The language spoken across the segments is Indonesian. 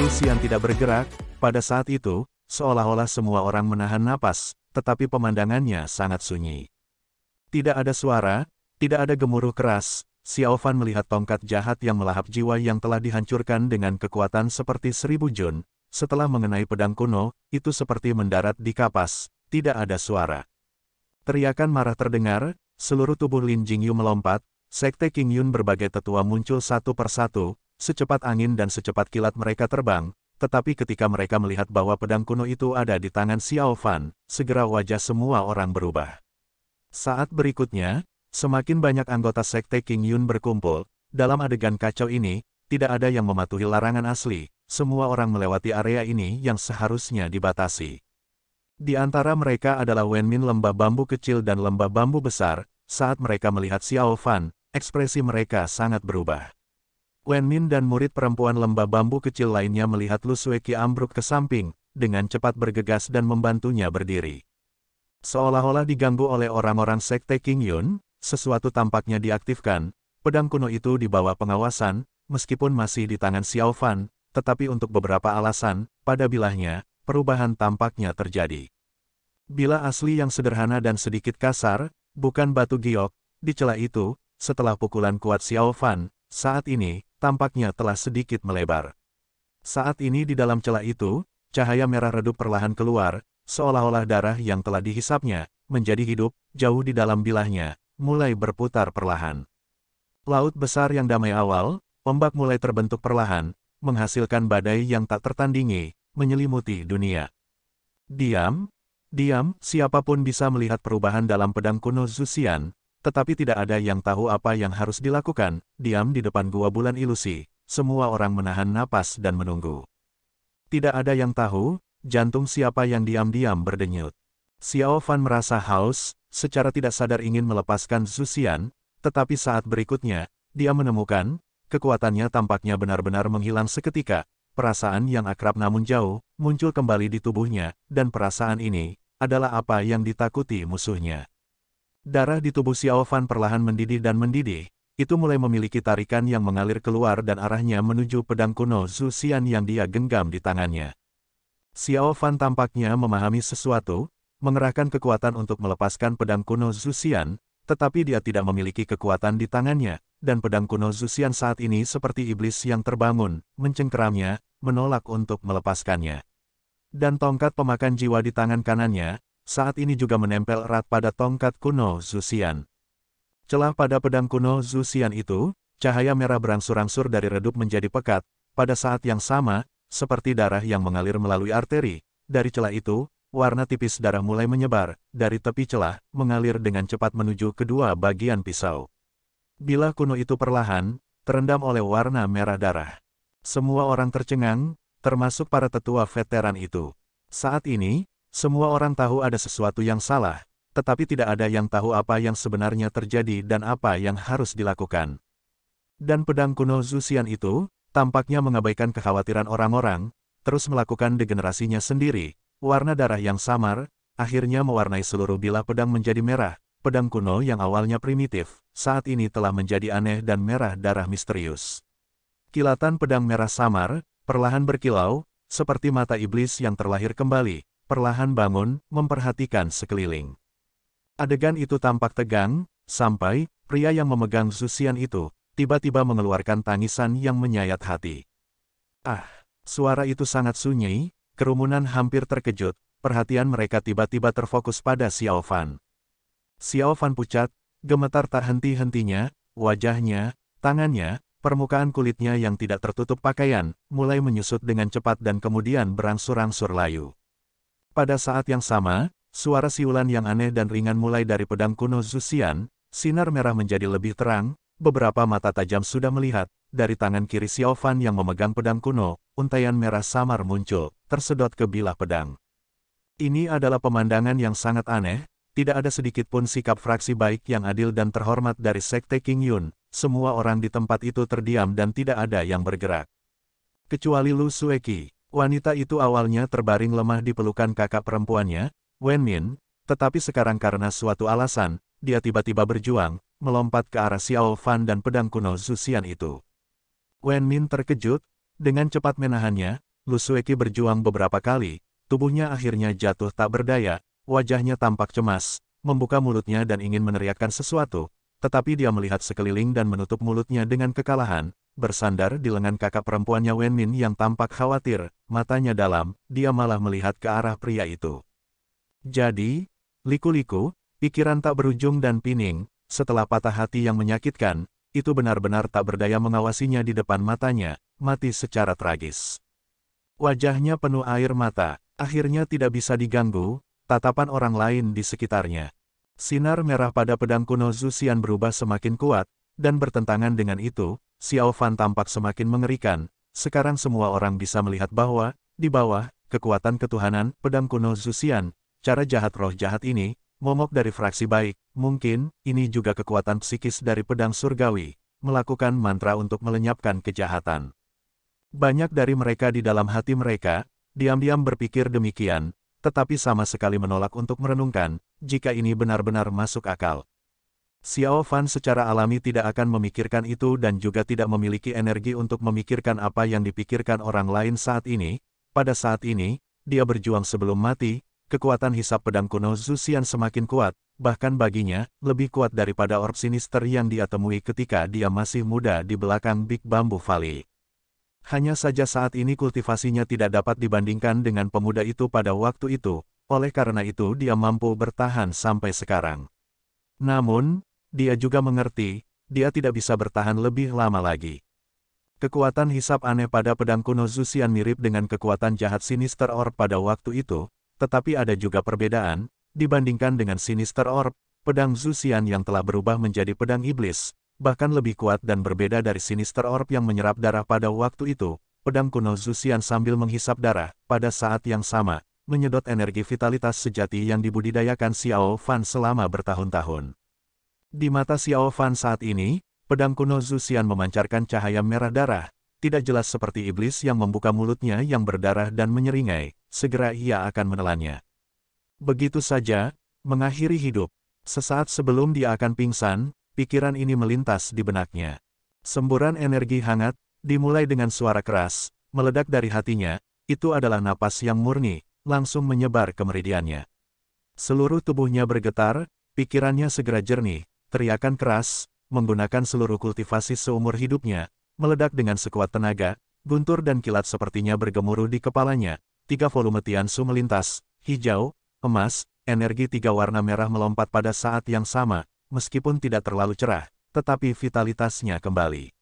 Xian tidak bergerak, pada saat itu, seolah-olah semua orang menahan napas, tetapi pemandangannya sangat sunyi. Tidak ada suara, tidak ada gemuruh keras. Xiao Fan melihat tongkat jahat yang melahap jiwa yang telah dihancurkan dengan kekuatan seperti 1000 jun. Setelah mengenai pedang kuno, itu seperti mendarat di kapas, tidak ada suara. Teriakan marah terdengar, seluruh tubuh Lin Jingyu melompat, Sekte King Yun berbagai tetua muncul satu persatu, secepat angin dan secepat kilat mereka terbang, tetapi ketika mereka melihat bahwa pedang kuno itu ada di tangan Xiao Fan, segera wajah semua orang berubah. Saat berikutnya, semakin banyak anggota Sekte King Yun berkumpul. Dalam adegan kacau ini, tidak ada yang mematuhi larangan asli. Semua orang melewati area ini yang seharusnya dibatasi. Di antara mereka adalah Wen Min lembah bambu kecil dan lembah bambu besar. Saat mereka melihat Xiao Fan, ekspresi mereka sangat berubah. Wen Min dan murid perempuan lembah bambu kecil lainnya melihat Lu Sueki ambruk ke samping, dengan cepat bergegas dan membantunya berdiri. Seolah-olah diganggu oleh orang-orang Sekte King Yun, sesuatu tampaknya diaktifkan. Pedang kuno itu di bawah pengawasan, meskipun masih di tangan Xiao Fan, tetapi untuk beberapa alasan, pada bilahnya, perubahan tampaknya terjadi. Bilah asli yang sederhana dan sedikit kasar, bukan batu giok, di celah itu, setelah pukulan kuat Xiao Fan, saat ini, tampaknya telah sedikit melebar. Saat ini di dalam celah itu, cahaya merah redup perlahan keluar, seolah-olah darah yang telah dihisapnya, menjadi hidup, jauh di dalam bilahnya, mulai berputar perlahan. Laut besar yang damai awal, ombak mulai terbentuk perlahan, menghasilkan badai yang tak tertandingi, menyelimuti dunia. Diam, siapapun bisa melihat perubahan dalam pedang kuno Zhu Xian, tetapi tidak ada yang tahu apa yang harus dilakukan. Diam di depan gua bulan ilusi, semua orang menahan napas dan menunggu. Tidak ada yang tahu, jantung siapa yang diam-diam berdenyut. Xiao Fan merasa haus, secara tidak sadar ingin melepaskan Zhu Xian, tetapi saat berikutnya, dia menemukan, kekuatannya tampaknya benar-benar menghilang seketika. Perasaan yang akrab namun jauh, muncul kembali di tubuhnya, dan perasaan ini, adalah apa yang ditakuti musuhnya. Darah di tubuh Xiao Fan perlahan mendidih dan mendidih, itu mulai memiliki tarikan yang mengalir keluar dan arahnya menuju pedang kuno Zhu Xian yang dia genggam di tangannya. Xiao Fan tampaknya memahami sesuatu, mengerahkan kekuatan untuk melepaskan pedang kuno Zhu Xian, tetapi dia tidak memiliki kekuatan di tangannya, dan pedang kuno Zhu Xian saat ini seperti iblis yang terbangun, mencengkeramnya, menolak untuk melepaskannya. Dan tongkat pemakan jiwa di tangan kanannya, saat ini juga menempel erat pada tongkat kuno Zhu Xian. Celah pada pedang kuno Zhu Xian itu, cahaya merah berangsur-angsur dari redup menjadi pekat, pada saat yang sama, seperti darah yang mengalir melalui arteri. Dari celah itu, warna tipis darah mulai menyebar, dari tepi celah, mengalir dengan cepat menuju kedua bagian pisau. Bilah kuno itu perlahan, terendam oleh warna merah darah. Semua orang tercengang, termasuk para tetua veteran itu. Saat ini, semua orang tahu ada sesuatu yang salah, tetapi tidak ada yang tahu apa yang sebenarnya terjadi dan apa yang harus dilakukan. Dan pedang kuno Zhu Xian itu, tampaknya mengabaikan kekhawatiran orang-orang, terus melakukan degenerasinya sendiri. Warna darah yang samar, akhirnya mewarnai seluruh bilah pedang menjadi merah. Pedang kuno yang awalnya primitif, saat ini telah menjadi aneh dan merah darah misterius. Kilatan pedang merah samar, perlahan berkilau, seperti mata iblis yang terlahir kembali, perlahan bangun, memperhatikan sekeliling. Adegan itu tampak tegang, sampai, pria yang memegang Zhu Xian itu, tiba-tiba mengeluarkan tangisan yang menyayat hati. Ah, suara itu sangat sunyi, kerumunan hampir terkejut, perhatian mereka tiba-tiba terfokus pada Xiao Fan. Xiao Fan pucat, gemetar tak henti-hentinya, wajahnya, tangannya, permukaan kulitnya yang tidak tertutup pakaian, mulai menyusut dengan cepat dan kemudian berangsur-angsur layu. Pada saat yang sama, suara siulan yang aneh dan ringan mulai dari pedang kuno Zhu Xian, sinar merah menjadi lebih terang, beberapa mata tajam sudah melihat, dari tangan kiri Xiao Fan yang memegang pedang kuno, untaian merah samar muncul, tersedot ke bilah pedang. Ini adalah pemandangan yang sangat aneh. Tidak ada sedikit pun sikap fraksi baik yang adil dan terhormat dari Sekte King Yun. Semua orang di tempat itu terdiam dan tidak ada yang bergerak. Kecuali Lu Sueki. Wanita itu awalnya terbaring lemah di pelukan kakak perempuannya, Wen Min, tetapi sekarang karena suatu alasan, dia tiba-tiba berjuang, melompat ke arah Xiao Fan dan pedang kuno Zhu Xian itu. Wen Min terkejut, dengan cepat menahannya, Lu Sueki berjuang beberapa kali, tubuhnya akhirnya jatuh tak berdaya, wajahnya tampak cemas, membuka mulutnya dan ingin meneriakkan sesuatu, tetapi dia melihat sekeliling dan menutup mulutnya dengan kekalahan, bersandar di lengan kakak perempuannya Wenmin yang tampak khawatir, matanya dalam, dia malah melihat ke arah pria itu. Jadi, liku-liku, pikiran tak berujung dan pining, setelah patah hati yang menyakitkan, itu benar-benar tak berdaya mengawasinya di depan matanya, mati secara tragis. Wajahnya penuh air mata, akhirnya tidak bisa diganggu, tatapan orang lain di sekitarnya. Sinar merah pada pedang kuno Zuxian berubah semakin kuat, dan bertentangan dengan itu, Xiao Fan tampak semakin mengerikan. Sekarang semua orang bisa melihat bahwa, di bawah, kekuatan ketuhanan, pedang kuno Zuxian, cara jahat roh jahat ini, momok dari fraksi baik, mungkin, ini juga kekuatan psikis dari pedang surgawi, melakukan mantra untuk melenyapkan kejahatan. Banyak dari mereka di dalam hati mereka, diam-diam berpikir demikian, tetapi sama sekali menolak untuk merenungkan, jika ini benar-benar masuk akal. Xiao Fan secara alami tidak akan memikirkan itu dan juga tidak memiliki energi untuk memikirkan apa yang dipikirkan orang lain saat ini. Pada saat ini, dia berjuang sebelum mati, kekuatan hisap pedang kuno Zuxian semakin kuat, bahkan baginya, lebih kuat daripada orb sinister yang dia temui ketika dia masih muda di belakang Big Bamboo Valley. Hanya saja saat ini kultivasinya tidak dapat dibandingkan dengan pemuda itu pada waktu itu, oleh karena itu dia mampu bertahan sampai sekarang. Namun, dia juga mengerti, dia tidak bisa bertahan lebih lama lagi. Kekuatan hisap aneh pada pedang kuno Zuxian mirip dengan kekuatan jahat Sinister Orb pada waktu itu, tetapi ada juga perbedaan, dibandingkan dengan Sinister Orb, pedang Zuxian yang telah berubah menjadi pedang iblis, bahkan lebih kuat dan berbeda dari Sinister Orb yang menyerap darah pada waktu itu. Pedang kuno Zuxian sambil menghisap darah, pada saat yang sama, menyedot energi vitalitas sejati yang dibudidayakan Xiao Fan selama bertahun-tahun. Di mata Xiao Fan saat ini, pedang kuno Zuxian memancarkan cahaya merah darah, tidak jelas seperti iblis yang membuka mulutnya yang berdarah dan menyeringai, segera ia akan menelannya. Begitu saja, mengakhiri hidup. Sesaat sebelum dia akan pingsan, pikiran ini melintas di benaknya. Semburan energi hangat, dimulai dengan suara keras, meledak dari hatinya, itu adalah napas yang murni, langsung menyebar ke meridiannya. Seluruh tubuhnya bergetar, pikirannya segera jernih, teriakan keras, menggunakan seluruh kultivasi seumur hidupnya, meledak dengan sekuat tenaga, guntur dan kilat sepertinya bergemuruh di kepalanya, 3 volume Tiansu melintas, hijau, emas, energi 3 warna merah melompat pada saat yang sama, meskipun tidak terlalu cerah, tetapi vitalitasnya kembali.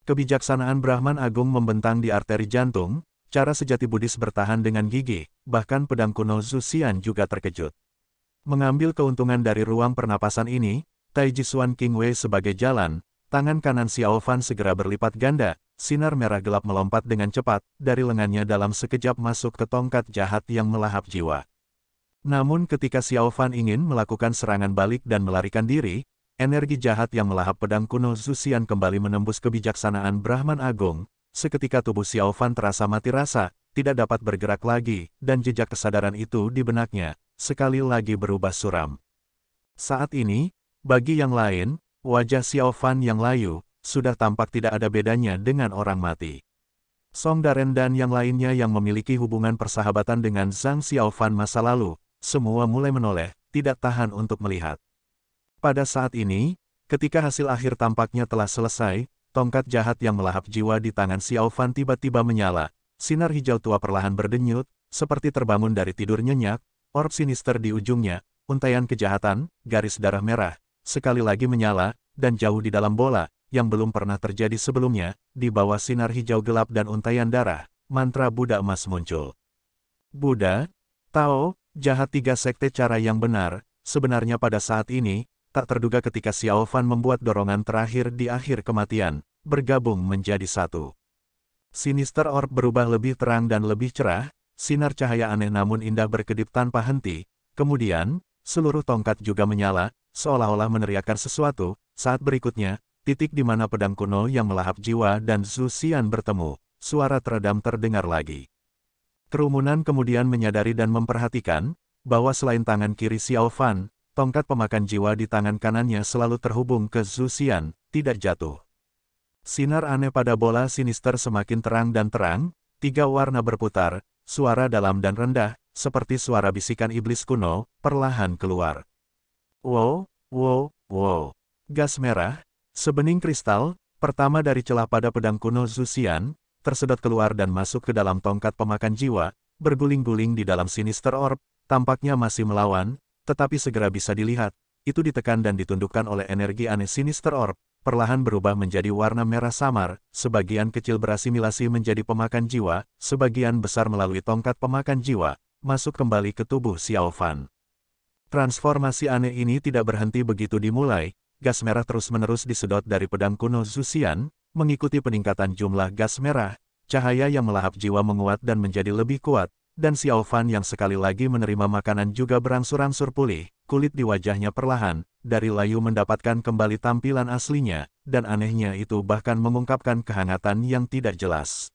Kebijaksanaan Brahman Agung membentang di arteri jantung, cara sejati Buddhis bertahan dengan gigih, bahkan pedang kuno Zuxian juga terkejut. Mengambil keuntungan dari ruang pernapasan ini, Taiji Xuan Qingwei sebagai jalan, tangan kanan Xiao Fan segera berlipat ganda, sinar merah gelap melompat dengan cepat, dari lengannya dalam sekejap masuk ke tongkat jahat yang melahap jiwa. Namun ketika Xiao Fan ingin melakukan serangan balik dan melarikan diri, energi jahat yang melahap pedang kuno Zuxian kembali menembus kebijaksanaan Brahman Agung, seketika tubuh Xiao Fan terasa mati rasa, tidak dapat bergerak lagi, dan jejak kesadaran itu di benaknya, sekali lagi berubah suram. Saat ini, bagi yang lain, wajah Xiao Fan yang layu, sudah tampak tidak ada bedanya dengan orang mati. Song Daren dan yang lainnya yang memiliki hubungan persahabatan dengan Zhang Xiao Fan masa lalu, semua mulai menoleh, tidak tahan untuk melihat. Pada saat ini, ketika hasil akhir tampaknya telah selesai, tongkat jahat yang melahap jiwa di tangan Xiao Fan tiba-tiba menyala, sinar hijau tua perlahan berdenyut, seperti terbangun dari tidur nyenyak, orb sinister di ujungnya, untaian kejahatan, garis darah merah, sekali lagi menyala, dan jauh di dalam bola, yang belum pernah terjadi sebelumnya, di bawah sinar hijau gelap dan untaian darah, mantra Buddha emas muncul. Buddha, Tao, jahat 3 sekte cara yang benar, sebenarnya pada saat ini, tak terduga ketika Xiao Fan membuat dorongan terakhir di akhir kematian, bergabung menjadi satu. Sinister Orb berubah lebih terang dan lebih cerah, sinar cahaya aneh namun indah berkedip tanpa henti, kemudian, seluruh tongkat juga menyala, seolah-olah meneriakkan sesuatu, saat berikutnya, titik di mana pedang kuno yang melahap jiwa dan Zuxian bertemu, suara teredam terdengar lagi. Kerumunan kemudian menyadari dan memperhatikan, bahwa selain tangan kiri Xiao Fan, tongkat pemakan jiwa di tangan kanannya selalu terhubung ke Zuxian, tidak jatuh. Sinar aneh pada bola sinister semakin terang dan terang, 3 warna berputar, suara dalam dan rendah, seperti suara bisikan iblis kuno, perlahan keluar. Wow, wow, wow. Gas merah, sebening kristal, pertama dari celah pada pedang kuno Zuxian, tersedot keluar dan masuk ke dalam tongkat pemakan jiwa, berguling-guling di dalam Sinister Orb, tampaknya masih melawan, tetapi segera bisa dilihat, itu ditekan dan ditundukkan oleh energi aneh Sinister Orb, perlahan berubah menjadi warna merah samar, sebagian kecil berasimilasi menjadi pemakan jiwa, sebagian besar melalui tongkat pemakan jiwa, masuk kembali ke tubuh Xiao Fan. Transformasi aneh ini tidak berhenti begitu dimulai, gas merah terus-menerus disedot dari pedang kuno Zuxian, mengikuti peningkatan jumlah gas merah, cahaya yang melahap jiwa menguat dan menjadi lebih kuat, dan Xiao Fan yang sekali lagi menerima makanan juga berangsur-angsur pulih, kulit di wajahnya perlahan, dari layu mendapatkan kembali tampilan aslinya, dan anehnya itu bahkan mengungkapkan kehangatan yang tidak jelas.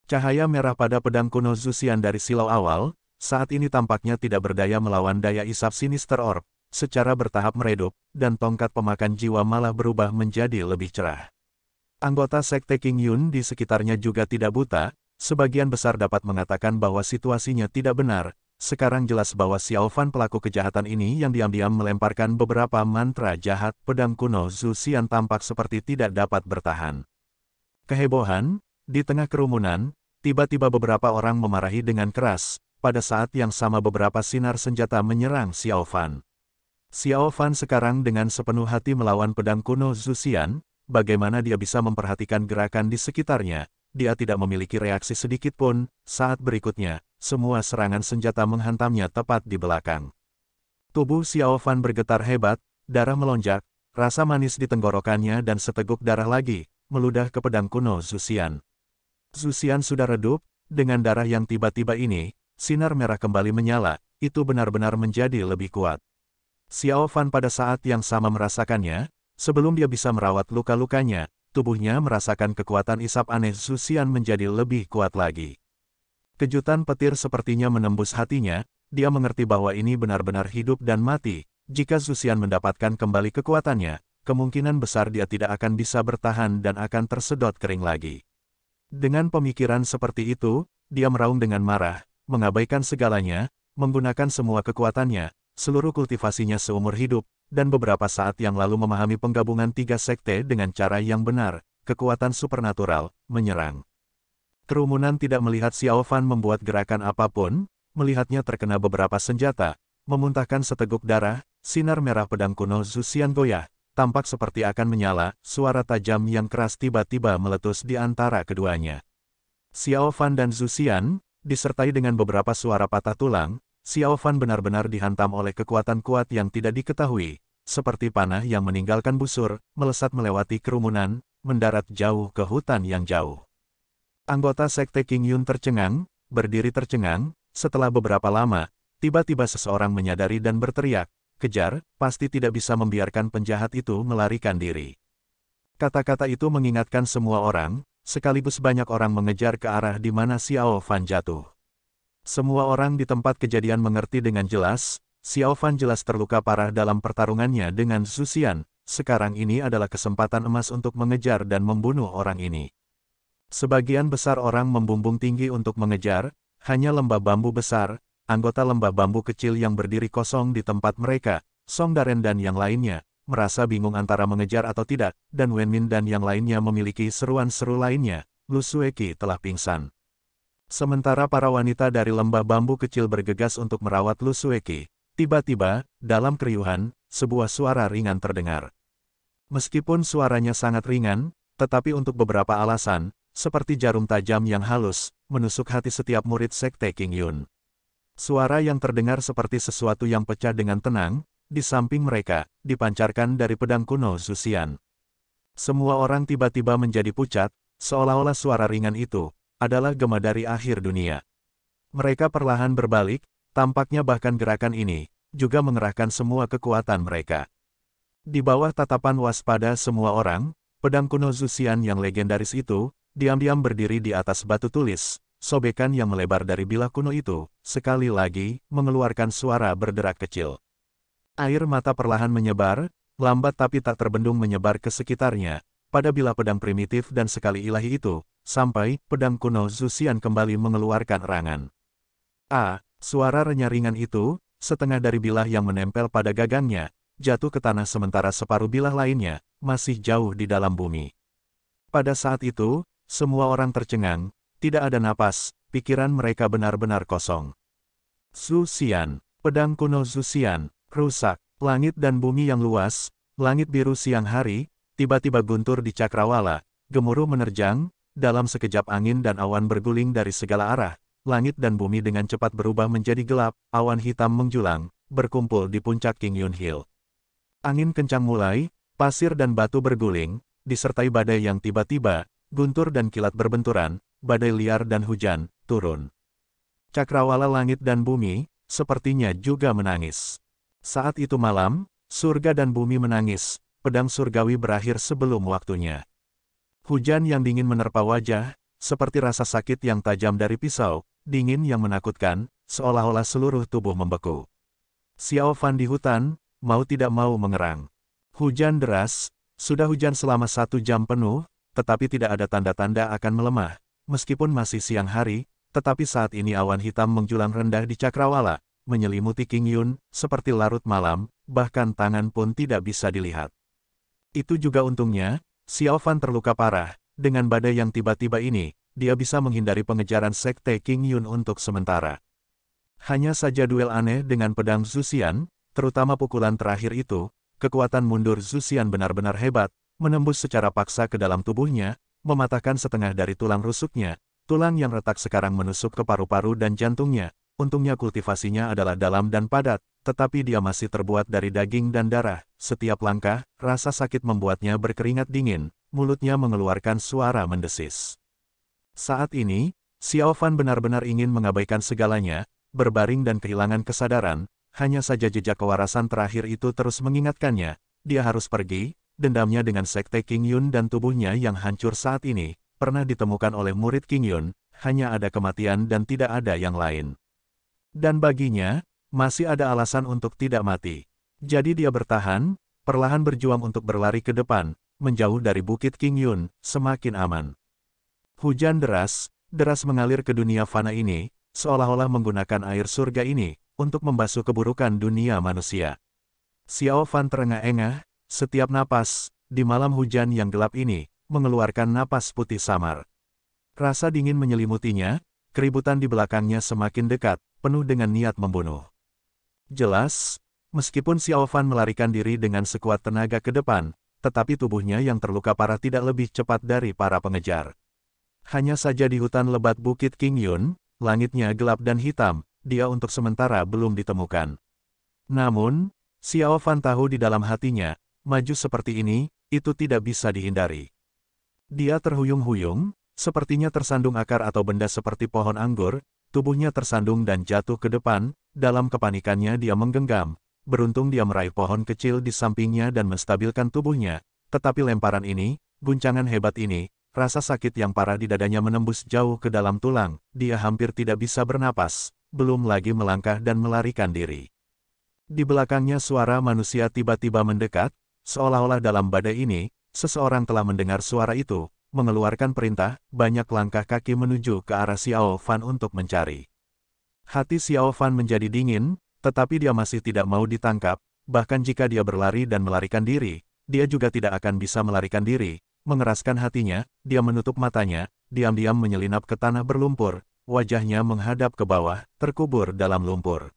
Cahaya merah pada pedang kuno Zuxian dari silau awal, saat ini tampaknya tidak berdaya melawan daya isap Sinister Orb, secara bertahap meredup, dan tongkat pemakan jiwa malah berubah menjadi lebih cerah. Anggota Sekte King Yun di sekitarnya juga tidak buta, sebagian besar dapat mengatakan bahwa situasinya tidak benar, sekarang jelas bahwa Xiao Fan pelaku kejahatan ini yang diam-diam melemparkan beberapa mantra jahat, pedang kuno Zuxian tampak seperti tidak dapat bertahan. Kehebohan, di tengah kerumunan, tiba-tiba beberapa orang memarahi dengan keras, pada saat yang sama beberapa sinar senjata menyerang Xiao Fan. Xiao Fan sekarang dengan sepenuh hati melawan pedang kuno Zuxian, bagaimana dia bisa memperhatikan gerakan di sekitarnya, dia tidak memiliki reaksi sedikit pun, saat berikutnya, semua serangan senjata menghantamnya tepat di belakang. Tubuh Xiao Fan bergetar hebat, darah melonjak, rasa manis di tenggorokannya dan seteguk darah lagi, meludah ke pedang kuno Zuxian. Zuxian sudah redup, dengan darah yang tiba-tiba ini, sinar merah kembali menyala, itu benar-benar menjadi lebih kuat. Xiao Fan pada saat yang sama merasakannya, sebelum dia bisa merawat luka-lukanya, tubuhnya merasakan kekuatan isap aneh Zuxian menjadi lebih kuat lagi. Kejutan petir sepertinya menembus hatinya, dia mengerti bahwa ini benar-benar hidup dan mati, jika Zuxian mendapatkan kembali kekuatannya, kemungkinan besar dia tidak akan bisa bertahan dan akan tersedot kering lagi. Dengan pemikiran seperti itu, dia meraung dengan marah, mengabaikan segalanya, menggunakan semua kekuatannya, seluruh kultivasinya seumur hidup, dan beberapa saat yang lalu memahami penggabungan 3 sekte dengan cara yang benar, kekuatan supernatural, menyerang. Kerumunan tidak melihat Xiao Fan membuat gerakan apapun, melihatnya terkena beberapa senjata, memuntahkan seteguk darah, sinar merah pedang kuno Zuxian goyah, tampak seperti akan menyala, suara tajam yang keras tiba-tiba meletus di antara keduanya. Xiao Fan dan Zuxian, disertai dengan beberapa suara patah tulang, Xiao Fan benar-benar dihantam oleh kekuatan kuat yang tidak diketahui, seperti panah yang meninggalkan busur, melesat melewati kerumunan, mendarat jauh ke hutan yang jauh. Anggota Sekte King Yun tercengang, berdiri tercengang, setelah beberapa lama, tiba-tiba seseorang menyadari dan berteriak, "Kejar, pasti tidak bisa membiarkan penjahat itu melarikan diri." Kata-kata itu mengingatkan semua orang, sekaligus banyak orang mengejar ke arah di mana Xiao Fan jatuh. Semua orang di tempat kejadian mengerti dengan jelas, Xiao Fan jelas terluka parah dalam pertarungannya dengan Zuxian, sekarang ini adalah kesempatan emas untuk mengejar dan membunuh orang ini. Sebagian besar orang membumbung tinggi untuk mengejar, hanya lembah bambu besar, anggota lembah bambu kecil yang berdiri kosong di tempat mereka, Song Daren dan yang lainnya, merasa bingung antara mengejar atau tidak, dan Wenmin dan yang lainnya memiliki seruan-seru lainnya, Lu Sueki telah pingsan. Sementara para wanita dari lembah bambu kecil bergegas untuk merawat Lu Sueki, tiba-tiba, dalam keriuhan, sebuah suara ringan terdengar. Meskipun suaranya sangat ringan, tetapi untuk beberapa alasan, seperti jarum tajam yang halus, menusuk hati setiap murid Sekte King Yun. Suara yang terdengar seperti sesuatu yang pecah dengan tenang, di samping mereka, dipancarkan dari pedang kuno Zuxian. Semua orang tiba-tiba menjadi pucat, seolah-olah suara ringan itu adalah gema dari akhir dunia. Mereka perlahan berbalik, tampaknya bahkan gerakan ini juga mengerahkan semua kekuatan mereka. Di bawah tatapan waspada semua orang, pedang kuno Zuxian yang legendaris itu diam-diam berdiri di atas batu tulis. Sobekan yang melebar dari bilah kuno itu sekali lagi mengeluarkan suara berderak kecil. Air mata perlahan menyebar, lambat tapi tak terbendung menyebar ke sekitarnya. Pada bilah pedang primitif dan sekali ilahi itu, sampai pedang kuno Zuxian kembali mengeluarkan erangan. Suara renyah ringan itu, setengah dari bilah yang menempel pada gagangnya, jatuh ke tanah sementara separuh bilah lainnya, masih jauh di dalam bumi. Pada saat itu, semua orang tercengang, tidak ada napas, pikiran mereka benar-benar kosong. Zuxian, pedang kuno Zuxian, rusak, langit dan bumi yang luas, langit biru siang hari, tiba-tiba guntur di cakrawala, gemuruh menerjang, dalam sekejap angin dan awan berguling dari segala arah. Langit dan bumi dengan cepat berubah menjadi gelap, awan hitam menjulang, berkumpul di puncak Qingyun Hill. Angin kencang mulai, pasir dan batu berguling, disertai badai yang tiba-tiba, guntur dan kilat berbenturan, badai liar dan hujan, turun. Cakrawala langit dan bumi, sepertinya juga menangis. Saat itu malam, surga dan bumi menangis, pedang surgawi berakhir sebelum waktunya. Hujan yang dingin menerpa wajah, seperti rasa sakit yang tajam dari pisau, dingin yang menakutkan, seolah-olah seluruh tubuh membeku. Xiao Fan di hutan, mau tidak mau mengerang. Hujan deras, sudah hujan selama 1 jam penuh, tetapi tidak ada tanda-tanda akan melemah. Meskipun masih siang hari, tetapi saat ini awan hitam menjulang rendah di cakrawala, menyelimuti Qingyun, seperti larut malam, bahkan tangan pun tidak bisa dilihat. Itu juga untungnya, Xiao Fan terluka parah, dengan badai yang tiba-tiba ini, dia bisa menghindari pengejaran Sekte Qingyun untuk sementara. Hanya saja duel aneh dengan pedang Zuxian, terutama pukulan terakhir itu, kekuatan mundur Zuxian benar-benar hebat, menembus secara paksa ke dalam tubuhnya, mematahkan setengah dari tulang rusuknya, tulang yang retak sekarang menusuk ke paru-paru dan jantungnya. Untungnya kultivasinya adalah dalam dan padat, tetapi dia masih terbuat dari daging dan darah. Setiap langkah, rasa sakit membuatnya berkeringat dingin, mulutnya mengeluarkan suara mendesis. Saat ini, Xiao Fan benar-benar ingin mengabaikan segalanya, berbaring dan kehilangan kesadaran, hanya saja jejak kewarasan terakhir itu terus mengingatkannya, dia harus pergi, dendamnya dengan Sekte Qingyun dan tubuhnya yang hancur saat ini, pernah ditemukan oleh murid Qingyun, hanya ada kematian dan tidak ada yang lain. Dan baginya, masih ada alasan untuk tidak mati. Jadi dia bertahan, perlahan berjuang untuk berlari ke depan, menjauh dari Bukit Qingyun, semakin aman. Hujan deras mengalir ke dunia fana ini, seolah-olah menggunakan air surga ini, untuk membasuh keburukan dunia manusia. Xiao Fan terengah-engah, setiap napas, di malam hujan yang gelap ini, mengeluarkan napas putih samar. Rasa dingin menyelimutinya, keributan di belakangnya semakin dekat, penuh dengan niat membunuh. Jelas, meskipun Xiao Fan melarikan diri dengan sekuat tenaga ke depan, tetapi tubuhnya yang terluka parah tidak lebih cepat dari para pengejar. Hanya saja di hutan lebat Bukit Qingyun, langitnya gelap dan hitam, dia untuk sementara belum ditemukan. Namun, Xiao Fan tahu di dalam hatinya, maju seperti ini, itu tidak bisa dihindari. Dia terhuyung-huyung, sepertinya tersandung akar atau benda seperti pohon anggur, tubuhnya tersandung dan jatuh ke depan, dalam kepanikannya dia menggenggam. Beruntung dia meraih pohon kecil di sampingnya dan menstabilkan tubuhnya, tetapi lemparan ini, guncangan hebat ini, rasa sakit yang parah di dadanya menembus jauh ke dalam tulang, dia hampir tidak bisa bernapas, belum lagi melangkah dan melarikan diri. Di belakangnya suara manusia tiba-tiba mendekat, seolah-olah dalam badai ini, seseorang telah mendengar suara itu, mengeluarkan perintah, banyak langkah kaki menuju ke arah Xiao Fan untuk mencari. Hati Xiao Fan menjadi dingin, tetapi dia masih tidak mau ditangkap, bahkan jika dia berlari dan melarikan diri, dia juga tidak akan bisa melarikan diri. Mengeraskan hatinya, dia menutup matanya, diam-diam menyelinap ke tanah berlumpur, wajahnya menghadap ke bawah, terkubur dalam lumpur.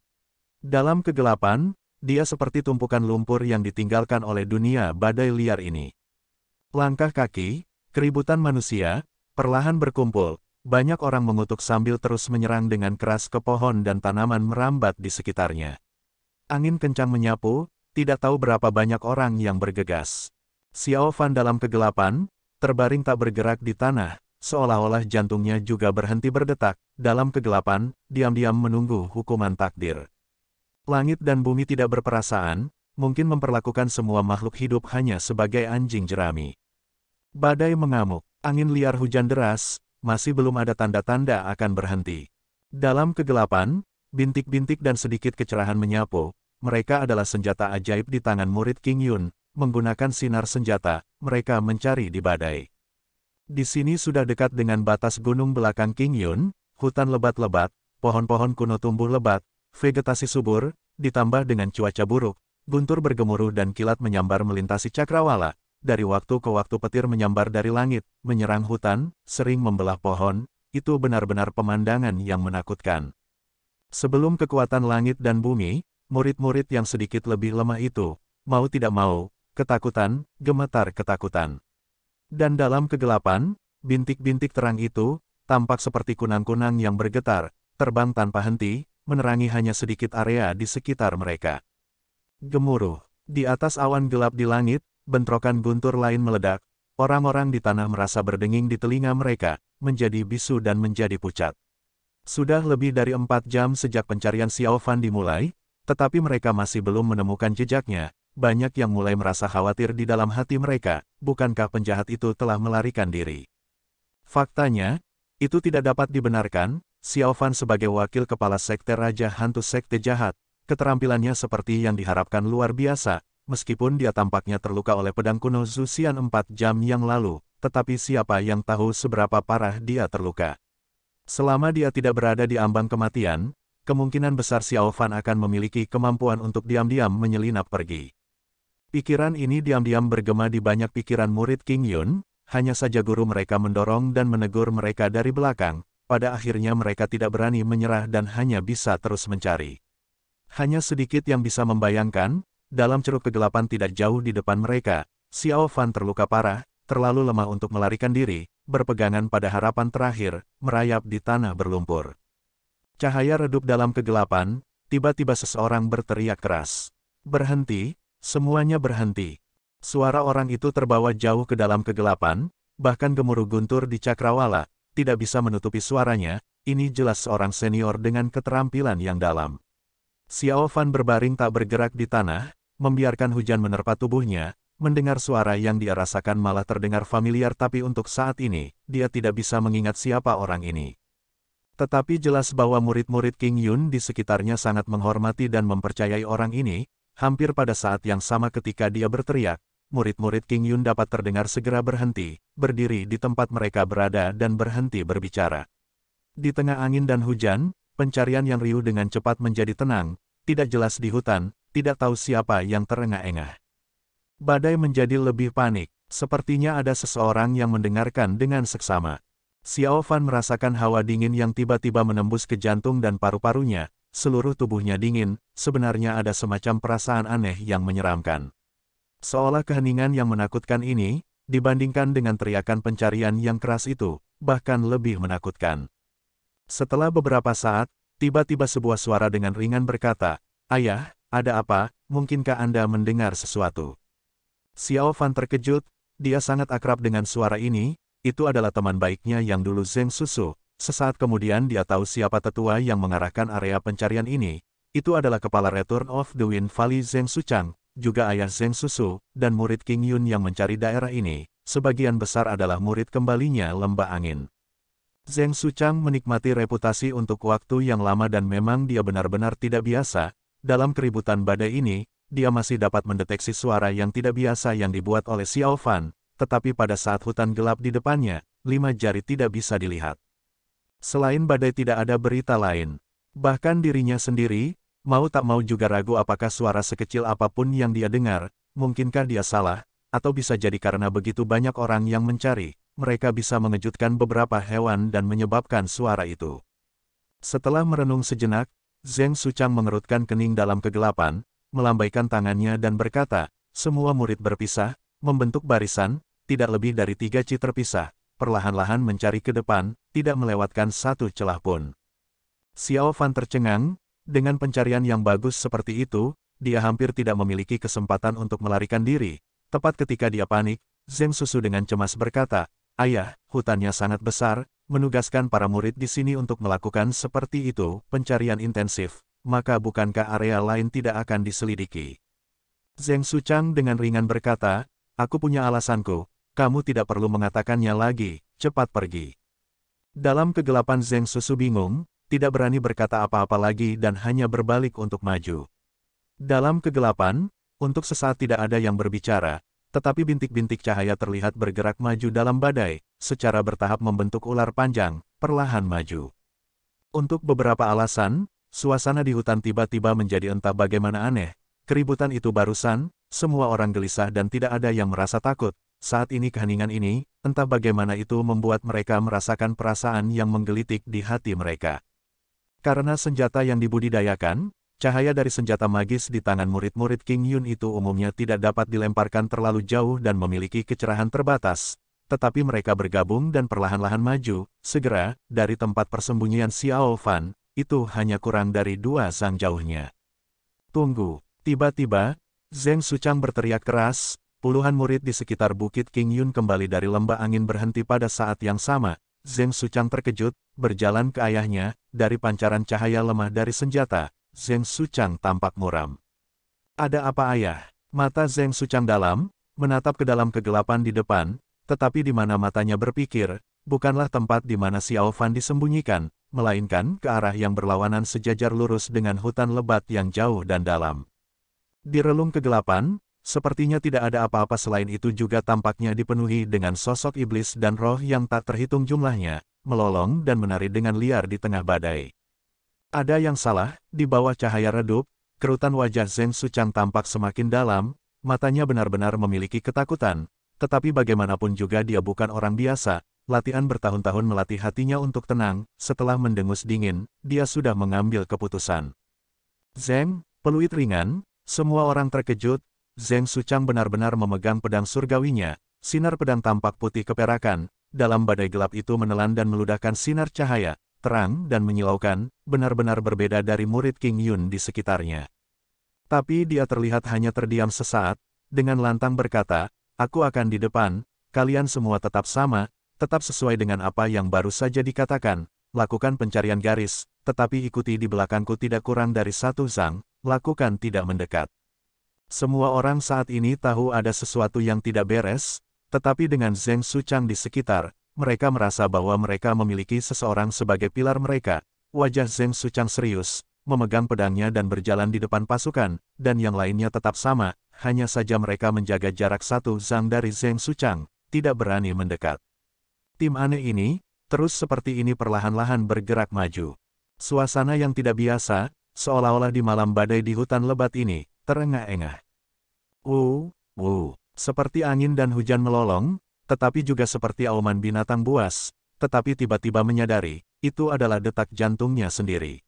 Dalam kegelapan, dia seperti tumpukan lumpur yang ditinggalkan oleh dunia badai liar ini. Langkah kaki, keributan manusia, perlahan berkumpul, banyak orang mengutuk sambil terus menyerang dengan keras ke pohon dan tanaman merambat di sekitarnya. Angin kencang menyapu, tidak tahu berapa banyak orang yang bergegas. Xiao Fan dalam kegelapan, terbaring tak bergerak di tanah, seolah-olah jantungnya juga berhenti berdetak, dalam kegelapan, diam-diam menunggu hukuman takdir. Langit dan bumi tidak berperasaan, mungkin memperlakukan semua makhluk hidup hanya sebagai anjing jerami. Badai mengamuk, angin liar hujan deras, masih belum ada tanda-tanda akan berhenti. Dalam kegelapan, bintik-bintik dan sedikit kecerahan menyapu, mereka adalah senjata ajaib di tangan murid Qingyun. Menggunakan sinar senjata, mereka mencari di badai. Di sini sudah dekat dengan batas gunung belakang Qingyun, hutan lebat-lebat, pohon-pohon kuno tumbuh lebat, vegetasi subur, ditambah dengan cuaca buruk, guntur bergemuruh dan kilat menyambar melintasi cakrawala. Dari waktu ke waktu petir menyambar dari langit, menyerang hutan, sering membelah pohon, itu benar-benar pemandangan yang menakutkan. Sebelum kekuatan langit dan bumi, murid-murid yang sedikit lebih lemah itu, mau tidak mau, ketakutan, gemetar ketakutan. Dan dalam kegelapan, bintik-bintik terang itu, tampak seperti kunang-kunang yang bergetar, terbang tanpa henti, menerangi hanya sedikit area di sekitar mereka. Gemuruh. Di atas awan gelap di langit, bentrokan guntur lain meledak, orang-orang di tanah merasa berdenging di telinga mereka, menjadi bisu dan menjadi pucat. Sudah lebih dari 4 jam sejak pencarian Xiao Fan dimulai, tetapi mereka masih belum menemukan jejaknya. Banyak yang mulai merasa khawatir di dalam hati mereka, bukankah penjahat itu telah melarikan diri? Faktanya, itu tidak dapat dibenarkan. Xiao Fan sebagai wakil kepala sekte Raja Hantu Sekte Jahat, keterampilannya seperti yang diharapkan luar biasa, meskipun dia tampaknya terluka oleh pedang kuno Zuxian 4 jam yang lalu, tetapi siapa yang tahu seberapa parah dia terluka. Selama dia tidak berada di ambang kematian, kemungkinan besar Xiao Fan akan memiliki kemampuan untuk diam-diam menyelinap pergi. Pikiran ini diam-diam bergema di banyak pikiran murid Qingyun, hanya saja guru mereka mendorong dan menegur mereka dari belakang, pada akhirnya mereka tidak berani menyerah dan hanya bisa terus mencari. Hanya sedikit yang bisa membayangkan, dalam ceruk kegelapan tidak jauh di depan mereka, Xiao Fan terluka parah, terlalu lemah untuk melarikan diri, berpegangan pada harapan terakhir, merayap di tanah berlumpur. Cahaya redup dalam kegelapan, tiba-tiba seseorang berteriak keras. Berhenti! Semuanya berhenti. Suara orang itu terbawa jauh ke dalam kegelapan, bahkan gemuruh guntur di cakrawala, tidak bisa menutupi suaranya, ini jelas seorang senior dengan keterampilan yang dalam. Xiao Fan berbaring tak bergerak di tanah, membiarkan hujan menerpa tubuhnya, mendengar suara yang dia rasakan malah terdengar familiar tapi untuk saat ini, dia tidak bisa mengingat siapa orang ini. Tetapi jelas bahwa murid-murid Qingyun di sekitarnya sangat menghormati dan mempercayai orang ini. Hampir pada saat yang sama ketika dia berteriak, murid-murid Qingyun dapat terdengar segera berhenti, berdiri di tempat mereka berada dan berhenti berbicara. Di tengah angin dan hujan, pencarian yang riuh dengan cepat menjadi tenang, tidak jelas di hutan, tidak tahu siapa yang terengah-engah. Badai menjadi lebih panik, sepertinya ada seseorang yang mendengarkan dengan seksama. Xiao Fan merasakan hawa dingin yang tiba-tiba menembus ke jantung dan paru-parunya. Seluruh tubuhnya dingin, sebenarnya ada semacam perasaan aneh yang menyeramkan. Seolah keheningan yang menakutkan ini, dibandingkan dengan teriakan pencarian yang keras itu, bahkan lebih menakutkan. Setelah beberapa saat, tiba-tiba sebuah suara dengan ringan berkata, "Ayah, ada apa? Mungkinkah Anda mendengar sesuatu?" Xiao Fan terkejut, dia sangat akrab dengan suara ini, itu adalah teman baiknya yang dulu Zheng Susu. Sesaat kemudian dia tahu siapa tetua yang mengarahkan area pencarian ini. Itu adalah kepala Return of the Wind Valley Zheng Suchang, juga ayah Zheng Susu, dan murid Qingyun yang mencari daerah ini. Sebagian besar adalah murid kembalinya lembah angin. Zheng Suchang menikmati reputasi untuk waktu yang lama dan memang dia benar-benar tidak biasa. Dalam keributan badai ini, dia masih dapat mendeteksi suara yang tidak biasa yang dibuat oleh Xiao Fan, tetapi pada saat hutan gelap di depannya, 5 jari tidak bisa dilihat. Selain badai tidak ada berita lain. Bahkan dirinya sendiri, mau tak mau juga ragu apakah suara sekecil apapun yang dia dengar, mungkinkah dia salah, atau bisa jadi karena begitu banyak orang yang mencari, mereka bisa mengejutkan beberapa hewan dan menyebabkan suara itu. Setelah merenung sejenak, Zheng Suchang mengerutkan kening dalam kegelapan, melambaikan tangannya dan berkata, semua murid berpisah, membentuk barisan, tidak lebih dari 3 ci terpisah. Perlahan-lahan mencari ke depan, tidak melewatkan satu celah pun. Xiao Fan tercengang, dengan pencarian yang bagus seperti itu, dia hampir tidak memiliki kesempatan untuk melarikan diri. Tepat ketika dia panik, Zheng Susu dengan cemas berkata, "Ayah, hutannya sangat besar, menugaskan para murid di sini untuk melakukan seperti itu, pencarian intensif, maka bukankah area lain tidak akan diselidiki?" Zheng Suchang dengan ringan berkata, "Aku punya alasanku. Kamu tidak perlu mengatakannya lagi, cepat pergi." Dalam kegelapan Zheng Susu bingung, tidak berani berkata apa-apa lagi dan hanya berbalik untuk maju. Dalam kegelapan, untuk sesaat tidak ada yang berbicara, tetapi bintik-bintik cahaya terlihat bergerak maju dalam badai, secara bertahap membentuk ular panjang, perlahan maju. Untuk beberapa alasan, suasana di hutan tiba-tiba menjadi entah bagaimana aneh. Keributan itu barusan, semua orang gelisah dan tidak ada yang merasa takut. Saat ini keheningan ini, entah bagaimana itu membuat mereka merasakan perasaan yang menggelitik di hati mereka. Karena senjata yang dibudidayakan, cahaya dari senjata magis di tangan murid-murid King Yun itu umumnya tidak dapat dilemparkan terlalu jauh dan memiliki kecerahan terbatas. Tetapi mereka bergabung dan perlahan-lahan maju, segera, dari tempat persembunyian Xiao Fan, itu hanya kurang dari 2 zang jauhnya. Tunggu, tiba-tiba, Zheng Suchang berteriak keras, puluhan murid di sekitar Bukit King Yun kembali dari lembah angin berhenti pada saat yang sama. Zheng Suchang terkejut, berjalan ke ayahnya, dari pancaran cahaya lemah dari senjata, Zheng Suchang tampak muram. Ada apa ayah? Mata Zheng Suchang dalam, menatap ke dalam kegelapan di depan, tetapi di mana matanya berpikir, bukanlah tempat di mana Xiao Fan disembunyikan, melainkan ke arah yang berlawanan sejajar lurus dengan hutan lebat yang jauh dan dalam. Di relung kegelapan, sepertinya tidak ada apa-apa selain itu juga tampaknya dipenuhi dengan sosok iblis dan roh yang tak terhitung jumlahnya, melolong dan menari dengan liar di tengah badai. Ada yang salah, di bawah cahaya redup, kerutan wajah Zheng Suchang tampak semakin dalam, matanya benar-benar memiliki ketakutan. Tetapi bagaimanapun juga dia bukan orang biasa, latihan bertahun-tahun melatih hatinya untuk tenang, setelah mendengus dingin, dia sudah mengambil keputusan. Zheng, peluit ringan, semua orang terkejut, Zheng Suchang benar-benar memegang pedang surgawinya, sinar pedang tampak putih keperakan, dalam badai gelap itu menelan dan meludahkan sinar cahaya, terang dan menyilaukan, benar-benar berbeda dari murid King Yun di sekitarnya. Tapi dia terlihat hanya terdiam sesaat, dengan lantang berkata, "Aku akan di depan, kalian semua tetap sama, tetap sesuai dengan apa yang baru saja dikatakan, lakukan pencarian garis, tetapi ikuti di belakangku tidak kurang dari 1 zang, lakukan tidak mendekat." Semua orang saat ini tahu ada sesuatu yang tidak beres, tetapi dengan Zheng Suchang di sekitar, mereka merasa bahwa mereka memiliki seseorang sebagai pilar mereka. Wajah Zheng Suchang serius, memegang pedangnya dan berjalan di depan pasukan, dan yang lainnya tetap sama. Hanya saja mereka menjaga jarak 1 zang dari Zheng Suchang, tidak berani mendekat. Tim aneh ini, terus seperti ini perlahan-lahan bergerak maju. Suasana yang tidak biasa, seolah-olah di malam badai di hutan lebat ini, terengah-engah. Seperti angin dan hujan melolong, tetapi juga seperti auman binatang buas, tetapi tiba-tiba menyadari, itu adalah detak jantungnya sendiri.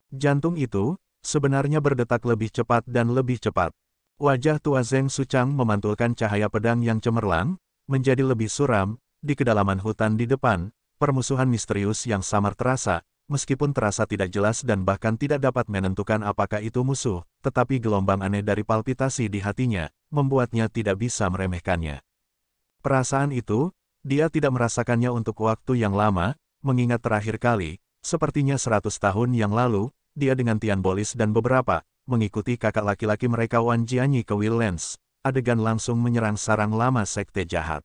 Jantung itu, sebenarnya berdetak lebih cepat dan lebih cepat. Wajah tua Zheng Suchang memantulkan cahaya pedang yang cemerlang, menjadi lebih suram, di kedalaman hutan di depan, permusuhan misterius yang samar terasa, meskipun terasa tidak jelas dan bahkan tidak dapat menentukan apakah itu musuh, tetapi gelombang aneh dari palpitasi di hatinya, membuatnya tidak bisa meremehkannya. Perasaan itu, dia tidak merasakannya untuk waktu yang lama, mengingat terakhir kali, sepertinya 100 tahun yang lalu, dia dengan Tian Bolis dan beberapa, mengikuti kakak laki-laki mereka Wan Jianyi ke Willlands, adegan langsung menyerang sarang lama sekte jahat.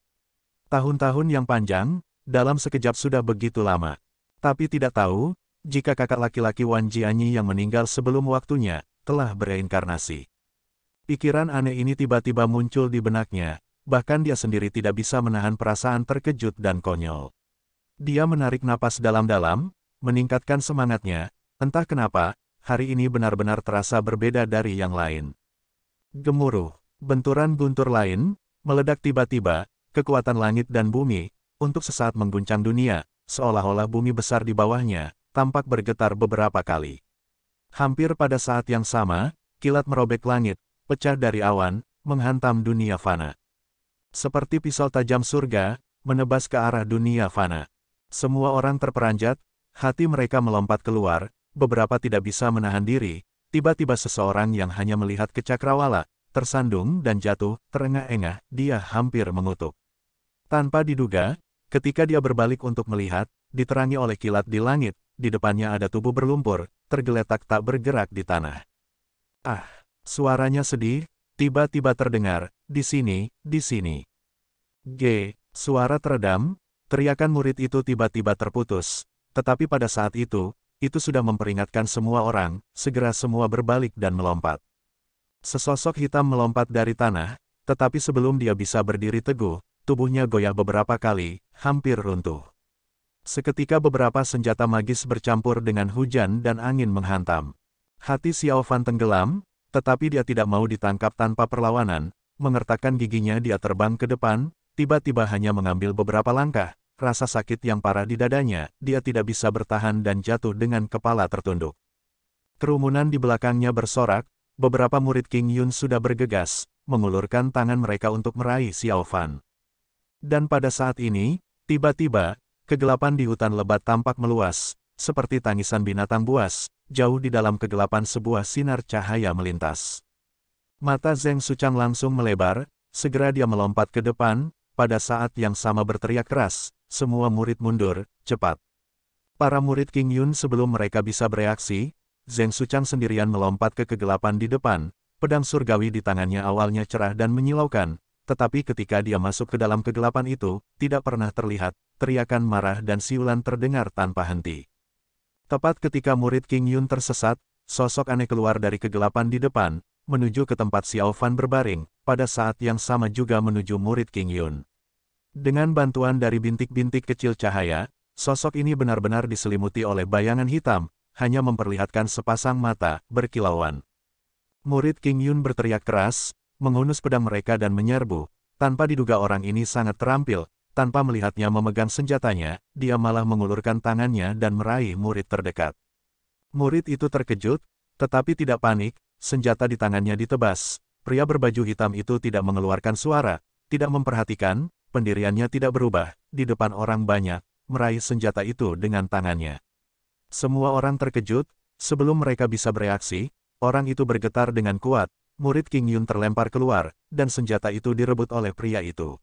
Tahun-tahun yang panjang, dalam sekejap sudah begitu lama. Tapi tidak tahu, jika kakak laki-laki Wan Jianyi yang meninggal sebelum waktunya, telah bereinkarnasi. Pikiran aneh ini tiba-tiba muncul di benaknya, bahkan dia sendiri tidak bisa menahan perasaan terkejut dan konyol. Dia menarik napas dalam-dalam, meningkatkan semangatnya, entah kenapa, hari ini benar-benar terasa berbeda dari yang lain. Gemuruh, benturan guntur lain, meledak tiba-tiba, kekuatan langit dan bumi, untuk sesaat mengguncang dunia, seolah-olah bumi besar di bawahnya, tampak bergetar beberapa kali. Hampir pada saat yang sama, kilat merobek langit, pecah dari awan, menghantam dunia fana. Seperti pisau tajam surga, menebas ke arah dunia fana. Semua orang terperanjat, hati mereka melompat keluar, beberapa tidak bisa menahan diri, tiba-tiba seseorang yang hanya melihat ke cakrawala, tersandung dan jatuh, terengah-engah, dia hampir mengutuk. Tanpa diduga, ketika dia berbalik untuk melihat, diterangi oleh kilat di langit, di depannya ada tubuh berlumpur, tergeletak tak bergerak di tanah. Ah, suaranya sedih, tiba-tiba terdengar, di sini, di sini. Suara teredam, teriakan murid itu tiba-tiba terputus, tetapi pada saat itu sudah memperingatkan semua orang, segera semua berbalik dan melompat. Sesosok hitam melompat dari tanah, tetapi sebelum dia bisa berdiri teguh, tubuhnya goyah beberapa kali, hampir runtuh. Seketika beberapa senjata magis bercampur dengan hujan dan angin menghantam. Hati Xiao Fan tenggelam, tetapi dia tidak mau ditangkap tanpa perlawanan. Mengertakkan giginya dia terbang ke depan, tiba-tiba hanya mengambil beberapa langkah. Rasa sakit yang parah di dadanya, dia tidak bisa bertahan dan jatuh dengan kepala tertunduk. Kerumunan di belakangnya bersorak, beberapa murid King Yun sudah bergegas, mengulurkan tangan mereka untuk meraih Xiao Fan. Dan pada saat ini, tiba-tiba, kegelapan di hutan lebat tampak meluas, seperti tangisan binatang buas, jauh di dalam kegelapan sebuah sinar cahaya melintas. Mata Zheng Suchang langsung melebar, segera dia melompat ke depan, pada saat yang sama berteriak keras, semua murid mundur, cepat. Para murid King Yun sebelum mereka bisa bereaksi, Zheng Suchang sendirian melompat ke kegelapan di depan, pedang surgawi di tangannya awalnya cerah dan menyilaukan, tetapi ketika dia masuk ke dalam kegelapan itu, tidak pernah terlihat, teriakan marah dan siulan terdengar tanpa henti. Tepat ketika murid King Yun tersesat, sosok aneh keluar dari kegelapan di depan, menuju ke tempat Xiao Fan berbaring, pada saat yang sama juga menuju murid King Yun. Dengan bantuan dari bintik-bintik kecil cahaya, sosok ini benar-benar diselimuti oleh bayangan hitam, hanya memperlihatkan sepasang mata, berkilauan. Murid King Yun berteriak keras, menghunus pedang mereka dan menyerbu. Tanpa diduga orang ini sangat terampil, tanpa melihatnya memegang senjatanya, dia malah mengulurkan tangannya dan meraih murid terdekat. Murid itu terkejut, tetapi tidak panik, senjata di tangannya ditebas. Pria berbaju hitam itu tidak mengeluarkan suara, tidak memperhatikan, pendiriannya tidak berubah, di depan orang banyak, meraih senjata itu dengan tangannya. Semua orang terkejut, sebelum mereka bisa bereaksi, orang itu bergetar dengan kuat. Murid King Yun terlempar keluar, dan senjata itu direbut oleh pria itu.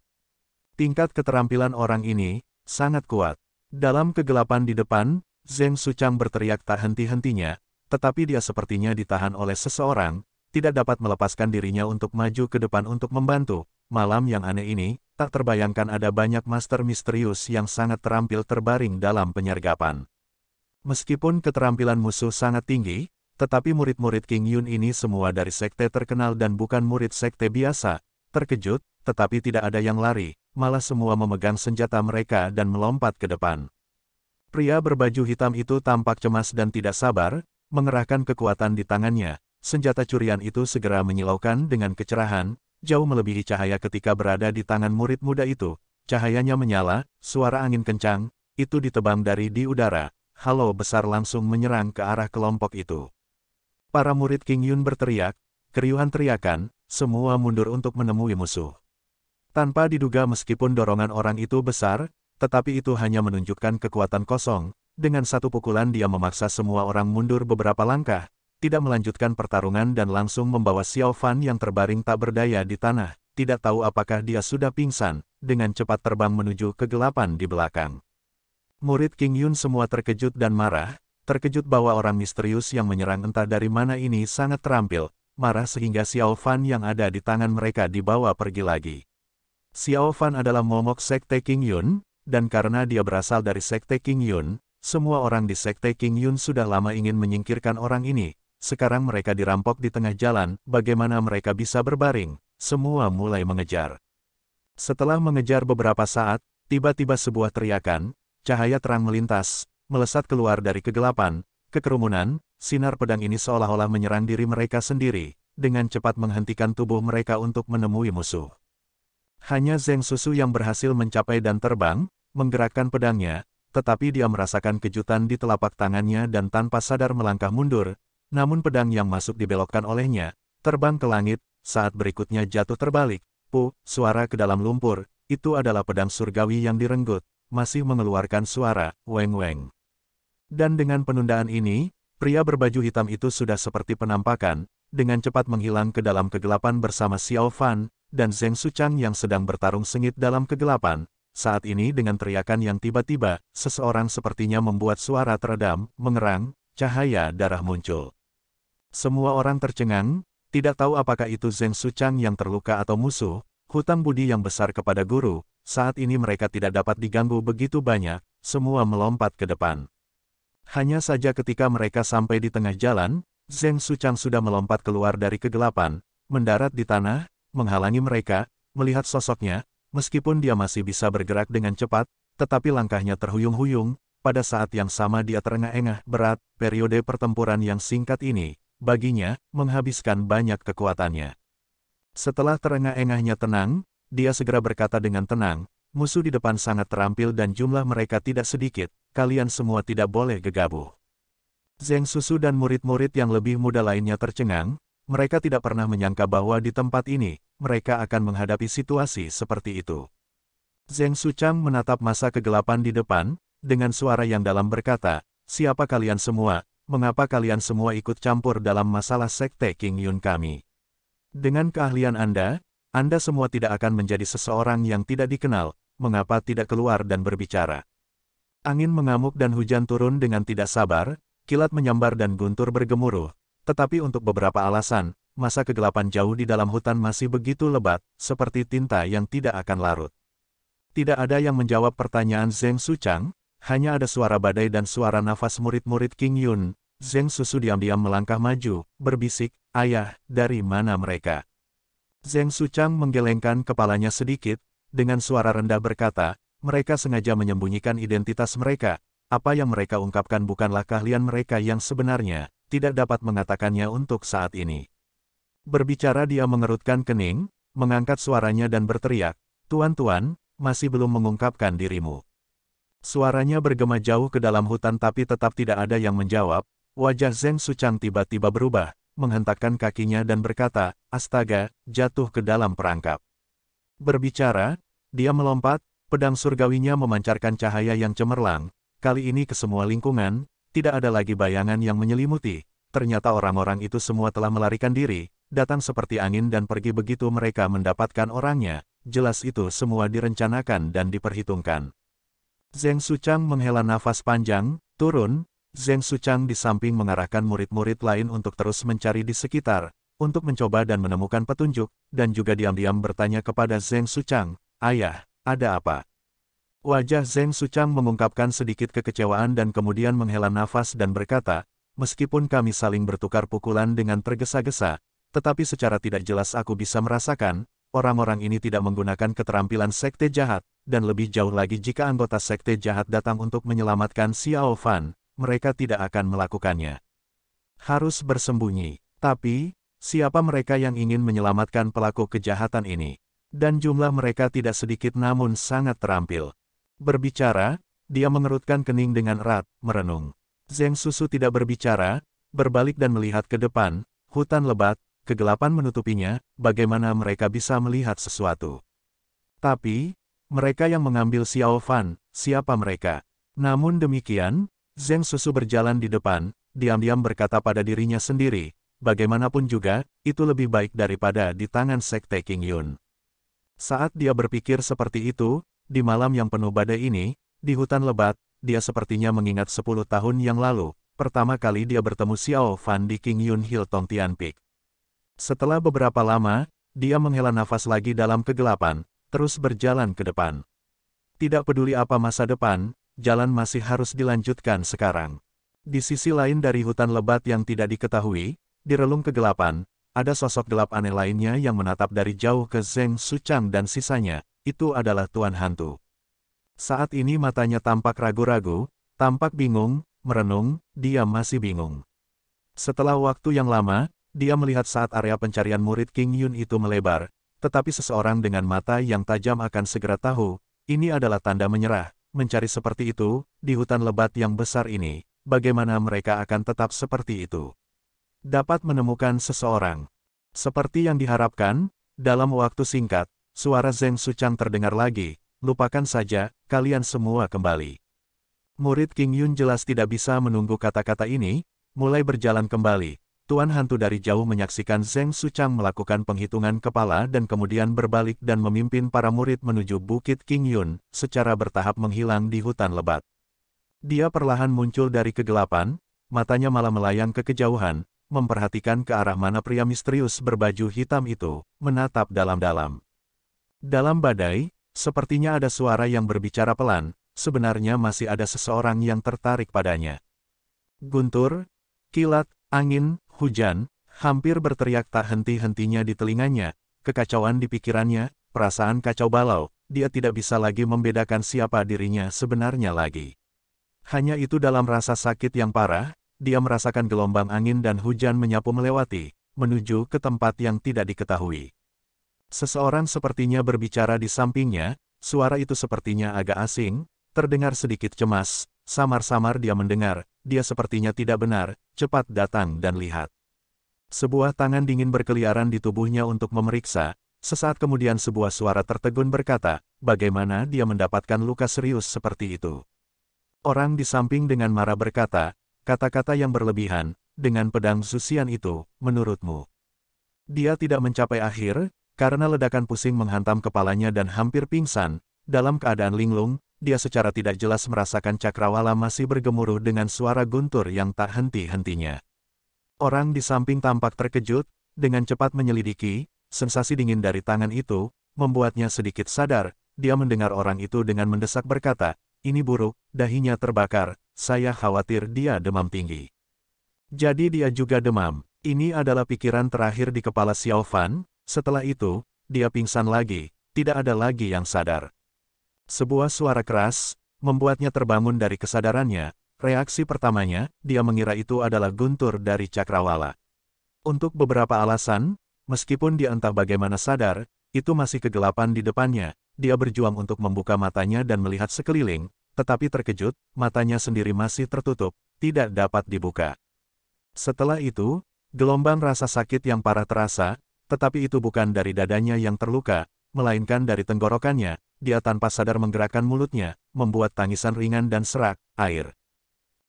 Tingkat keterampilan orang ini sangat kuat. Dalam kegelapan di depan, Zheng Suchang berteriak tak henti-hentinya, tetapi dia sepertinya ditahan oleh seseorang, tidak dapat melepaskan dirinya untuk maju ke depan untuk membantu. Malam yang aneh ini, tak terbayangkan ada banyak master misterius yang sangat terampil terbaring dalam penyergapan. Meskipun keterampilan musuh sangat tinggi, tetapi murid-murid King Yun ini semua dari sekte terkenal dan bukan murid sekte biasa. Terkejut, tetapi tidak ada yang lari, malah semua memegang senjata mereka dan melompat ke depan. Pria berbaju hitam itu tampak cemas dan tidak sabar, mengerahkan kekuatan di tangannya. Senjata curian itu segera menyilaukan dengan kecerahan, jauh melebihi cahaya ketika berada di tangan murid muda itu. Cahayanya menyala, suara angin kencang, itu ditebang dari di udara. Halau besar langsung menyerang ke arah kelompok itu. Para murid King Yun berteriak, keriuhan teriakan, semua mundur untuk menemui musuh. Tanpa diduga meskipun dorongan orang itu besar, tetapi itu hanya menunjukkan kekuatan kosong. Dengan satu pukulan dia memaksa semua orang mundur beberapa langkah, tidak melanjutkan pertarungan dan langsung membawa Xiao Fan yang terbaring tak berdaya di tanah, tidak tahu apakah dia sudah pingsan, dengan cepat terbang menuju kegelapan di belakang. Murid King Yun semua terkejut dan marah, terkejut bahwa orang misterius yang menyerang entah dari mana ini sangat terampil, marah sehingga Xiao Fan yang ada di tangan mereka dibawa pergi lagi. Xiao Fan adalah momok sekte King Yun, dan karena dia berasal dari sekte King Yun, semua orang di sekte King Yun sudah lama ingin menyingkirkan orang ini. Sekarang mereka dirampok di tengah jalan, bagaimana mereka bisa berbaring? Semua mulai mengejar. Setelah mengejar beberapa saat, tiba-tiba sebuah teriakan, cahaya terang melintas, melesat keluar dari kegelapan, ke kerumunan, sinar pedang ini seolah-olah menyerang diri mereka sendiri, dengan cepat menghentikan tubuh mereka untuk menemui musuh. Hanya Zheng Susu yang berhasil mencapai dan terbang, menggerakkan pedangnya, tetapi dia merasakan kejutan di telapak tangannya dan tanpa sadar melangkah mundur, namun pedang yang masuk dibelokkan olehnya, terbang ke langit, saat berikutnya jatuh terbalik, suara ke dalam lumpur, itu adalah pedang surgawi yang direnggut, masih mengeluarkan suara, weng-weng. Dan dengan penundaan ini, pria berbaju hitam itu sudah seperti penampakan, dengan cepat menghilang ke dalam kegelapan bersama Xiao Fan, dan Zheng Suchang yang sedang bertarung sengit dalam kegelapan. Saat ini dengan teriakan yang tiba-tiba, seseorang sepertinya membuat suara teredam, mengerang, cahaya darah muncul. Semua orang tercengang, tidak tahu apakah itu Zheng Suchang yang terluka atau musuh, hutang budi yang besar kepada guru. Saat ini mereka tidak dapat diganggu begitu banyak, semua melompat ke depan. Hanya saja ketika mereka sampai di tengah jalan, Zheng Suchang sudah melompat keluar dari kegelapan, mendarat di tanah, menghalangi mereka. Melihat sosoknya, meskipun dia masih bisa bergerak dengan cepat, tetapi langkahnya terhuyung-huyung. Pada saat yang sama dia terengah-engah berat. Periode pertempuran yang singkat ini, baginya, menghabiskan banyak kekuatannya. Setelah terengah-engahnya tenang, dia segera berkata dengan tenang, musuh di depan sangat terampil dan jumlah mereka tidak sedikit, kalian semua tidak boleh gegabah. Zheng Susu dan murid-murid yang lebih muda lainnya tercengang, mereka tidak pernah menyangka bahwa di tempat ini, mereka akan menghadapi situasi seperti itu. Zheng Suchang menatap masa kegelapan di depan, dengan suara yang dalam berkata, siapa kalian semua, mengapa kalian semua ikut campur dalam masalah sekte King Yun kami? Dengan keahlian Anda semua tidak akan menjadi seseorang yang tidak dikenal, mengapa tidak keluar dan berbicara? Angin mengamuk dan hujan turun dengan tidak sabar, kilat menyambar dan guntur bergemuruh, tetapi untuk beberapa alasan, masa kegelapan jauh di dalam hutan masih begitu lebat, seperti tinta yang tidak akan larut. Tidak ada yang menjawab pertanyaan Zheng Suchang, hanya ada suara badai dan suara nafas murid-murid King Yun. Zheng Susu diam-diam melangkah maju, berbisik, ayah, dari mana mereka? Zheng Suchang menggelengkan kepalanya sedikit, dengan suara rendah berkata, mereka sengaja menyembunyikan identitas mereka. Apa yang mereka ungkapkan bukanlah keahlian mereka yang sebenarnya, tidak dapat mengatakannya untuk saat ini. Berbicara dia mengerutkan kening, mengangkat suaranya dan berteriak, tuan-tuan, masih belum mengungkapkan dirimu. Suaranya bergema jauh ke dalam hutan tapi tetap tidak ada yang menjawab. Wajah Zheng Suchang tiba-tiba berubah, menghentakkan kakinya dan berkata, astaga, jatuh ke dalam perangkap. Berbicara, dia melompat, pedang surgawinya memancarkan cahaya yang cemerlang, kali ini ke semua lingkungan, tidak ada lagi bayangan yang menyelimuti, ternyata orang-orang itu semua telah melarikan diri, datang seperti angin dan pergi begitu mereka mendapatkan orangnya, jelas itu semua direncanakan dan diperhitungkan. Zheng Suchang menghela nafas panjang, turun. Zheng Suchang di samping mengarahkan murid-murid lain untuk terus mencari di sekitar, untuk mencoba dan menemukan petunjuk, dan juga diam-diam bertanya kepada Zheng Suchang, ayah, ada apa? Wajah Zheng Suchang mengungkapkan sedikit kekecewaan dan kemudian menghela nafas dan berkata, meskipun kami saling bertukar pukulan dengan tergesa-gesa, tetapi secara tidak jelas aku bisa merasakan, orang-orang ini tidak menggunakan keterampilan sekte jahat, dan lebih jauh lagi jika anggota sekte jahat datang untuk menyelamatkan Xiao Fan, mereka tidak akan melakukannya. Harus bersembunyi. Tapi, siapa mereka yang ingin menyelamatkan pelaku kejahatan ini? Dan jumlah mereka tidak sedikit namun sangat terampil. Berbicara, dia mengerutkan kening dengan erat, merenung. Zheng Susu tidak berbicara, berbalik dan melihat ke depan, hutan lebat, kegelapan menutupinya, bagaimana mereka bisa melihat sesuatu. Tapi, mereka yang mengambil Xiao Fan, siapa mereka? Namun demikian, Zheng Susu berjalan di depan, diam-diam berkata pada dirinya sendiri, bagaimanapun juga, itu lebih baik daripada di tangan sekte King Yun. Saat dia berpikir seperti itu, di malam yang penuh badai ini, di hutan lebat, dia sepertinya mengingat 10 tahun yang lalu, pertama kali dia bertemu Xiao Fan di King Yun Hill Tongtian Peak. Setelah beberapa lama, dia menghela nafas lagi dalam kegelapan, terus berjalan ke depan. Tidak peduli apa masa depan, jalan masih harus dilanjutkan sekarang. Di sisi lain dari hutan lebat yang tidak diketahui, di relung kegelapan, ada sosok gelap aneh lainnya yang menatap dari jauh ke Zheng Suchang dan sisanya, itu adalah Tuan Hantu. Saat ini matanya tampak ragu-ragu, tampak bingung, merenung, dia masih bingung. Setelah waktu yang lama, dia melihat saat area pencarian murid King Yun itu melebar, tetapi seseorang dengan mata yang tajam akan segera tahu, ini adalah tanda menyerah, mencari seperti itu, di hutan lebat yang besar ini, bagaimana mereka akan tetap seperti itu. Dapat menemukan seseorang. Seperti yang diharapkan, dalam waktu singkat, suara Zheng Suchang terdengar lagi, lupakan saja, kalian semua kembali. Murid King Yun jelas tidak bisa menunggu kata-kata ini, mulai berjalan kembali. Tuan Hantu dari jauh menyaksikan Zheng Suchang melakukan penghitungan kepala dan kemudian berbalik dan memimpin para murid menuju Bukit King Yun, secara bertahap menghilang di hutan lebat. Dia perlahan muncul dari kegelapan, matanya malah melayang ke kejauhan, memperhatikan ke arah mana pria misterius berbaju hitam itu, menatap dalam-dalam. Dalam badai, sepertinya ada suara yang berbicara pelan, sebenarnya masih ada seseorang yang tertarik padanya. Guntur, kilat, angin, hujan, hampir berteriak tak henti-hentinya di telinganya, kekacauan di pikirannya, perasaan kacau balau, dia tidak bisa lagi membedakan siapa dirinya sebenarnya lagi. Hanya itu dalam rasa sakit yang parah, dia merasakan gelombang angin dan hujan menyapu melewati, menuju ke tempat yang tidak diketahui. Seseorang sepertinya berbicara di sampingnya, suara itu sepertinya agak asing, terdengar sedikit cemas, samar-samar dia mendengar, dia sepertinya tidak benar, cepat datang dan lihat. Sebuah tangan dingin berkeliaran di tubuhnya untuk memeriksa, sesaat kemudian sebuah suara tertegun berkata, bagaimana dia mendapatkan luka serius seperti itu. Orang di samping dengan marah berkata, kata-kata yang berlebihan, dengan pedang Zuxian itu, menurutmu. Dia tidak mencapai akhir, karena ledakan pusing menghantam kepalanya dan hampir pingsan, dalam keadaan linglung, dia secara tidak jelas merasakan cakrawala masih bergemuruh dengan suara guntur yang tak henti-hentinya. Orang di samping tampak terkejut, dengan cepat menyelidiki, sensasi dingin dari tangan itu, membuatnya sedikit sadar, dia mendengar orang itu dengan mendesak berkata, ini buruk, dahinya terbakar, saya khawatir dia demam tinggi. Jadi dia juga demam, ini adalah pikiran terakhir di kepala Xiao Fan, setelah itu, dia pingsan lagi, tidak ada lagi yang sadar. Sebuah suara keras, membuatnya terbangun dari kesadarannya. Reaksi pertamanya, dia mengira itu adalah guntur dari cakrawala. Untuk beberapa alasan, meskipun dia entah bagaimana sadar, itu masih kegelapan di depannya, dia berjuang untuk membuka matanya dan melihat sekeliling, tetapi terkejut, matanya sendiri masih tertutup, tidak dapat dibuka. Setelah itu, gelombang rasa sakit yang parah terasa, tetapi itu bukan dari dadanya yang terluka, melainkan dari tenggorokannya, dia tanpa sadar menggerakkan mulutnya, membuat tangisan ringan dan serak, air.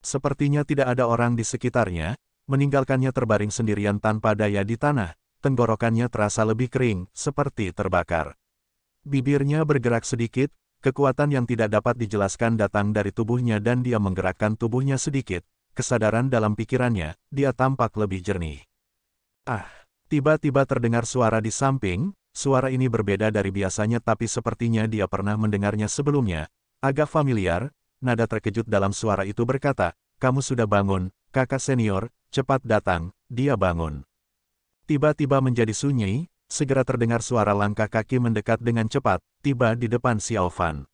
Sepertinya tidak ada orang di sekitarnya, meninggalkannya terbaring sendirian tanpa daya di tanah, tenggorokannya terasa lebih kering, seperti terbakar. Bibirnya bergerak sedikit, kekuatan yang tidak dapat dijelaskan datang dari tubuhnya dan dia menggerakkan tubuhnya sedikit, kesadaran dalam pikirannya, dia tampak lebih jernih. Tiba-tiba terdengar suara di samping, suara ini berbeda dari biasanya tapi sepertinya dia pernah mendengarnya sebelumnya, agak familiar. Nada terkejut dalam suara itu berkata, kamu sudah bangun, kakak senior, cepat datang, dia bangun. Tiba-tiba menjadi sunyi, segera terdengar suara langkah kaki mendekat dengan cepat, tiba di depan Xiao Fan.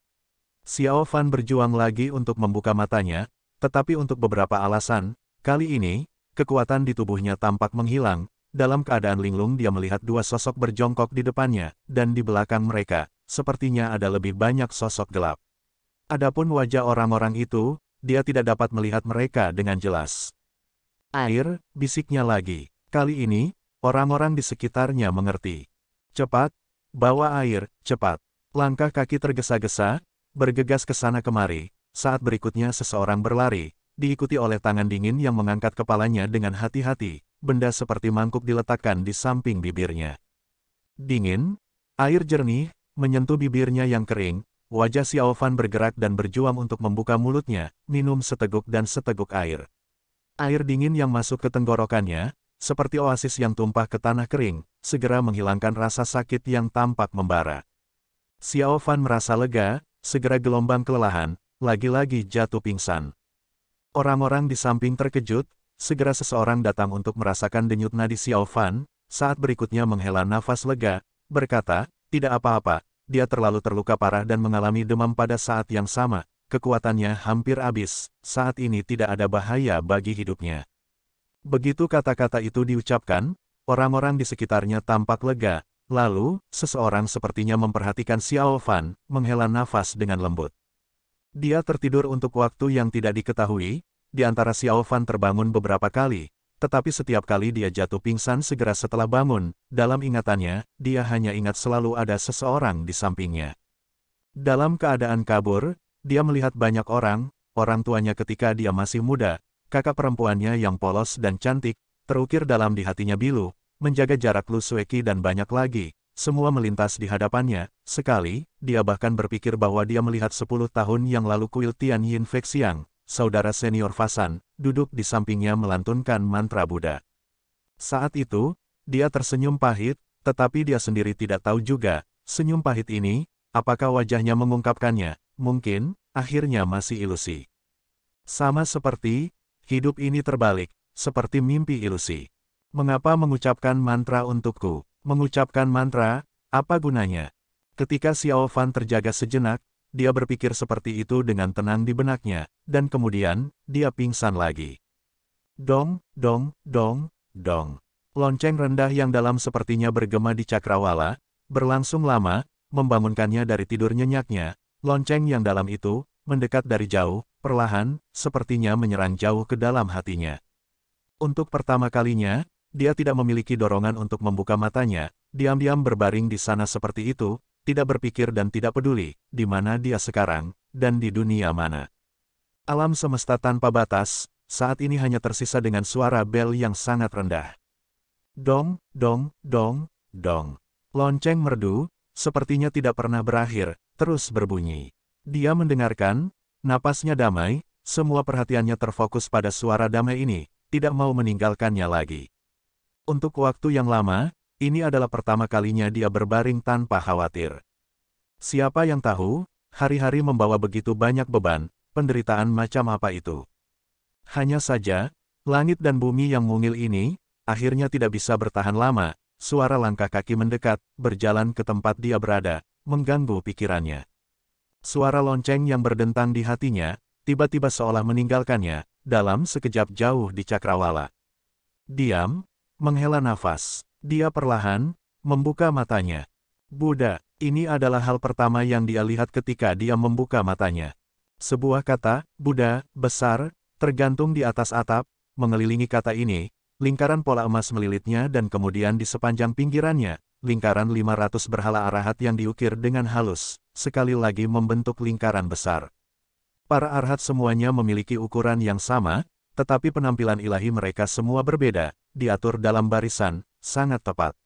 Xiao Fan berjuang lagi untuk membuka matanya, tetapi untuk beberapa alasan, kali ini, kekuatan di tubuhnya tampak menghilang, dalam keadaan linglung dia melihat dua sosok berjongkok di depannya, dan di belakang mereka, sepertinya ada lebih banyak sosok gelap. Adapun wajah orang-orang itu, dia tidak dapat melihat mereka dengan jelas. Air, bisiknya lagi. Kali ini, orang-orang di sekitarnya mengerti. Cepat, bawa air, cepat. Langkah kaki tergesa-gesa, bergegas ke sana kemari. Saat berikutnya seseorang berlari, diikuti oleh tangan dingin yang mengangkat kepalanya dengan hati-hati, benda seperti mangkuk diletakkan di samping bibirnya. Dingin, air jernih, menyentuh bibirnya yang kering. Wajah Xiao Fan bergerak dan berjuang untuk membuka mulutnya, minum seteguk dan seteguk air. Air dingin yang masuk ke tenggorokannya, seperti oasis yang tumpah ke tanah kering, segera menghilangkan rasa sakit yang tampak membara. Xiao Fan merasa lega, segera gelombang kelelahan, lagi-lagi jatuh pingsan. Orang-orang di samping terkejut, segera seseorang datang untuk merasakan denyut nadi Xiao Fan, saat berikutnya menghela nafas lega, berkata, tidak apa-apa. Dia terlalu terluka parah dan mengalami demam pada saat yang sama, kekuatannya hampir habis, saat ini tidak ada bahaya bagi hidupnya. Begitu kata-kata itu diucapkan, orang-orang di sekitarnya tampak lega, lalu, seseorang sepertinya memperhatikan Xiao Fan, menghela nafas dengan lembut. Dia tertidur untuk waktu yang tidak diketahui, di antara Xiao Fan terbangun beberapa kali, tetapi setiap kali dia jatuh pingsan segera setelah bangun, dalam ingatannya, dia hanya ingat selalu ada seseorang di sampingnya. Dalam keadaan kabur, dia melihat banyak orang tuanya ketika dia masih muda, kakak perempuannya yang polos dan cantik, terukir dalam di hatinya Bilu, menjaga jarak Lu Sueki dan banyak lagi, semua melintas di hadapannya. Sekali, dia bahkan berpikir bahwa dia melihat 10 tahun yang lalu kuil Tian Yin Fexiang, saudara senior Fasan, duduk di sampingnya melantunkan mantra Buddha. Saat itu, dia tersenyum pahit, tetapi dia sendiri tidak tahu juga, senyum pahit ini, apakah wajahnya mengungkapkannya, mungkin, akhirnya masih ilusi. Sama seperti, hidup ini terbalik, seperti mimpi ilusi. Mengapa mengucapkan mantra untukku? Mengucapkan mantra, apa gunanya? Ketika Xiao Fan terjaga sejenak, dia berpikir seperti itu dengan tenang di benaknya, dan kemudian, dia pingsan lagi. Dong, dong, dong, dong. Lonceng rendah yang dalam sepertinya bergema di cakrawala, berlangsung lama, membangunkannya dari tidur nyenyaknya. Lonceng yang dalam itu, mendekat dari jauh, perlahan, sepertinya menyerang jauh ke dalam hatinya. Untuk pertama kalinya, dia tidak memiliki dorongan untuk membuka matanya, diam-diam berbaring di sana seperti itu, tidak berpikir dan tidak peduli, di mana dia sekarang, dan di dunia mana. Alam semesta tanpa batas, saat ini hanya tersisa dengan suara bel yang sangat rendah. Dong, dong, dong, dong. Lonceng merdu, sepertinya tidak pernah berakhir, terus berbunyi. Dia mendengarkan, napasnya damai, semua perhatiannya terfokus pada suara damai ini, tidak mau meninggalkannya lagi. Untuk waktu yang lama, ini adalah pertama kalinya dia berbaring tanpa khawatir. Siapa yang tahu, hari-hari membawa begitu banyak beban, penderitaan macam apa itu. Hanya saja, langit dan bumi yang mungil ini, akhirnya tidak bisa bertahan lama, suara langkah kaki mendekat, berjalan ke tempat dia berada, mengganggu pikirannya. Suara lonceng yang berdentang di hatinya, tiba-tiba seolah meninggalkannya, dalam sekejap jauh di cakrawala. Diam, menghela nafas. Dia perlahan, membuka matanya. Buddha, ini adalah hal pertama yang dia lihat ketika dia membuka matanya. Sebuah kata, Buddha, besar, tergantung di atas atap, mengelilingi kata ini, lingkaran pola emas melilitnya dan kemudian di sepanjang pinggirannya, lingkaran 500 berhala arahat yang diukir dengan halus, sekali lagi membentuk lingkaran besar. Para arhat semuanya memiliki ukuran yang sama, tetapi penampilan ilahi mereka semua berbeda, diatur dalam barisan, sangat tepat.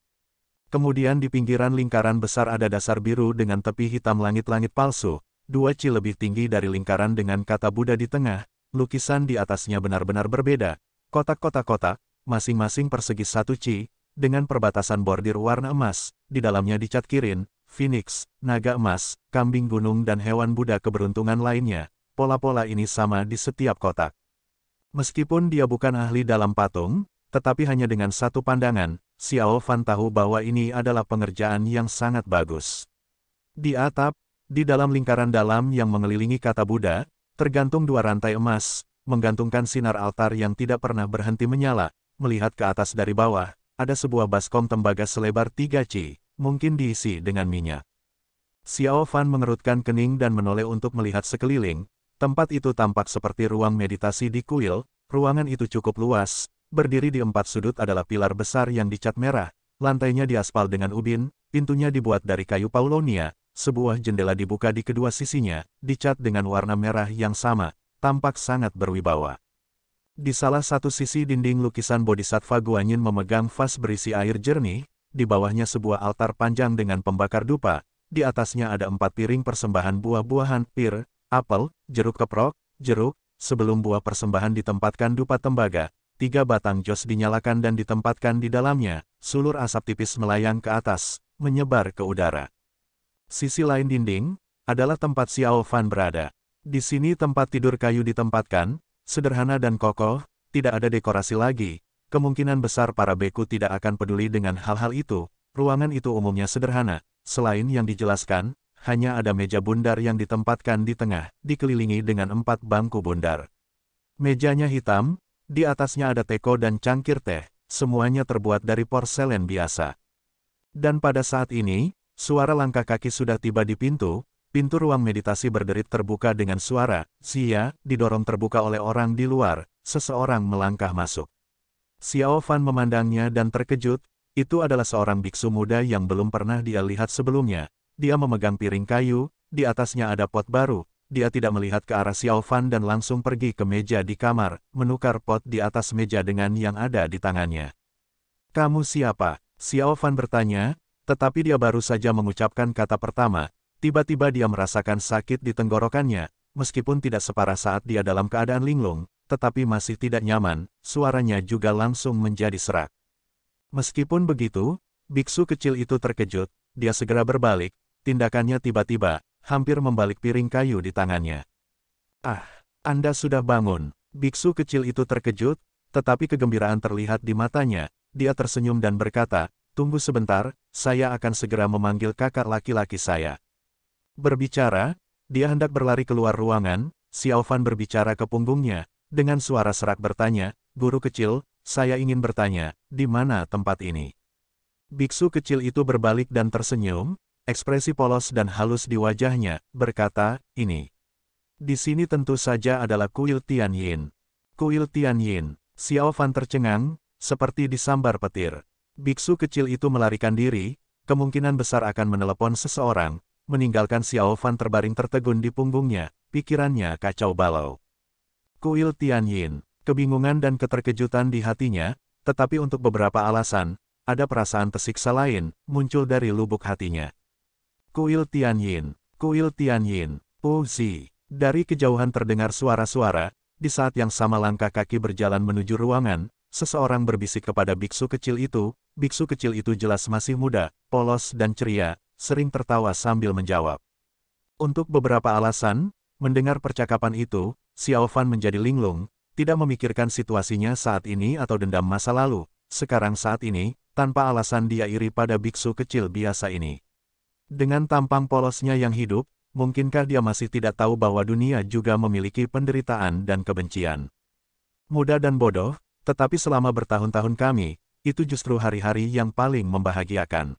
Kemudian di pinggiran lingkaran besar ada dasar biru dengan tepi hitam langit-langit palsu, 2 ci lebih tinggi dari lingkaran dengan kata Buddha di tengah, lukisan di atasnya benar-benar berbeda, kotak-kotak-kotak, masing-masing persegi 1 ci, dengan perbatasan bordir warna emas, di dalamnya dicat kirin, phoenix, naga emas, kambing gunung dan hewan Buddha keberuntungan lainnya. Pola-pola ini sama di setiap kotak. Meskipun dia bukan ahli dalam patung, tetapi hanya dengan satu pandangan, Xiao Fan tahu bahwa ini adalah pengerjaan yang sangat bagus. Di atap, di dalam lingkaran dalam yang mengelilingi kata Buddha, tergantung 2 rantai emas, menggantungkan sinar altar yang tidak pernah berhenti menyala. Melihat ke atas dari bawah, ada sebuah baskom tembaga selebar 3 ci, mungkin diisi dengan minyak. Xiao Fan mengerutkan kening dan menoleh untuk melihat sekeliling. Tempat itu tampak seperti ruang meditasi di kuil, ruangan itu cukup luas, berdiri di 4 sudut adalah pilar besar yang dicat merah, lantainya diaspal dengan ubin, pintunya dibuat dari kayu paulonia, sebuah jendela dibuka di kedua sisinya, dicat dengan warna merah yang sama, tampak sangat berwibawa. Di salah satu sisi dinding lukisan Bodhisattva Guanyin memegang vas berisi air jernih, di bawahnya sebuah altar panjang dengan pembakar dupa, di atasnya ada 4 piring persembahan buah-buahan, pir, apel, jeruk keprok, jeruk, sebelum buah persembahan ditempatkan dupa tembaga, 3 batang jos dinyalakan dan ditempatkan di dalamnya, sulur asap tipis melayang ke atas, menyebar ke udara. Sisi lain dinding, adalah tempat Xiao Fan berada. Di sini tempat tidur kayu ditempatkan, sederhana dan kokoh, tidak ada dekorasi lagi, kemungkinan besar para beku tidak akan peduli dengan hal-hal itu, ruangan itu umumnya sederhana, selain yang dijelaskan, hanya ada meja bundar yang ditempatkan di tengah, dikelilingi dengan 4 bangku bundar. Mejanya hitam, di atasnya ada teko dan cangkir teh, semuanya terbuat dari porselen biasa. Dan pada saat ini, suara langkah kaki sudah tiba di pintu ruang meditasi berderit terbuka dengan suara, "Sia," didorong terbuka oleh orang di luar, seseorang melangkah masuk. Xiao Fan memandangnya dan terkejut, itu adalah seorang biksu muda yang belum pernah dia lihat sebelumnya. Dia memegang piring kayu, di atasnya ada pot baru, dia tidak melihat ke arah Xiao Fan dan langsung pergi ke meja di kamar, menukar pot di atas meja dengan yang ada di tangannya. "Kamu siapa?" Xiao Fan bertanya, tetapi dia baru saja mengucapkan kata pertama, tiba-tiba dia merasakan sakit di tenggorokannya, meskipun tidak separah saat dia dalam keadaan linglung, tetapi masih tidak nyaman, suaranya juga langsung menjadi serak. Meskipun begitu, biksu kecil itu terkejut, dia segera berbalik, tindakannya tiba-tiba, hampir membalik piring kayu di tangannya. "Ah, Anda sudah bangun." Biksu kecil itu terkejut, tetapi kegembiraan terlihat di matanya, dia tersenyum dan berkata, tunggu sebentar, saya akan segera memanggil kakak laki-laki saya. Berbicara, dia hendak berlari keluar ruangan, Xiao Fan berbicara ke punggungnya, dengan suara serak bertanya, "Guru kecil, saya ingin bertanya, di mana tempat ini?" Biksu kecil itu berbalik dan tersenyum, ekspresi polos dan halus di wajahnya, berkata, "Ini. Di sini tentu saja adalah kuil Tianyin." Kuil Tianyin. Xiao Fan tercengang, seperti disambar petir. Biksu kecil itu melarikan diri, kemungkinan besar akan menelepon seseorang, meninggalkan Xiao Fan terbaring tertegun di punggungnya, pikirannya kacau balau. Kuil Tianyin, kebingungan dan keterkejutan di hatinya, tetapi untuk beberapa alasan, ada perasaan tersiksa lain, muncul dari lubuk hatinya. Kuil Tianyin, Kuil Tianyin, Zi. Dari kejauhan terdengar suara-suara, di saat yang sama langkah kaki berjalan menuju ruangan, seseorang berbisik kepada biksu kecil itu jelas masih muda, polos dan ceria, sering tertawa sambil menjawab. Untuk beberapa alasan, mendengar percakapan itu, Xiao Fan menjadi linglung, tidak memikirkan situasinya saat ini atau dendam masa lalu, sekarang saat ini, tanpa alasan dia iri pada biksu kecil biasa ini. Dengan tampang polosnya yang hidup, mungkinkah dia masih tidak tahu bahwa dunia juga memiliki penderitaan dan kebencian? Muda dan bodoh, tetapi selama bertahun-tahun kami, itu justru hari-hari yang paling membahagiakan.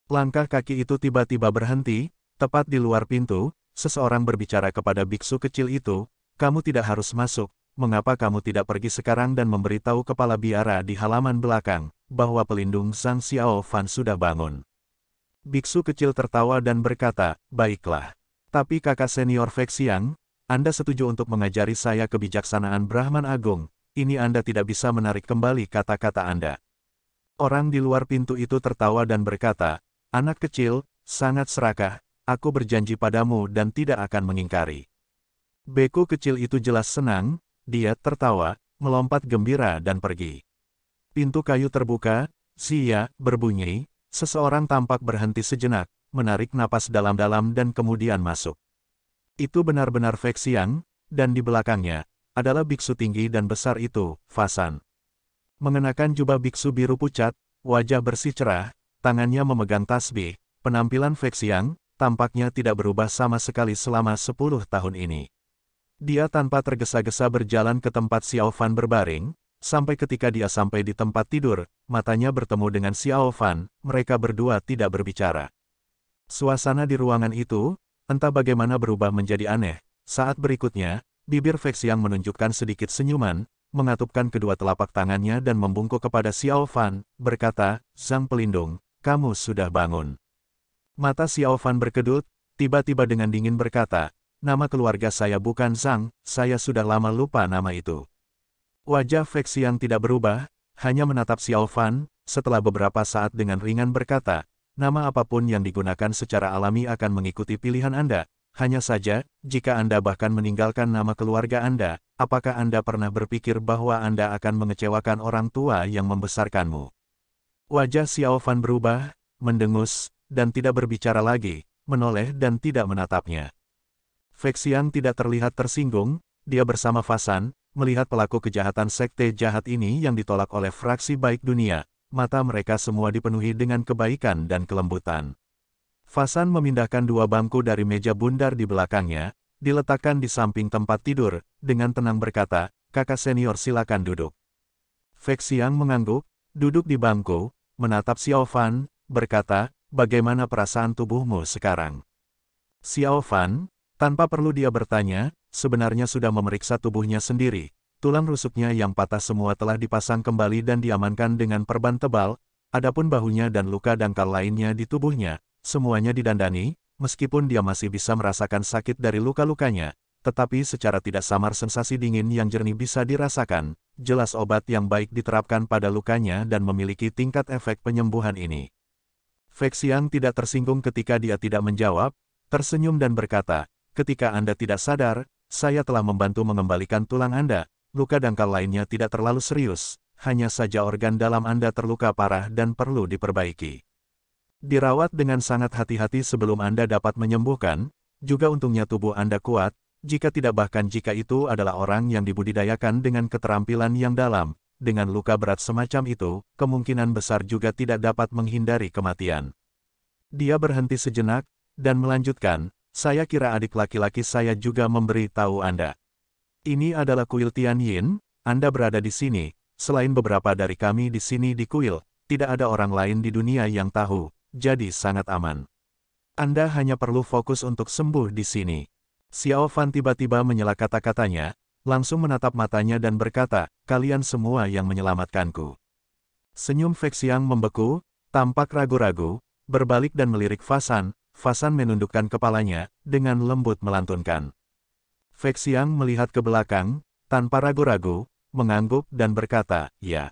Langkah kaki itu tiba-tiba berhenti, tepat di luar pintu, seseorang berbicara kepada biksu kecil itu, "Kamu tidak harus masuk, mengapa kamu tidak pergi sekarang dan memberitahu kepala biara di halaman belakang, bahwa pelindung Zhang Xiao Fan sudah bangun?" Biksu kecil tertawa dan berkata, "Baiklah. Tapi kakak senior Fek Xiang, Anda setuju untuk mengajari saya kebijaksanaan Brahman Agung, ini Anda tidak bisa menarik kembali kata-kata Anda." Orang di luar pintu itu tertawa dan berkata, "Anak kecil, sangat serakah, aku berjanji padamu dan tidak akan mengingkari." Beku kecil itu jelas senang, dia tertawa, melompat gembira dan pergi. Pintu kayu terbuka, "Zia" berbunyi, seseorang tampak berhenti sejenak, menarik napas dalam-dalam dan kemudian masuk. Itu benar-benar Fek Xiang, dan di belakangnya, adalah biksu tinggi dan besar itu, Fasan. Mengenakan jubah biksu biru pucat, wajah bersih cerah, tangannya memegang tasbih, penampilan Fek Xiang, tampaknya tidak berubah sama sekali selama 10 tahun ini. Dia tanpa tergesa-gesa berjalan ke tempat Xiao Fan berbaring, sampai ketika dia sampai di tempat tidur, matanya bertemu dengan Xiao Fan, mereka berdua tidak berbicara. Suasana di ruangan itu, entah bagaimana berubah menjadi aneh. Saat berikutnya, bibir Fek Xiang menunjukkan sedikit senyuman, mengatupkan kedua telapak tangannya dan membungkuk kepada Xiao Fan, berkata, "Zhang pelindung, kamu sudah bangun." Mata Xiao Fan berkedut, tiba-tiba dengan dingin berkata, "Nama keluarga saya bukan Zhang, saya sudah lama lupa nama itu." Wajah Fek Xiang tidak berubah, hanya menatap Xiao Fan, setelah beberapa saat dengan ringan berkata, "Nama apapun yang digunakan secara alami akan mengikuti pilihan Anda. Hanya saja, jika Anda bahkan meninggalkan nama keluarga Anda, apakah Anda pernah berpikir bahwa Anda akan mengecewakan orang tua yang membesarkanmu?" Wajah Xiao Fan berubah, mendengus, dan tidak berbicara lagi, menoleh dan tidak menatapnya. Fek Xiang tidak terlihat tersinggung, dia bersama Fasan, melihat pelaku kejahatan sekte jahat ini yang ditolak oleh fraksi baik dunia, mata mereka semua dipenuhi dengan kebaikan dan kelembutan. Fasan memindahkan dua bangku dari meja bundar di belakangnya, diletakkan di samping tempat tidur, dengan tenang berkata, "Kakak senior silakan duduk." Fek Xiang mengangguk, duduk di bangku, menatap Xiao Fan, berkata, "Bagaimana perasaan tubuhmu sekarang?" Xiao Fan, tanpa perlu dia bertanya, sebenarnya sudah memeriksa tubuhnya sendiri. Tulang rusuknya yang patah semua telah dipasang kembali dan diamankan dengan perban tebal, adapun bahunya dan luka dangkal lainnya di tubuhnya, semuanya didandani, meskipun dia masih bisa merasakan sakit dari luka-lukanya, tetapi secara tidak samar sensasi dingin yang jernih bisa dirasakan, jelas obat yang baik diterapkan pada lukanya dan memiliki tingkat efek penyembuhan ini. Fek Xiang tidak tersinggung ketika dia tidak menjawab, tersenyum dan berkata, "Ketika Anda tidak sadar, saya telah membantu mengembalikan tulang Anda, luka dangkal lainnya tidak terlalu serius, hanya saja organ dalam Anda terluka parah dan perlu diperbaiki. Dirawat dengan sangat hati-hati sebelum Anda dapat menyembuhkan, juga untungnya tubuh Anda kuat, jika tidak bahkan jika itu adalah orang yang dibudidayakan dengan keterampilan yang dalam, dengan luka berat semacam itu, kemungkinan besar juga tidak dapat menghindari kematian. Dia berhenti sejenak, dan melanjutkan, saya kira adik laki-laki saya juga memberi tahu Anda. Ini adalah kuil Tianyin, Anda berada di sini, selain beberapa dari kami di sini di kuil, tidak ada orang lain di dunia yang tahu, jadi sangat aman. Anda hanya perlu fokus untuk sembuh di sini. Xiao Fan tiba-tiba menyela kata-katanya, langsung menatap matanya dan berkata, kalian semua yang menyelamatkanku. Senyum Fei Xiang membeku, tampak ragu-ragu, berbalik dan melirik Fasan. Fasan menundukkan kepalanya, dengan lembut melantunkan. Fei Xiang melihat ke belakang, tanpa ragu-ragu, mengangguk dan berkata, ya.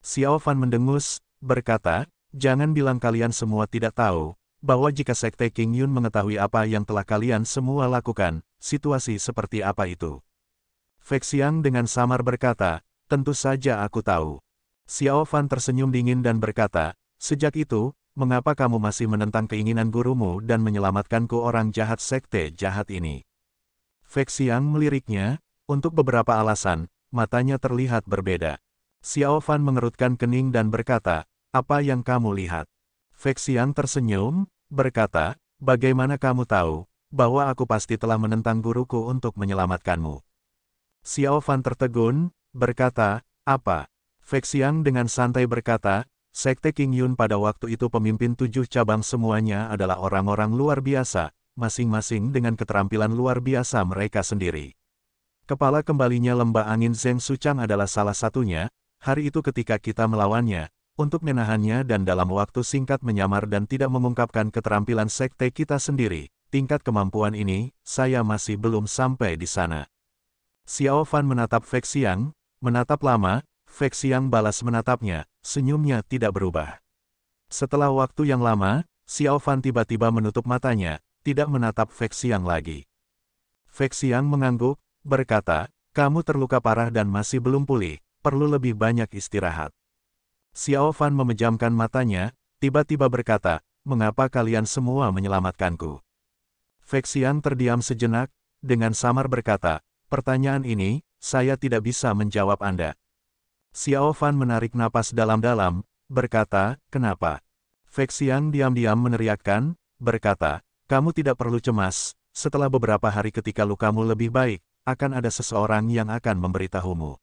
Xiao Fan mendengus, berkata, jangan bilang kalian semua tidak tahu, bahwa jika Sekte King Yun mengetahui apa yang telah kalian semua lakukan, situasi seperti apa itu. Fei Xiang dengan samar berkata, tentu saja aku tahu. Xiao Fan tersenyum dingin dan berkata, sejak itu, mengapa kamu masih menentang keinginan gurumu dan menyelamatkanku orang jahat sekte jahat ini? Fei Xiang meliriknya, untuk beberapa alasan, matanya terlihat berbeda. Xiao Fan mengerutkan kening dan berkata, apa yang kamu lihat? Fei Xiang tersenyum, berkata, bagaimana kamu tahu, bahwa aku pasti telah menentang guruku untuk menyelamatkanmu? Xiao Fan tertegun, berkata, apa? Fei Xiang dengan santai berkata, Sekte King Yun pada waktu itu pemimpin 7 cabang semuanya adalah orang-orang luar biasa, masing-masing dengan keterampilan luar biasa mereka sendiri. Kepala kembalinya lembah angin Zheng Suchang adalah salah satunya, hari itu ketika kita melawannya, untuk menahannya dan dalam waktu singkat menyamar dan tidak mengungkapkan keterampilan sekte kita sendiri, tingkat kemampuan ini, saya masih belum sampai di sana. Xiao Fan menatap Fei Xiang, menatap lama, Fei Xiang balas menatapnya, senyumnya tidak berubah. Setelah waktu yang lama, Xiao Fan tiba-tiba menutup matanya, tidak menatap Fei Xiang lagi. Fei Xiang mengangguk, berkata, kamu terluka parah dan masih belum pulih, perlu lebih banyak istirahat. Xiao Fan memejamkan matanya, tiba-tiba berkata, mengapa kalian semua menyelamatkanku? Fei Xiang terdiam sejenak, dengan samar berkata, pertanyaan ini, saya tidak bisa menjawab Anda. Xiao Fan menarik napas dalam-dalam, berkata, kenapa? Fei Xiang diam-diam meneriakkan, berkata, kamu tidak perlu cemas, setelah beberapa hari ketika lukamu lebih baik, akan ada seseorang yang akan memberitahumu.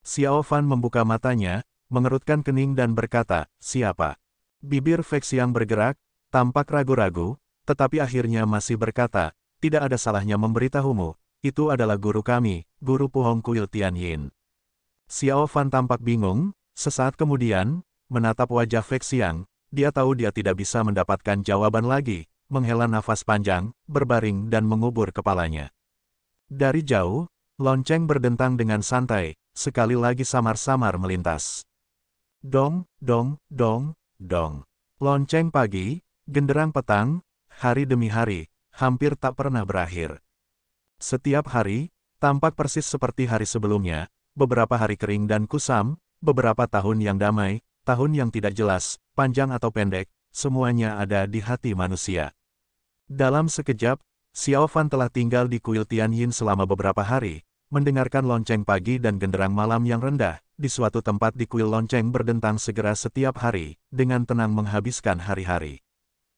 Xiao Fan membuka matanya, mengerutkan kening dan berkata, siapa? Bibir Fei Xiang bergerak, tampak ragu-ragu, tetapi akhirnya masih berkata, tidak ada salahnya memberitahumu, itu adalah guru kami, guru Puhong Kuil Tianyin. Xiao Fan tampak bingung, sesaat kemudian, menatap wajah Fei Xiang, dia tahu dia tidak bisa mendapatkan jawaban lagi, menghela nafas panjang, berbaring dan mengubur kepalanya. Dari jauh, lonceng berdentang dengan santai, sekali lagi samar-samar melintas. Dong, dong, dong, dong. Lonceng pagi, genderang petang, hari demi hari, hampir tak pernah berakhir. Setiap hari, tampak persis seperti hari sebelumnya, beberapa hari kering dan kusam, beberapa tahun yang damai, tahun yang tidak jelas, panjang atau pendek, semuanya ada di hati manusia. Dalam sekejap, Xiao Fan telah tinggal di kuil Tianyin selama beberapa hari, mendengarkan lonceng pagi dan genderang malam yang rendah, di suatu tempat di kuil lonceng berdentang segera setiap hari, dengan tenang menghabiskan hari-hari.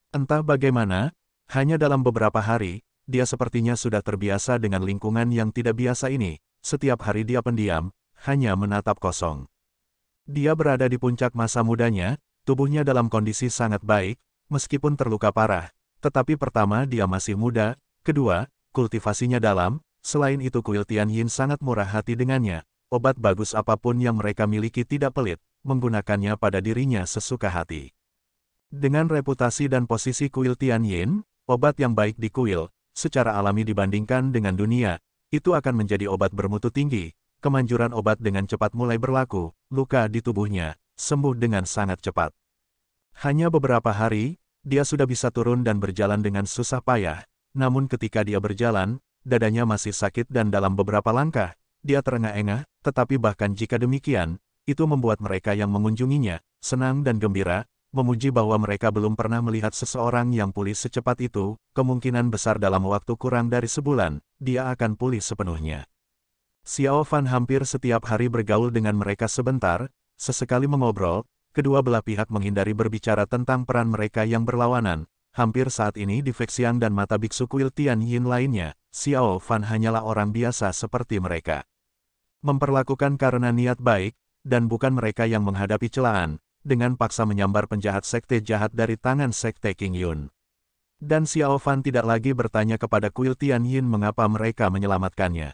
Entah bagaimana, hanya dalam beberapa hari, dia sepertinya sudah terbiasa dengan lingkungan yang tidak biasa ini, setiap hari dia pendiam, hanya menatap kosong. Dia berada di puncak masa mudanya, tubuhnya dalam kondisi sangat baik, meskipun terluka parah, tetapi pertama dia masih muda, kedua, kultivasinya dalam, selain itu kuil Tianyin sangat murah hati dengannya, obat bagus apapun yang mereka miliki tidak pelit, menggunakannya pada dirinya sesuka hati. Dengan reputasi dan posisi kuil Tianyin, obat yang baik di kuil, secara alami dibandingkan dengan dunia, itu akan menjadi obat bermutu tinggi, kemanjuran obat dengan cepat mulai berlaku, luka di tubuhnya, sembuh dengan sangat cepat. Hanya beberapa hari, dia sudah bisa turun dan berjalan dengan susah payah, namun ketika dia berjalan, dadanya masih sakit dan dalam beberapa langkah, dia terengah-engah, tetapi bahkan jika demikian, itu membuat mereka yang mengunjunginya, senang dan gembira, memuji bahwa mereka belum pernah melihat seseorang yang pulih secepat itu, kemungkinan besar dalam waktu kurang dari sebulan, dia akan pulih sepenuhnya. Xiao Fan hampir setiap hari bergaul dengan mereka sebentar, sesekali mengobrol, kedua belah pihak menghindari berbicara tentang peran mereka yang berlawanan. Hampir saat ini di Fexiang dan mata biksu kuil Tianyin lainnya, Xiao Fan hanyalah orang biasa seperti mereka. Memperlakukan karena niat baik, dan bukan mereka yang menghadapi celaan, dengan paksa menyambar penjahat sekte jahat dari tangan sekte King Yun. Dan Xiao Fan tidak lagi bertanya kepada kuil Tianyin mengapa mereka menyelamatkannya.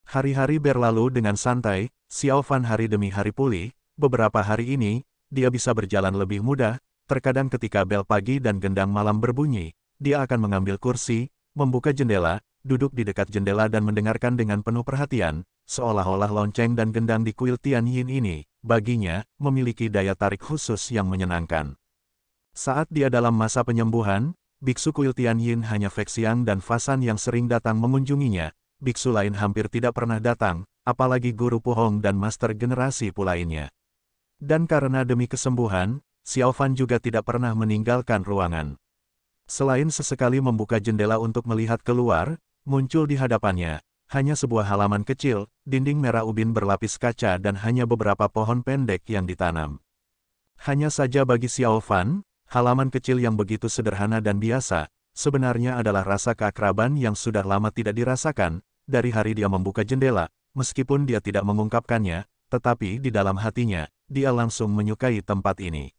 Hari-hari berlalu dengan santai, Xiao Fan hari demi hari pulih, beberapa hari ini, dia bisa berjalan lebih mudah, terkadang ketika bel pagi dan gendang malam berbunyi, dia akan mengambil kursi, membuka jendela, duduk di dekat jendela dan mendengarkan dengan penuh perhatian, seolah-olah lonceng dan gendang di kuil Tianyin ini, baginya, memiliki daya tarik khusus yang menyenangkan. Saat dia dalam masa penyembuhan, biksu kuil Tianyin hanya Fexiang dan Fasan yang sering datang mengunjunginya. Biksu lain hampir tidak pernah datang, apalagi guru Puhong dan master generasi pula lainnya. Dan karena demi kesembuhan, Xiao Fan juga tidak pernah meninggalkan ruangan. Selain sesekali membuka jendela untuk melihat keluar, muncul di hadapannya, hanya sebuah halaman kecil, dinding merah ubin berlapis kaca dan hanya beberapa pohon pendek yang ditanam. Hanya saja bagi Xiao Fan, halaman kecil yang begitu sederhana dan biasa, sebenarnya adalah rasa keakraban yang sudah lama tidak dirasakan, dari hari dia membuka jendela, meskipun dia tidak mengungkapkannya, tetapi di dalam hatinya, dia langsung menyukai tempat ini.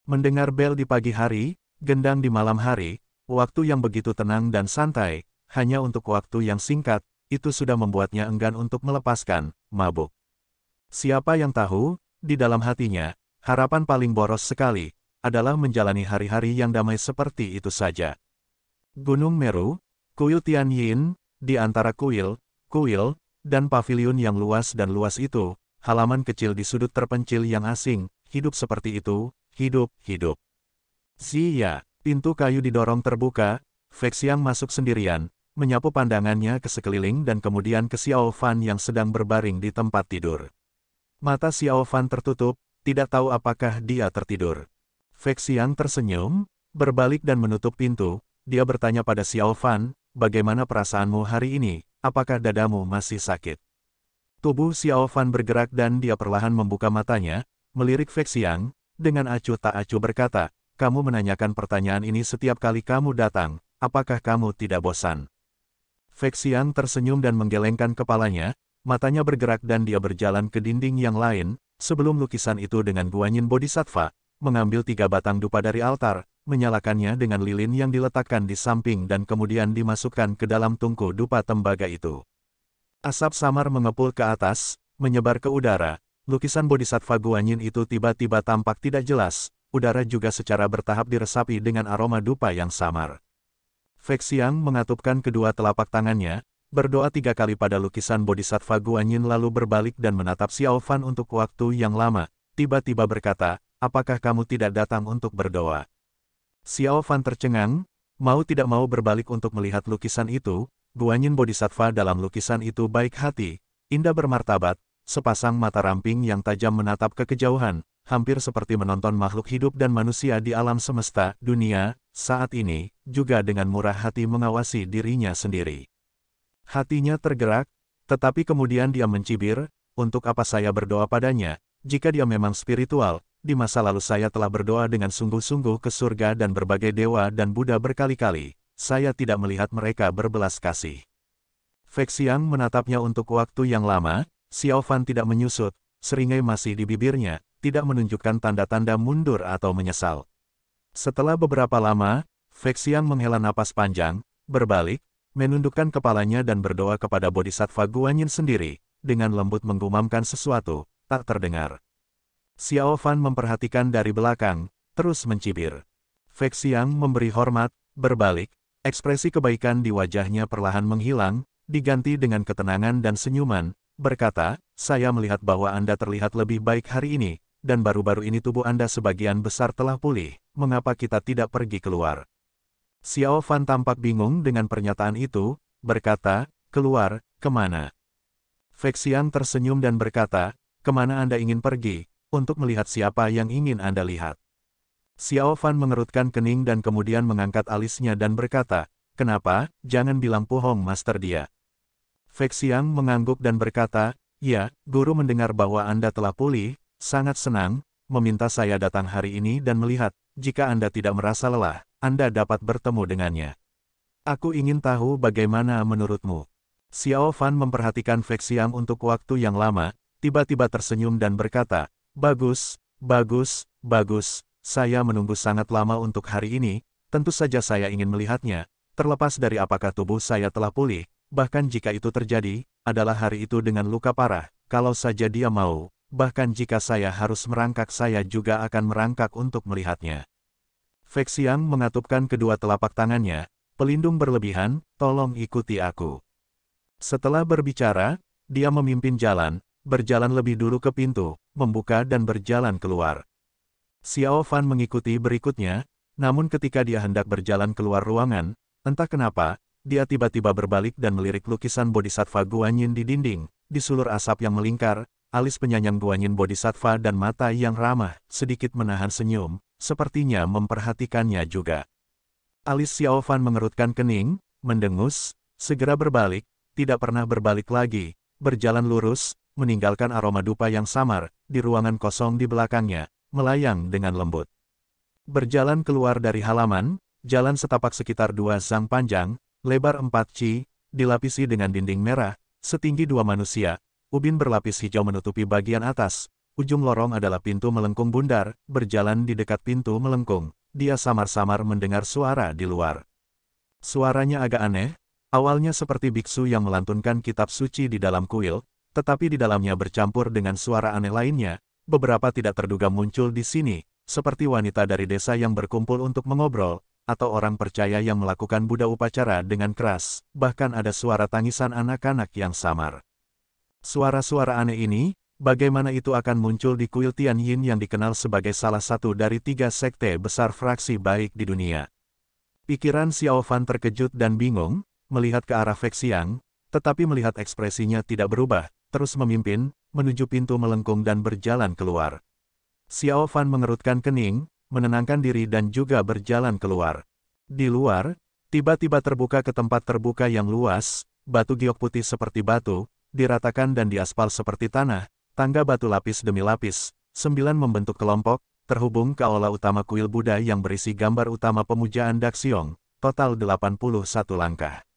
Mendengar bel di pagi hari, gendang di malam hari, waktu yang begitu tenang dan santai, hanya untuk waktu yang singkat, itu sudah membuatnya enggan untuk melepaskan, mabuk. Siapa yang tahu, di dalam hatinya, harapan paling boros sekali, adalah menjalani hari-hari yang damai seperti itu saja. Gunung Meru, kuil Tianyin, di antara kuil, dan pavilion yang luas dan luas itu, halaman kecil di sudut terpencil yang asing, hidup seperti itu, hidup. Zia, pintu kayu didorong terbuka, Fexiang masuk sendirian, menyapu pandangannya ke sekeliling dan kemudian ke Xiao Fan yang sedang berbaring di tempat tidur. Mata Xiao Fan tertutup, tidak tahu apakah dia tertidur. Fexiang tersenyum, berbalik dan menutup pintu. Dia bertanya pada Xiao Fan, bagaimana perasaanmu hari ini, apakah dadamu masih sakit? Tubuh Xiao Fan bergerak dan dia perlahan membuka matanya, melirik Fexiang, dengan acuh tak acuh berkata, kamu menanyakan pertanyaan ini setiap kali kamu datang, apakah kamu tidak bosan? Fexiang tersenyum dan menggelengkan kepalanya, matanya bergerak dan dia berjalan ke dinding yang lain, sebelum lukisan itu dengan Guanyin Bodhisattva, mengambil 3 batang dupa dari altar, menyalakannya dengan lilin yang diletakkan di samping dan kemudian dimasukkan ke dalam tungku dupa tembaga itu. Asap samar mengepul ke atas, menyebar ke udara, lukisan Bodhisattva Guanyin itu tiba-tiba tampak tidak jelas, udara juga secara bertahap diresapi dengan aroma dupa yang samar. Fexiang mengatupkan kedua telapak tangannya, berdoa 3 kali pada lukisan Bodhisattva Guanyin lalu berbalik dan menatap Xiao Fan untuk waktu yang lama, tiba-tiba berkata, apakah kamu tidak datang untuk berdoa? Xiao Fan tercengang, mau tidak mau berbalik untuk melihat lukisan itu. Guanyin Bodhisattva dalam lukisan itu baik hati, indah bermartabat, sepasang mata ramping yang tajam menatap ke kejauhan, hampir seperti menonton makhluk hidup dan manusia di alam semesta, dunia, saat ini, juga dengan murah hati mengawasi dirinya sendiri. Hatinya tergerak, tetapi kemudian dia mencibir, untuk apa saya berdoa padanya, jika dia memang spiritual. Di masa lalu saya telah berdoa dengan sungguh-sungguh ke surga dan berbagai dewa dan Buddha berkali-kali, saya tidak melihat mereka berbelas kasih. Fexiang menatapnya untuk waktu yang lama, Xiao Fan tidak menyusut, seringai masih di bibirnya, tidak menunjukkan tanda-tanda mundur atau menyesal. Setelah beberapa lama, Fexiang menghela napas panjang, berbalik, menundukkan kepalanya dan berdoa kepada Bodhisattva Guanyin sendiri, dengan lembut menggumamkan sesuatu, tak terdengar. Xiao Fan memperhatikan dari belakang, terus mencibir. Fexiang memberi hormat, berbalik, ekspresi kebaikan di wajahnya perlahan menghilang, diganti dengan ketenangan dan senyuman, berkata, saya melihat bahwa Anda terlihat lebih baik hari ini, dan baru-baru ini tubuh Anda sebagian besar telah pulih, mengapa kita tidak pergi keluar? Xiao Fan tampak bingung dengan pernyataan itu, berkata, keluar, kemana? Fexiang tersenyum dan berkata, kemana Anda ingin pergi? Untuk melihat siapa yang ingin Anda lihat. Xiao Fan mengerutkan kening dan kemudian mengangkat alisnya dan berkata, kenapa, jangan bilang Puhong Master dia. Fek Xiang mengangguk dan berkata, "Ya, guru mendengar bahwa Anda telah pulih, sangat senang, meminta saya datang hari ini dan melihat, jika Anda tidak merasa lelah, Anda dapat bertemu dengannya. Aku ingin tahu bagaimana menurutmu." Xiao Fan memperhatikan Fek Xiang untuk waktu yang lama, tiba-tiba tersenyum dan berkata, "Bagus, bagus, bagus, saya menunggu sangat lama untuk hari ini, tentu saja saya ingin melihatnya, terlepas dari apakah tubuh saya telah pulih. Bahkan jika itu terjadi, adalah hari itu dengan luka parah, kalau saja dia mau, bahkan jika saya harus merangkak saya juga akan merangkak untuk melihatnya." Fek Xiang mengatupkan kedua telapak tangannya, "Pelindung berlebihan, tolong ikuti aku." Setelah berbicara, dia memimpin jalan, berjalan lebih dulu ke pintu, membuka dan berjalan keluar. Xiao Fan mengikuti berikutnya, namun ketika dia hendak berjalan keluar ruangan, entah kenapa, dia tiba-tiba berbalik dan melirik lukisan Bodhisattva Guanyin di dinding, di sulur asap yang melingkar, alis penyayang Guanyin Bodhisattva dan mata yang ramah, sedikit menahan senyum, sepertinya memperhatikannya juga. Alis Xiao Fan mengerutkan kening, mendengus, segera berbalik, tidak pernah berbalik lagi, berjalan lurus, meninggalkan aroma dupa yang samar, di ruangan kosong di belakangnya, melayang dengan lembut. Berjalan keluar dari halaman, jalan setapak sekitar 2 zang panjang, lebar 4 chi, dilapisi dengan dinding merah, setinggi 2 manusia, ubin berlapis hijau menutupi bagian atas, ujung lorong adalah pintu melengkung bundar, berjalan di dekat pintu melengkung, dia samar-samar mendengar suara di luar. Suaranya agak aneh, awalnya seperti biksu yang melantunkan kitab suci di dalam kuil, tetapi di dalamnya bercampur dengan suara aneh lainnya, beberapa tidak terduga muncul di sini, seperti wanita dari desa yang berkumpul untuk mengobrol, atau orang percaya yang melakukan Buddha upacara dengan keras, bahkan ada suara tangisan anak-anak yang samar. Suara-suara aneh ini, bagaimana itu akan muncul di kuil Tianyin yang dikenal sebagai salah satu dari 3 sekte besar fraksi baik di dunia? Pikiran Xiao Fan terkejut dan bingung, melihat ke arah Fek Xiang, tetapi melihat ekspresinya tidak berubah, terus memimpin, menuju pintu melengkung dan berjalan keluar. Xiao Fan mengerutkan kening, menenangkan diri dan juga berjalan keluar. Di luar, tiba-tiba terbuka ke tempat terbuka yang luas, batu giok putih seperti batu, diratakan dan diaspal seperti tanah, tangga batu lapis demi lapis, 9 membentuk kelompok, terhubung ke aula utama kuil Buddha yang berisi gambar utama pemujaan Daxiong, total 81 langkah.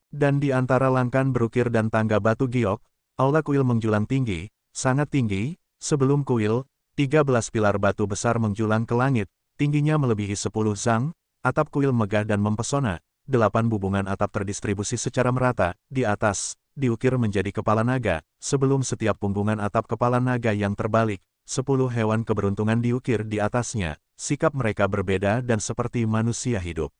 Dan di antara langkan berukir dan tangga batu giok, aula kuil menjulang tinggi, sangat tinggi, sebelum kuil, 13 pilar batu besar menjulang ke langit, tingginya melebihi 10 zang, atap kuil megah dan mempesona, 8 bubungan atap terdistribusi secara merata, di atas, diukir menjadi kepala naga, sebelum setiap punggungan atap kepala naga yang terbalik, 10 hewan keberuntungan diukir di atasnya, sikap mereka berbeda dan seperti manusia hidup.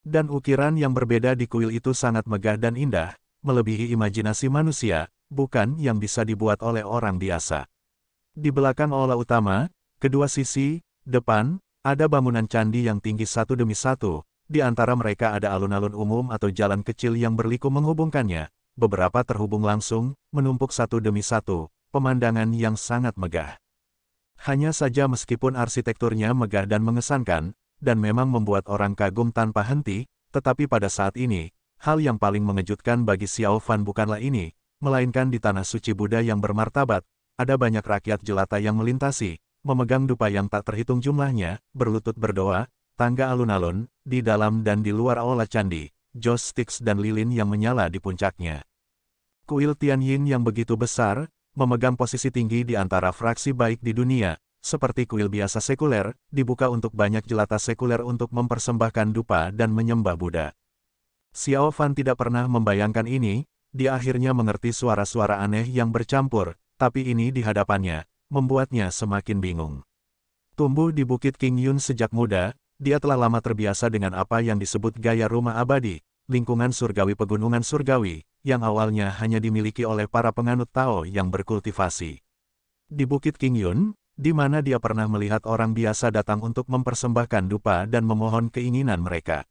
Dan ukiran yang berbeda di kuil itu sangat megah dan indah, melebihi imajinasi manusia, bukan yang bisa dibuat oleh orang biasa. Di belakang aula utama, kedua sisi, depan, ada bangunan candi yang tinggi satu demi satu, di antara mereka ada alun-alun umum atau jalan kecil yang berliku menghubungkannya, beberapa terhubung langsung, menumpuk satu demi satu, pemandangan yang sangat megah. Hanya saja meskipun arsitekturnya megah dan mengesankan, dan memang membuat orang kagum tanpa henti, tetapi pada saat ini, hal yang paling mengejutkan bagi Xiao Fan bukanlah ini, melainkan di tanah suci Buddha yang bermartabat, ada banyak rakyat jelata yang melintasi, memegang dupa yang tak terhitung jumlahnya, berlutut berdoa, tangga alun-alun, di dalam dan di luar aula candi, joss sticks dan lilin yang menyala di puncaknya. Kuil Tianyin yang begitu besar, memegang posisi tinggi di antara fraksi baik di dunia, seperti kuil biasa sekuler, dibuka untuk banyak jelata sekuler untuk mempersembahkan dupa dan menyembah Buddha. Xiao Fan tidak pernah membayangkan ini, dia akhirnya mengerti suara-suara aneh yang bercampur, tapi ini di hadapannya, membuatnya semakin bingung. Tumbuh di Bukit King Yun sejak muda, dia telah lama terbiasa dengan apa yang disebut gaya rumah abadi, lingkungan surgawi pegunungan surgawi, yang awalnya hanya dimiliki oleh para penganut Tao yang berkultivasi. Di Bukit King Yun, di mana dia pernah melihat orang biasa datang untuk mempersembahkan dupa dan memohon keinginan mereka.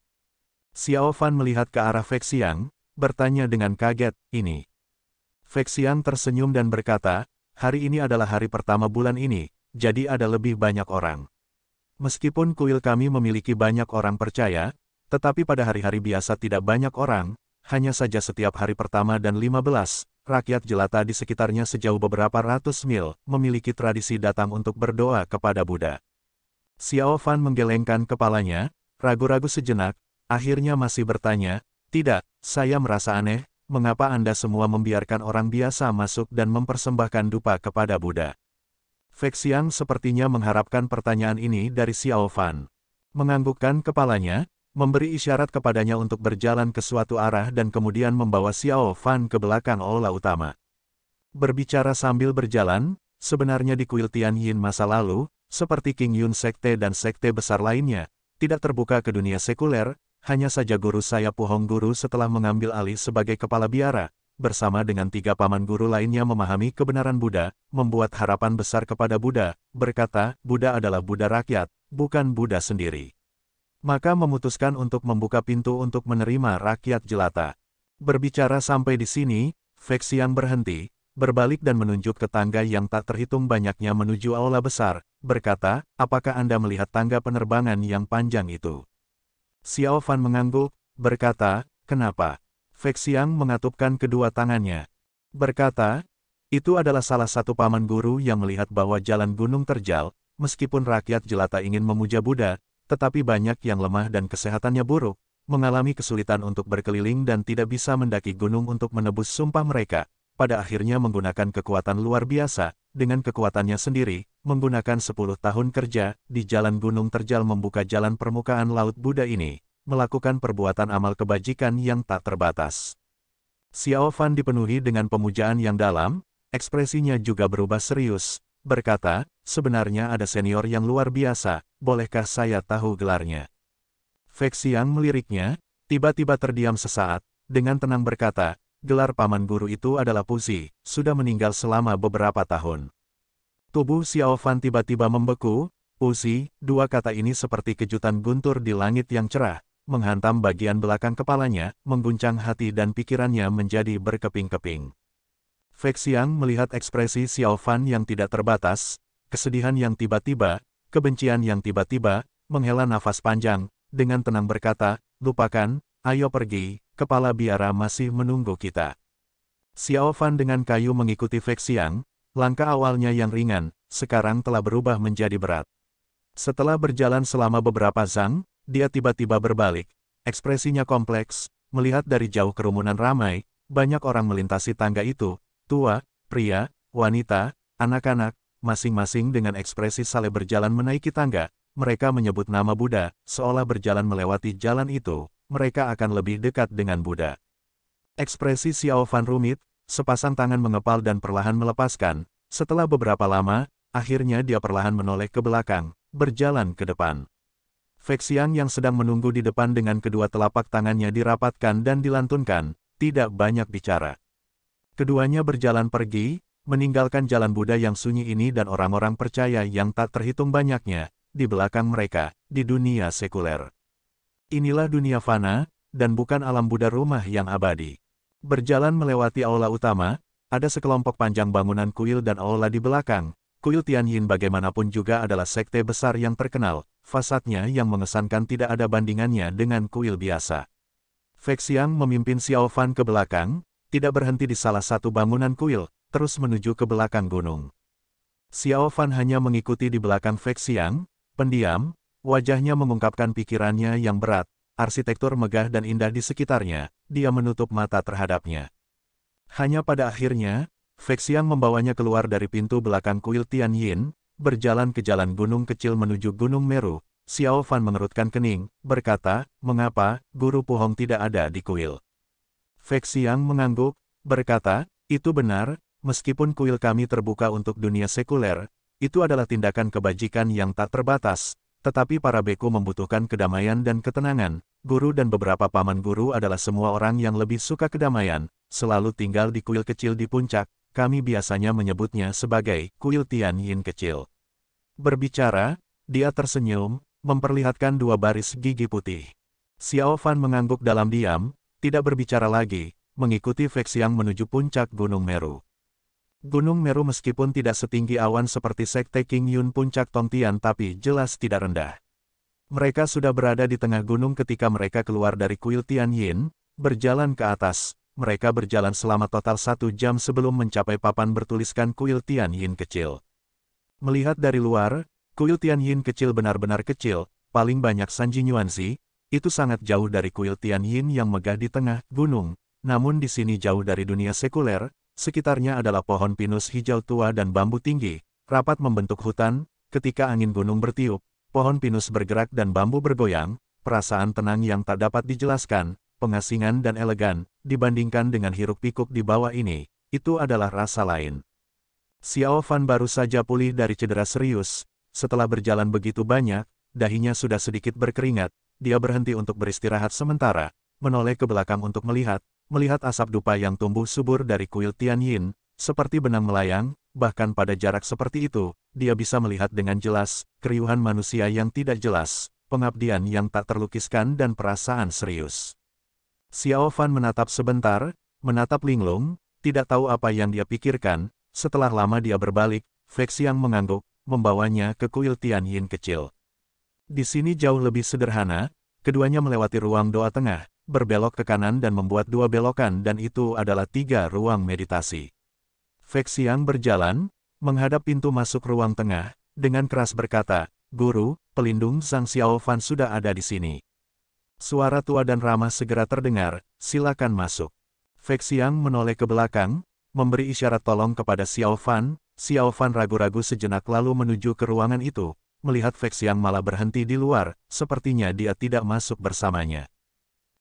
Xiao Fan melihat ke arah Fek Xiang, bertanya dengan kaget, "Ini?" Fek Xiang tersenyum dan berkata, "Hari ini adalah hari pertama bulan ini, jadi ada lebih banyak orang. Meskipun kuil kami memiliki banyak orang percaya, tetapi pada hari-hari biasa tidak banyak orang, Hanya saja setiap hari pertama dan 15, rakyat jelata di sekitarnya sejauh beberapa ratus mil, memiliki tradisi datang untuk berdoa kepada Buddha. Xiao Fan menggelengkan kepalanya, ragu-ragu sejenak, akhirnya masih bertanya, "Tidak, saya merasa aneh, mengapa Anda semua membiarkan orang biasa masuk dan mempersembahkan dupa kepada Buddha?" Fek Xiang sepertinya mengharapkan pertanyaan ini dari Xiao Fan. Menganggukkan kepalanya, memberi isyarat kepadanya untuk berjalan ke suatu arah dan kemudian membawa Xiao Fan ke belakang aula utama. Berbicara sambil berjalan, sebenarnya di kuil Tianyin masa lalu, seperti King Yun Sekte dan sekte besar lainnya, tidak terbuka ke dunia sekuler, hanya saja guru saya Pu Hong Guru setelah mengambil alih sebagai kepala biara, bersama dengan 3 paman guru lainnya memahami kebenaran Buddha, membuat harapan besar kepada Buddha, berkata, Buddha adalah Buddha rakyat, bukan Buddha sendiri. Maka memutuskan untuk membuka pintu untuk menerima rakyat jelata. Berbicara sampai di sini, Fek Xiang berhenti, berbalik dan menunjuk ke tangga yang tak terhitung banyaknya menuju aula besar, berkata, apakah Anda melihat tangga penerbangan yang panjang itu? Xiao Fan mengangguk, berkata, kenapa? Fek Xiang mengatupkan kedua tangannya. Berkata, itu adalah salah satu paman guru yang melihat bahwa jalan gunung terjal, meskipun rakyat jelata ingin memuja Buddha, tetapi banyak yang lemah dan kesehatannya buruk, mengalami kesulitan untuk berkeliling dan tidak bisa mendaki gunung untuk menebus sumpah mereka. Pada akhirnya menggunakan kekuatan luar biasa, dengan kekuatannya sendiri, menggunakan 10 tahun kerja, di jalan gunung terjal membuka jalan permukaan laut Buddha ini, melakukan perbuatan amal kebajikan yang tak terbatas. Xiao Fan dipenuhi dengan pemujaan yang dalam, ekspresinya juga berubah serius, berkata, sebenarnya ada senior yang luar biasa, bolehkah saya tahu gelarnya? Fek Xiang meliriknya, tiba-tiba terdiam sesaat, dengan tenang berkata, gelar paman guru itu adalah Puzi, sudah meninggal selama beberapa tahun. Tubuh Xiao Fan tiba-tiba membeku, Puzi, 2 kata ini seperti kejutan guntur di langit yang cerah, menghantam bagian belakang kepalanya, mengguncang hati dan pikirannya menjadi berkeping-keping. Fek Xiang melihat ekspresi Xiao Fan yang tidak terbatas, kesedihan yang tiba-tiba, kebencian yang tiba-tiba, menghela nafas panjang, dengan tenang berkata, lupakan, ayo pergi, kepala biara masih menunggu kita. Xiao Fan dengan kayu mengikuti Fek Xiang, langkah awalnya yang ringan, sekarang telah berubah menjadi berat. Setelah berjalan selama beberapa zang, dia tiba-tiba berbalik, ekspresinya kompleks, melihat dari jauh kerumunan ramai, banyak orang melintasi tangga itu, tua, pria, wanita, anak-anak, masing-masing dengan ekspresi saleh berjalan menaiki tangga, mereka menyebut nama Buddha, seolah berjalan melewati jalan itu, mereka akan lebih dekat dengan Buddha. Ekspresi Xiao Fan rumit, sepasang tangan mengepal dan perlahan melepaskan, setelah beberapa lama, akhirnya dia perlahan menoleh ke belakang, berjalan ke depan. Fek Xiang yang sedang menunggu di depan dengan kedua telapak tangannya dirapatkan dan dilantunkan, tidak banyak bicara. Keduanya berjalan pergi, meninggalkan jalan Buddha yang sunyi ini dan orang-orang percaya yang tak terhitung banyaknya, di belakang mereka, di dunia sekuler. Inilah dunia fana, dan bukan alam Buddha rumah yang abadi. Berjalan melewati aula utama, ada sekelompok panjang bangunan kuil dan aula di belakang. Kuil Tianyin bagaimanapun juga adalah sekte besar yang terkenal, fasadnya yang mengesankan tidak ada bandingannya dengan kuil biasa. Fek Xiang memimpin Xiao Fan ke belakang, tidak berhenti di salah satu bangunan kuil, terus menuju ke belakang gunung. Xiao Fan hanya mengikuti di belakang Fek Xiang, pendiam, wajahnya mengungkapkan pikirannya yang berat, arsitektur megah dan indah di sekitarnya, dia menutup mata terhadapnya. Hanya pada akhirnya, Fek Xiang membawanya keluar dari pintu belakang kuil Tianyin, berjalan ke jalan gunung kecil menuju Gunung Meru. Xiao Fan mengerutkan kening, berkata, mengapa, Guru Pu Hong tidak ada di kuil? Fek Xiang mengangguk, berkata, itu benar, meskipun kuil kami terbuka untuk dunia sekuler, itu adalah tindakan kebajikan yang tak terbatas, tetapi para beku membutuhkan kedamaian dan ketenangan. Guru dan beberapa paman guru adalah semua orang yang lebih suka kedamaian, selalu tinggal di kuil kecil di puncak, kami biasanya menyebutnya sebagai kuil Tianyin kecil. Berbicara, dia tersenyum, memperlihatkan 2 baris gigi putih. Xiao Fan mengangguk dalam diam, tidak berbicara lagi, mengikuti Fek Xiang menuju puncak Gunung Meru. Gunung Meru meskipun tidak setinggi awan seperti sekte King Yun puncak Tongtian tapi jelas tidak rendah. Mereka sudah berada di tengah gunung ketika mereka keluar dari kuil Tianyin, berjalan ke atas. Mereka berjalan selama total 1 jam sebelum mencapai papan bertuliskan kuil Tianyin kecil. Melihat dari luar, kuil Tianyin kecil benar-benar kecil, paling banyak Sanji Nyuanzi, itu sangat jauh dari kuil Tianyin yang megah di tengah gunung. Namun di sini jauh dari dunia sekuler, sekitarnya adalah pohon pinus hijau tua dan bambu tinggi, rapat membentuk hutan. Ketika angin gunung bertiup, pohon pinus bergerak dan bambu bergoyang, perasaan tenang yang tak dapat dijelaskan, pengasingan dan elegan, dibandingkan dengan hiruk-pikuk di bawah ini, itu adalah rasa lain. Xiao Fan baru saja pulih dari cedera serius, setelah berjalan begitu banyak, dahinya sudah sedikit berkeringat, dia berhenti untuk beristirahat sementara, menoleh ke belakang untuk melihat asap dupa yang tumbuh subur dari kuil Tianyin, seperti benang melayang, bahkan pada jarak seperti itu, dia bisa melihat dengan jelas, keriuhan manusia yang tidak jelas, pengabdian yang tak terlukiskan dan perasaan serius. Xiao Fan menatap sebentar, menatap linglung, tidak tahu apa yang dia pikirkan, setelah lama dia berbalik, Fei Xiang mengangguk, membawanya ke kuil Tianyin kecil. Di sini jauh lebih sederhana, keduanya melewati ruang doa tengah, berbelok ke kanan dan membuat 2 belokan dan itu adalah 3 ruang meditasi. Fei Xiang berjalan, menghadap pintu masuk ruang tengah, dengan keras berkata, "Guru, pelindung Zhang Xiao Fan sudah ada di sini." Suara tua dan ramah segera terdengar, "Silakan masuk." Fei Xiang menoleh ke belakang, memberi isyarat tolong kepada Xiao Fan. Xiao Fan ragu-ragu sejenak lalu menuju ke ruangan itu, melihat Fei Xiang malah berhenti di luar, sepertinya dia tidak masuk bersamanya.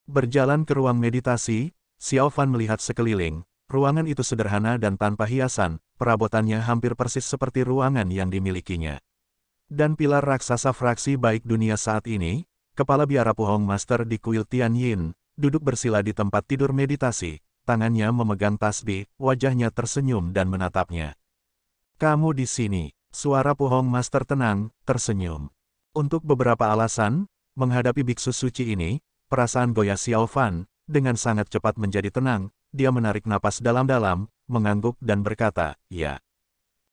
Berjalan ke ruang meditasi, Xiao Fan melihat sekeliling. Ruangan itu sederhana dan tanpa hiasan, perabotannya hampir persis seperti ruangan yang dimilikinya. Dan pilar raksasa fraksi baik dunia saat ini, kepala biara Puhong Master di kuil Tianyin, duduk bersila di tempat tidur meditasi, tangannya memegang tasbih, wajahnya tersenyum dan menatapnya. "Kamu di sini," suara Puhong Master tenang, tersenyum. Untuk beberapa alasan, menghadapi biksu suci ini, perasaan goyah Xiao Fan, dengan sangat cepat menjadi tenang. Dia menarik napas dalam-dalam, mengangguk dan berkata, "Ya."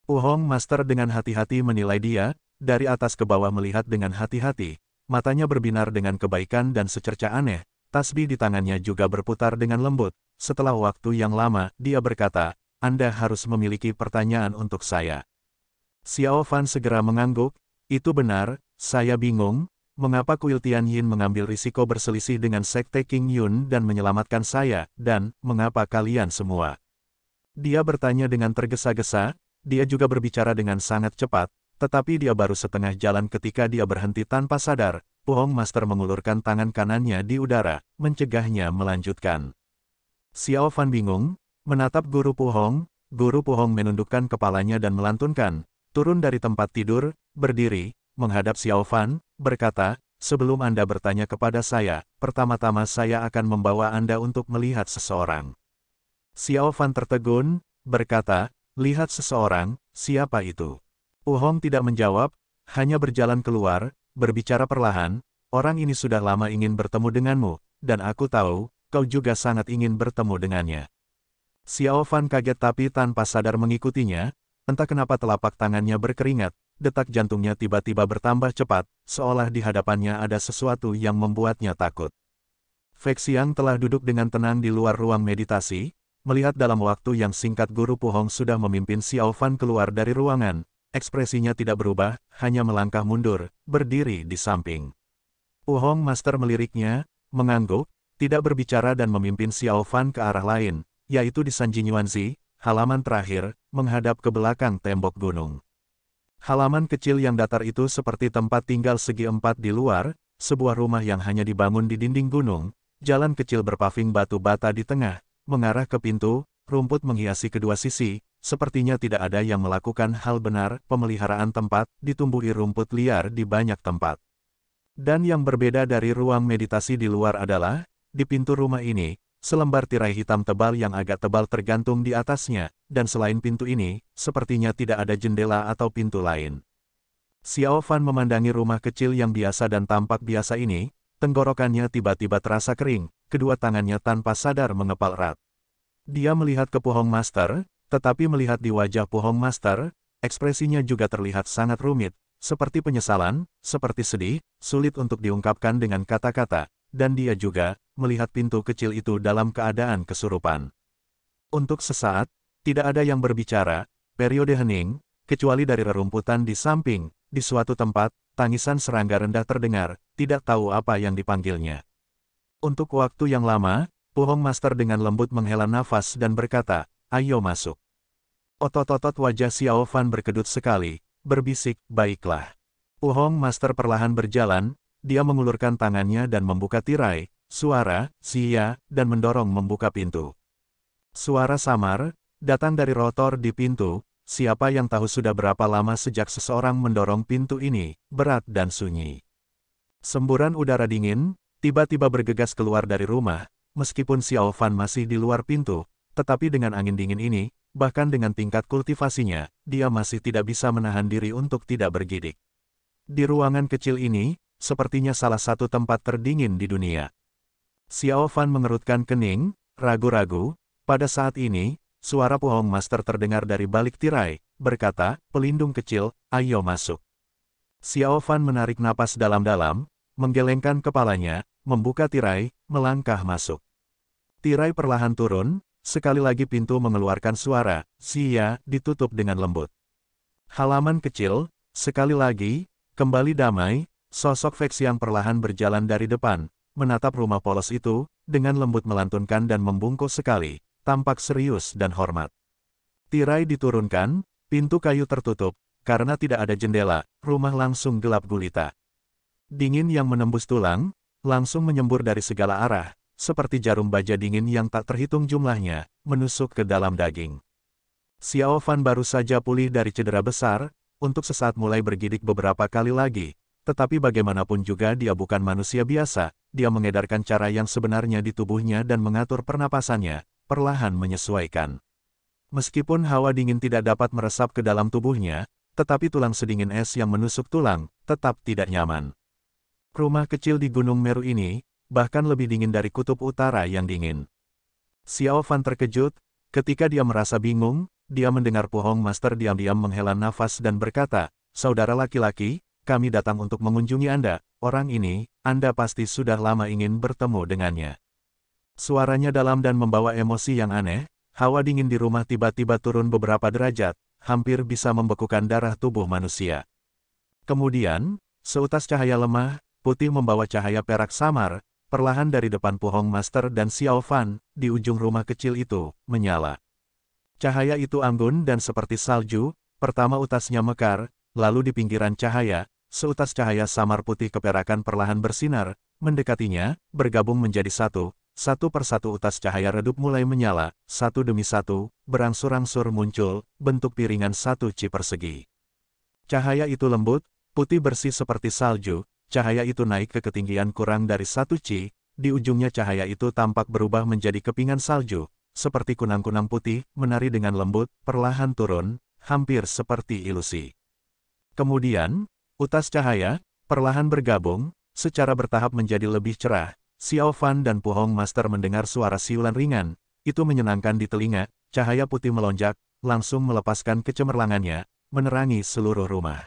Puhong Master dengan hati-hati menilai dia, dari atas ke bawah melihat dengan hati-hati, matanya berbinar dengan kebaikan dan secerca aneh, tasbih di tangannya juga berputar dengan lembut. Setelah waktu yang lama, dia berkata, "Anda harus memiliki pertanyaan untuk saya." Xiao Fan segera mengangguk, "Itu benar, saya bingung. Mengapa kuil Tianyin mengambil risiko berselisih dengan sekte King Yun dan menyelamatkan saya, dan mengapa kalian semua?" Dia bertanya dengan tergesa-gesa, dia juga berbicara dengan sangat cepat, tetapi dia baru setengah jalan ketika dia berhenti tanpa sadar. Puhong Master mengulurkan tangan kanannya di udara, mencegahnya melanjutkan. Xiao Fan bingung, menatap Guru Puhong. Guru Puhong menundukkan kepalanya dan melantunkan, turun dari tempat tidur, berdiri, menghadap Xiao Fan, berkata, "Sebelum Anda bertanya kepada saya, pertama-tama saya akan membawa Anda untuk melihat seseorang." Xiao Fan tertegun, berkata, "Lihat seseorang, siapa itu?" Puhong tidak menjawab, hanya berjalan keluar, berbicara perlahan, "Orang ini sudah lama ingin bertemu denganmu, dan aku tahu, kau juga sangat ingin bertemu dengannya." Xiao Fan kaget tapi tanpa sadar mengikutinya, entah kenapa telapak tangannya berkeringat, detak jantungnya tiba-tiba bertambah cepat, seolah di hadapannya ada sesuatu yang membuatnya takut. Fei Xiang telah duduk dengan tenang di luar ruang meditasi, melihat dalam waktu yang singkat Guru Puhong sudah memimpin Xiao Fan keluar dari ruangan, ekspresinya tidak berubah, hanya melangkah mundur, berdiri di samping. Puhong Master meliriknya, mengangguk, tidak berbicara dan memimpin Xiao Fan ke arah lain, yaitu di Sanji Nyuanzi, halaman terakhir, menghadap ke belakang tembok gunung. Halaman kecil yang datar itu seperti tempat tinggal segi empat di luar, sebuah rumah yang hanya dibangun di dinding gunung, jalan kecil berpaving batu bata di tengah, mengarah ke pintu, rumput menghiasi kedua sisi, sepertinya tidak ada yang melakukan hal benar, pemeliharaan tempat, ditumbuhi rumput liar di banyak tempat. Dan yang berbeda dari ruang meditasi di luar adalah, di pintu rumah ini, selembar tirai hitam tebal yang agak tebal tergantung di atasnya, dan selain pintu ini, sepertinya tidak ada jendela atau pintu lain. Xiao Fan memandangi rumah kecil yang biasa dan tampak biasa ini, tenggorokannya tiba-tiba terasa kering, kedua tangannya tanpa sadar mengepal erat. Dia melihat ke Puhong Master, tetapi melihat di wajah Puhong Master, ekspresinya juga terlihat sangat rumit, seperti penyesalan, seperti sedih, sulit untuk diungkapkan dengan kata-kata. dan dia juga melihat pintu kecil itu dalam keadaan kesurupan. Untuk sesaat, tidak ada yang berbicara, periode hening, kecuali dari rerumputan di samping, di suatu tempat, tangisan serangga rendah terdengar, tidak tahu apa yang dipanggilnya. Untuk waktu yang lama, Pu Hong Master dengan lembut menghela nafas dan berkata, "Ayo masuk." Otot-otot wajah Xiao Fan berkedut sekali, berbisik, "Baiklah." Pu Hong Master perlahan berjalan, dia mengulurkan tangannya dan membuka tirai, suara, "Xia," dan mendorong membuka pintu. Suara samar, datang dari rotor di pintu, siapa yang tahu sudah berapa lama sejak seseorang mendorong pintu ini, berat dan sunyi. Semburan udara dingin, tiba-tiba bergegas keluar dari rumah, meskipun Xiao Fan masih di luar pintu, tetapi dengan angin dingin ini, bahkan dengan tingkat kultivasinya, dia masih tidak bisa menahan diri untuk tidak bergidik. Di ruangan kecil ini, sepertinya salah satu tempat terdingin di dunia. Xiao Fan mengerutkan kening, ragu-ragu. Pada saat ini, suara Pu Hong Master terdengar dari balik tirai, berkata, "Pelindung kecil, ayo masuk." Xiao Fan menarik napas dalam-dalam, menggelengkan kepalanya, membuka tirai, melangkah masuk. Tirai perlahan turun, sekali lagi pintu mengeluarkan suara, "Xia," ditutup dengan lembut. Halaman kecil, sekali lagi, kembali damai, sosok Vex yang perlahan berjalan dari depan, menatap rumah polos itu, dengan lembut melantunkan dan membungkuk sekali. Tampak serius dan hormat. Tirai diturunkan, pintu kayu tertutup, karena tidak ada jendela, rumah langsung gelap gulita. Dingin yang menembus tulang, langsung menyembur dari segala arah, seperti jarum baja dingin yang tak terhitung jumlahnya, menusuk ke dalam daging. Xiao Fan baru saja pulih dari cedera besar, untuk sesaat mulai bergidik beberapa kali lagi, tetapi bagaimanapun juga dia bukan manusia biasa, dia mengedarkan cara yang sebenarnya di tubuhnya dan mengatur pernapasannya, perlahan menyesuaikan. Meskipun hawa dingin tidak dapat meresap ke dalam tubuhnya, tetapi tulang sedingin es yang menusuk tulang, tetap tidak nyaman. Rumah kecil di Gunung Meru ini, bahkan lebih dingin dari kutub utara yang dingin. Xiao Fan terkejut, ketika dia merasa bingung, dia mendengar Pu Hong Master diam-diam menghela nafas dan berkata, "Saudara laki-laki, kami datang untuk mengunjungi Anda, orang ini, Anda pasti sudah lama ingin bertemu dengannya." Suaranya dalam dan membawa emosi yang aneh, hawa dingin di rumah tiba-tiba turun beberapa derajat, hampir bisa membekukan darah tubuh manusia. Kemudian, seutas cahaya lemah, putih membawa cahaya perak samar, perlahan dari depan Pu Hong Master dan Xiao Fan, di ujung rumah kecil itu, menyala. Cahaya itu anggun dan seperti salju, pertama utasnya mekar, lalu di pinggiran cahaya, seutas cahaya samar putih keperakan perlahan bersinar, mendekatinya, bergabung menjadi satu. Satu persatu utas cahaya redup mulai menyala, satu demi satu, berangsur-angsur muncul, bentuk piringan satu ci persegi. Cahaya itu lembut, putih bersih seperti salju, cahaya itu naik ke ketinggian kurang dari satu ci, di ujungnya cahaya itu tampak berubah menjadi kepingan salju, seperti kunang-kunang putih, menari dengan lembut, perlahan turun, hampir seperti ilusi. Kemudian, utas cahaya, perlahan bergabung, secara bertahap menjadi lebih cerah. Xiao Fan dan Pu Hong Master mendengar suara siulan ringan, itu menyenangkan di telinga, cahaya putih melonjak, langsung melepaskan kecemerlangannya, menerangi seluruh rumah.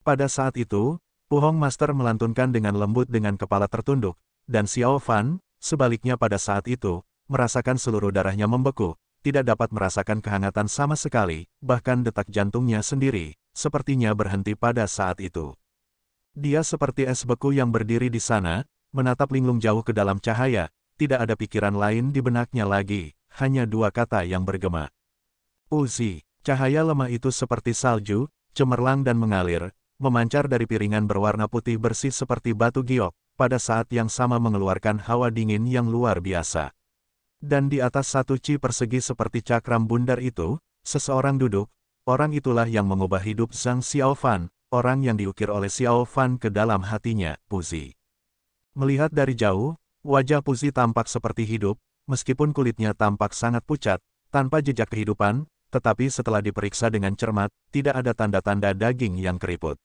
Pada saat itu, Pu Hong Master melantunkan dengan lembut dengan kepala tertunduk, dan Xiao Fan, sebaliknya pada saat itu, merasakan seluruh darahnya membeku, tidak dapat merasakan kehangatan sama sekali, bahkan detak jantungnya sendiri, sepertinya berhenti pada saat itu. Dia seperti es beku yang berdiri di sana, menatap linglung jauh ke dalam cahaya, tidak ada pikiran lain di benaknya lagi, hanya dua kata yang bergema. Uzi, cahaya lemah itu seperti salju, cemerlang dan mengalir, memancar dari piringan berwarna putih bersih seperti batu giok, pada saat yang sama mengeluarkan hawa dingin yang luar biasa. Dan di atas satu ci persegi seperti cakram bundar itu, seseorang duduk, orang itulah yang mengubah hidup Zhang Xiaofan, orang yang diukir oleh Xiaofan ke dalam hatinya, Puzi. Melihat dari jauh, wajah Puzi tampak seperti hidup, meskipun kulitnya tampak sangat pucat, tanpa jejak kehidupan, tetapi setelah diperiksa dengan cermat, tidak ada tanda-tanda daging yang keriput.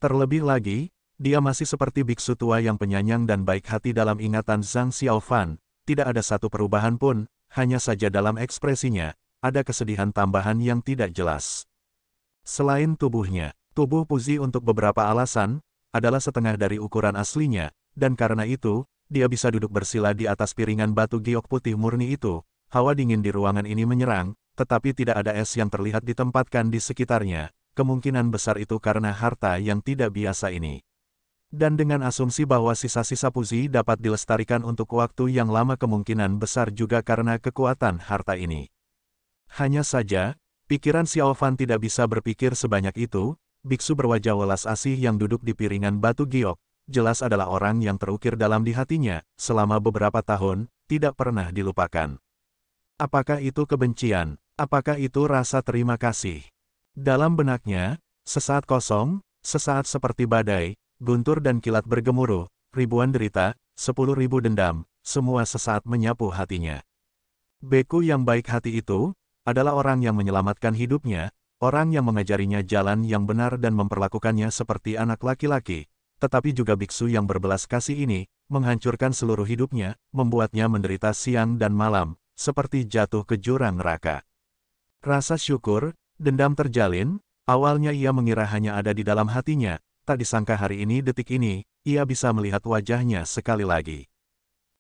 Terlebih lagi, dia masih seperti biksu tua yang penyayang dan baik hati dalam ingatan Zhang Xiaofan, tidak ada satu perubahan pun, hanya saja dalam ekspresinya, ada kesedihan tambahan yang tidak jelas. Selain tubuhnya, tubuh Puzi untuk beberapa alasan, adalah setengah dari ukuran aslinya, dan karena itu, dia bisa duduk bersila di atas piringan batu giok putih murni itu. Hawa dingin di ruangan ini menyerang, tetapi tidak ada es yang terlihat ditempatkan di sekitarnya. Kemungkinan besar itu karena harta yang tidak biasa ini. Dan dengan asumsi bahwa sisa-sisa Puzi dapat dilestarikan untuk waktu yang lama, kemungkinan besar juga karena kekuatan harta ini. Hanya saja, pikiran Xiao Fan tidak bisa berpikir sebanyak itu. Biksu berwajah welas asih yang duduk di piringan batu giok, jelas adalah orang yang terukir dalam di hatinya, selama beberapa tahun, tidak pernah dilupakan. Apakah itu kebencian? Apakah itu rasa terima kasih? Dalam benaknya, sesaat kosong, sesaat seperti badai, guntur dan kilat bergemuruh, ribuan derita, 10.000 dendam, semua sesaat menyapu hatinya. Beku yang baik hati itu, adalah orang yang menyelamatkan hidupnya, orang yang mengajarinya jalan yang benar dan memperlakukannya seperti anak laki-laki, tetapi juga biksu yang berbelas kasih ini, menghancurkan seluruh hidupnya, membuatnya menderita siang dan malam, seperti jatuh ke jurang neraka. Rasa syukur, dendam terjalin, awalnya ia mengira hanya ada di dalam hatinya, tak disangka hari ini detik ini, ia bisa melihat wajahnya sekali lagi.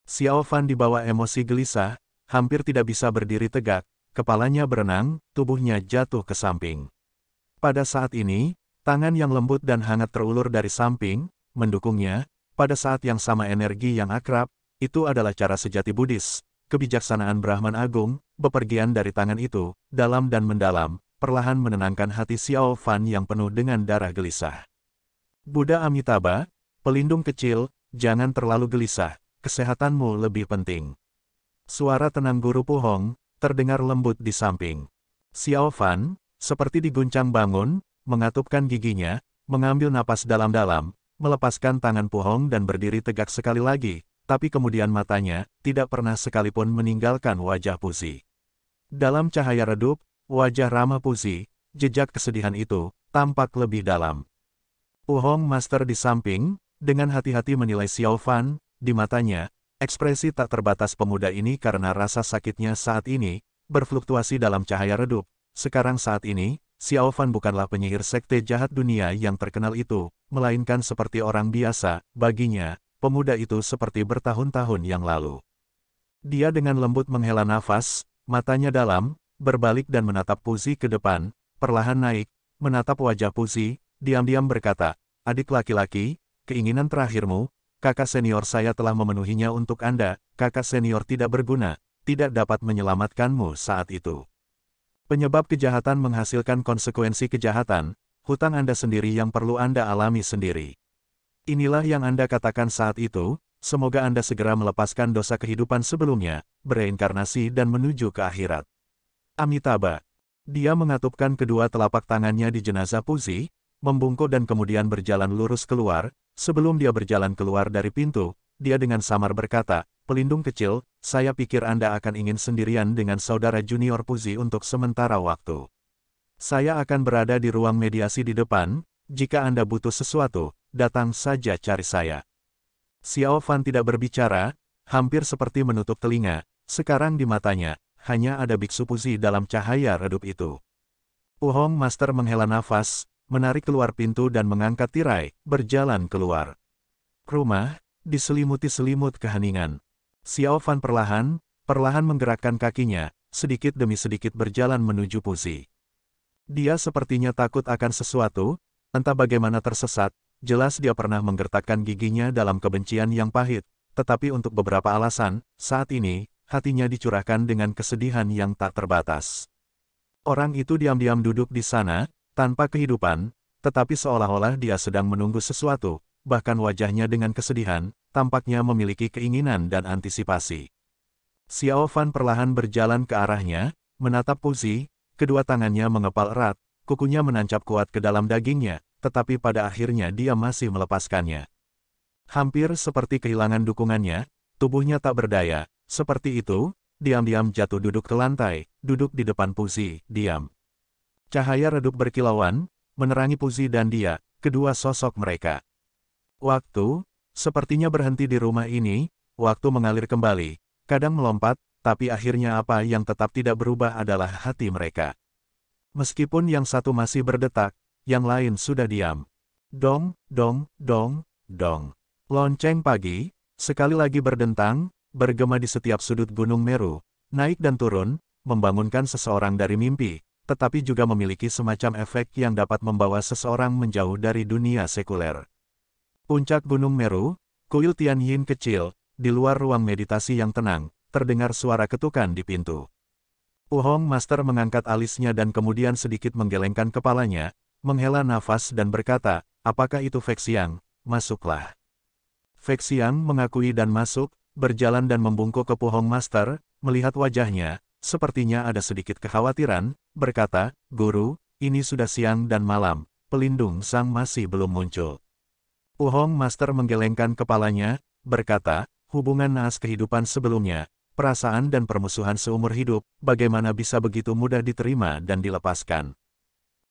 Xiao Fan dibawa emosi gelisah, hampir tidak bisa berdiri tegak, kepalanya berenang, tubuhnya jatuh ke samping. Pada saat ini, tangan yang lembut dan hangat terulur dari samping, mendukungnya, pada saat yang sama energi yang akrab, itu adalah cara sejati Buddhis, kebijaksanaan Brahman Agung, bepergian dari tangan itu, dalam dan mendalam, perlahan menenangkan hati Xiao Fan yang penuh dengan darah gelisah. Buddha Amitabha, pelindung kecil, jangan terlalu gelisah, kesehatanmu lebih penting. Suara tenang Guru Puhong, terdengar lembut di samping. Xiao Fan, seperti diguncang bangun, mengatupkan giginya, mengambil napas dalam-dalam, melepaskan tangan Puhong dan berdiri tegak sekali lagi, tapi kemudian matanya, tidak pernah sekalipun meninggalkan wajah Puzi. Dalam cahaya redup, wajah ramah Puzi, jejak kesedihan itu, tampak lebih dalam. Puhong Master di samping, dengan hati-hati menilai Xiao Fan, di matanya, ekspresi tak terbatas pemuda ini karena rasa sakitnya saat ini, berfluktuasi dalam cahaya redup. Sekarang saat ini, Xiao Fan bukanlah penyihir sekte jahat dunia yang terkenal itu, melainkan seperti orang biasa, baginya, pemuda itu seperti bertahun-tahun yang lalu. Dia dengan lembut menghela nafas, matanya dalam, berbalik dan menatap Puzi ke depan, perlahan naik, menatap wajah Puzi, diam-diam berkata, adik laki-laki, keinginan terakhirmu, kakak senior saya telah memenuhinya untuk Anda, kakak senior tidak berguna, tidak dapat menyelamatkanmu saat itu. Penyebab kejahatan menghasilkan konsekuensi kejahatan, hutang Anda sendiri yang perlu Anda alami sendiri. Inilah yang Anda katakan saat itu, semoga Anda segera melepaskan dosa kehidupan sebelumnya, bereinkarnasi dan menuju ke akhirat. Amitabha. Dia mengatupkan kedua telapak tangannya di jenazah Puzi, membungkuk dan kemudian berjalan lurus keluar. Sebelum dia berjalan keluar dari pintu, dia dengan samar berkata, pelindung kecil, saya pikir Anda akan ingin sendirian dengan saudara junior Puzi untuk sementara waktu. Saya akan berada di ruang mediasi di depan, jika Anda butuh sesuatu, datang saja cari saya. Xiao Fan tidak berbicara, hampir seperti menutup telinga, sekarang di matanya, hanya ada biksu Puzi dalam cahaya redup itu. Puhong Master menghela nafas, menarik keluar pintu dan mengangkat tirai, berjalan keluar. Rumah, diselimuti selimut keheningan. Xiao Fan perlahan menggerakkan kakinya, sedikit demi sedikit berjalan menuju Puzi. Dia sepertinya takut akan sesuatu, entah bagaimana tersesat, jelas dia pernah menggertakkan giginya dalam kebencian yang pahit, tetapi untuk beberapa alasan, saat ini, hatinya dicurahkan dengan kesedihan yang tak terbatas. Orang itu diam-diam duduk di sana, tanpa kehidupan, tetapi seolah-olah dia sedang menunggu sesuatu, bahkan wajahnya dengan kesedihan, tampaknya memiliki keinginan dan antisipasi. Xiao Fan perlahan berjalan ke arahnya, menatap Puzi, kedua tangannya mengepal erat, kukunya menancap kuat ke dalam dagingnya, tetapi pada akhirnya dia masih melepaskannya. Hampir seperti kehilangan dukungannya, tubuhnya tak berdaya, seperti itu, diam-diam jatuh duduk ke lantai, duduk di depan Puzi, diam. Cahaya redup berkilauan, menerangi Puzi dan dia, kedua sosok mereka. Waktu, sepertinya berhenti di rumah ini, waktu mengalir kembali, kadang melompat, tapi akhirnya apa yang tetap tidak berubah adalah hati mereka. Meskipun yang satu masih berdetak, yang lain sudah diam. Dong, dong, dong, dong. Lonceng pagi, Sekali lagi berdentang, bergema di setiap sudut Gunung Meru, naik dan turun, membangunkan seseorang dari mimpi, tetapi juga memiliki semacam efek yang dapat membawa seseorang menjauh dari dunia sekuler. Puncak Gunung Meru, kuil Tianyin kecil, di luar ruang meditasi yang tenang, terdengar suara ketukan di pintu. Puhong Master mengangkat alisnya dan kemudian sedikit menggelengkan kepalanya, menghela nafas dan berkata, apakah itu Fek Xiang? Masuklah. Fek Xiang mengakui dan masuk, berjalan dan membungkuk ke Puhong Master, melihat wajahnya, sepertinya ada sedikit kekhawatiran, berkata, Guru, ini sudah siang dan malam, pelindung sang masih belum muncul. Puhong Master menggelengkan kepalanya, berkata, hubungan naas kehidupan sebelumnya, perasaan dan permusuhan seumur hidup, bagaimana bisa begitu mudah diterima dan dilepaskan?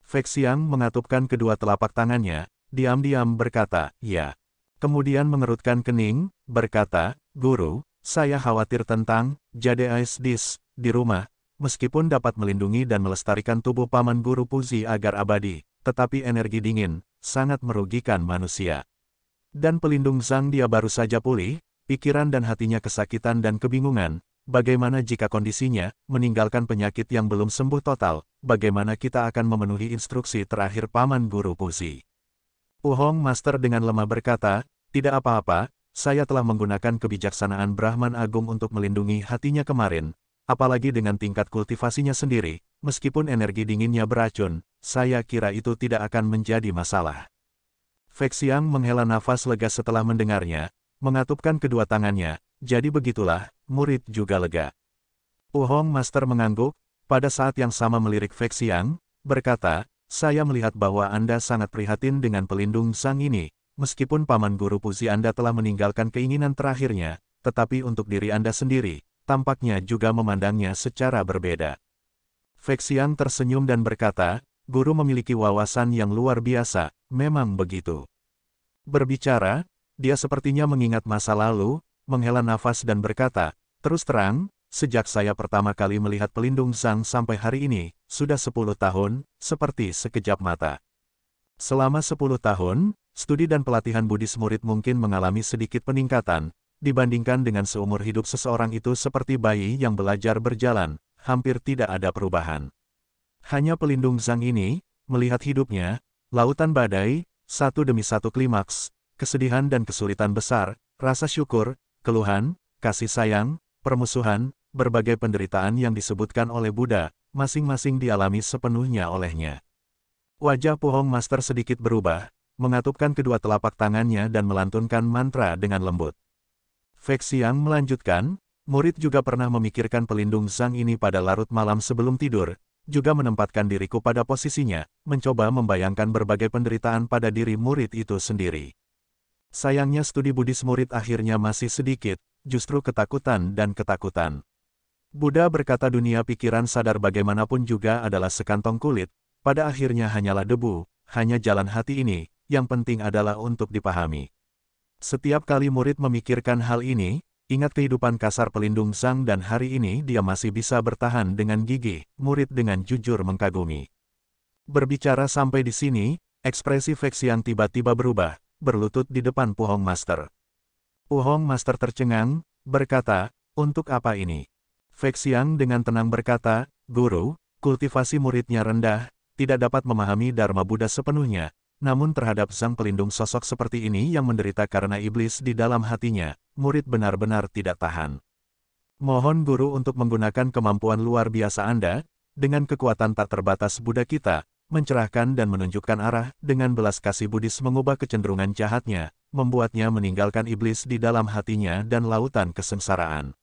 Fek Xiang mengatupkan kedua telapak tangannya, diam-diam berkata, ya. Kemudian mengerutkan kening, berkata, Guru, saya khawatir tentang Jade Ice Dish di rumah, meskipun dapat melindungi dan melestarikan tubuh Paman Guru Puzi agar abadi, tetapi energi dingin, sangat merugikan manusia. Dan pelindung Zhang dia baru saja pulih, pikiran dan hatinya kesakitan dan kebingungan, bagaimana jika kondisinya, meninggalkan penyakit yang belum sembuh total, bagaimana kita akan memenuhi instruksi terakhir Paman Guru Puzi? Puhong Master dengan lemah berkata, tidak apa-apa, saya telah menggunakan kebijaksanaan Brahman Agung untuk melindungi hatinya kemarin, apalagi dengan tingkat kultivasinya sendiri, meskipun energi dinginnya beracun, saya kira itu tidak akan menjadi masalah. Fek Xiang menghela nafas lega setelah mendengarnya, mengatupkan kedua tangannya, jadi begitulah, murid juga lega. Puhong Master mengangguk, pada saat yang sama melirik Fek Xiang, berkata, saya melihat bahwa Anda sangat prihatin dengan pelindung Zhang ini, meskipun Paman Guru Puzi Anda telah meninggalkan keinginan terakhirnya, tetapi untuk diri Anda sendiri, tampaknya juga memandangnya secara berbeda. Fek Xiang tersenyum dan berkata, Guru memiliki wawasan yang luar biasa, memang begitu. Berbicara, dia sepertinya mengingat masa lalu, menghela nafas dan berkata, terus terang, sejak saya pertama kali melihat pelindung Zhang sampai hari ini, sudah 10 tahun, seperti sekejap mata. Selama 10 tahun, studi dan pelatihan Buddhis murid mungkin mengalami sedikit peningkatan, dibandingkan dengan seumur hidup seseorang itu seperti bayi yang belajar berjalan, hampir tidak ada perubahan. Hanya pelindung Zhang ini, melihat hidupnya, lautan badai, satu demi satu klimaks, kesedihan dan kesulitan besar, rasa syukur, keluhan, kasih sayang, permusuhan, berbagai penderitaan yang disebutkan oleh Buddha, masing-masing dialami sepenuhnya olehnya. Wajah Puhong Master sedikit berubah, mengatupkan kedua telapak tangannya dan melantunkan mantra dengan lembut. Fek Xiang melanjutkan, murid juga pernah memikirkan pelindung Zhang ini pada larut malam sebelum tidur, juga menempatkan diriku pada posisinya, mencoba membayangkan berbagai penderitaan pada diri murid itu sendiri. Sayangnya studi Buddhis murid akhirnya masih sedikit, justru ketakutan dan ketakutan. Buddha berkata dunia pikiran sadar bagaimanapun juga adalah sekantong kulit, pada akhirnya hanyalah debu, hanya jalan hati ini, yang penting adalah untuk dipahami. Setiap kali murid memikirkan hal ini, ingat kehidupan kasar pelindung Zhang dan hari ini dia masih bisa bertahan dengan gigih, murid dengan jujur mengkagumi. Berbicara sampai di sini, ekspresi Fek Xiang tiba-tiba berubah, berlutut di depan Puhong Master. Puhong Master tercengang, berkata, untuk apa ini? Fek Xiang dengan tenang berkata, Guru, kultivasi muridnya rendah, tidak dapat memahami Dharma Buddha sepenuhnya, namun terhadap sang pelindung sosok seperti ini yang menderita karena iblis di dalam hatinya, murid benar-benar tidak tahan. Mohon Guru untuk menggunakan kemampuan luar biasa Anda, dengan kekuatan tak terbatas Buddha kita, mencerahkan dan menunjukkan arah, dengan belas kasih Buddhis mengubah kecenderungan jahatnya, membuatnya meninggalkan iblis di dalam hatinya dan lautan kesengsaraan.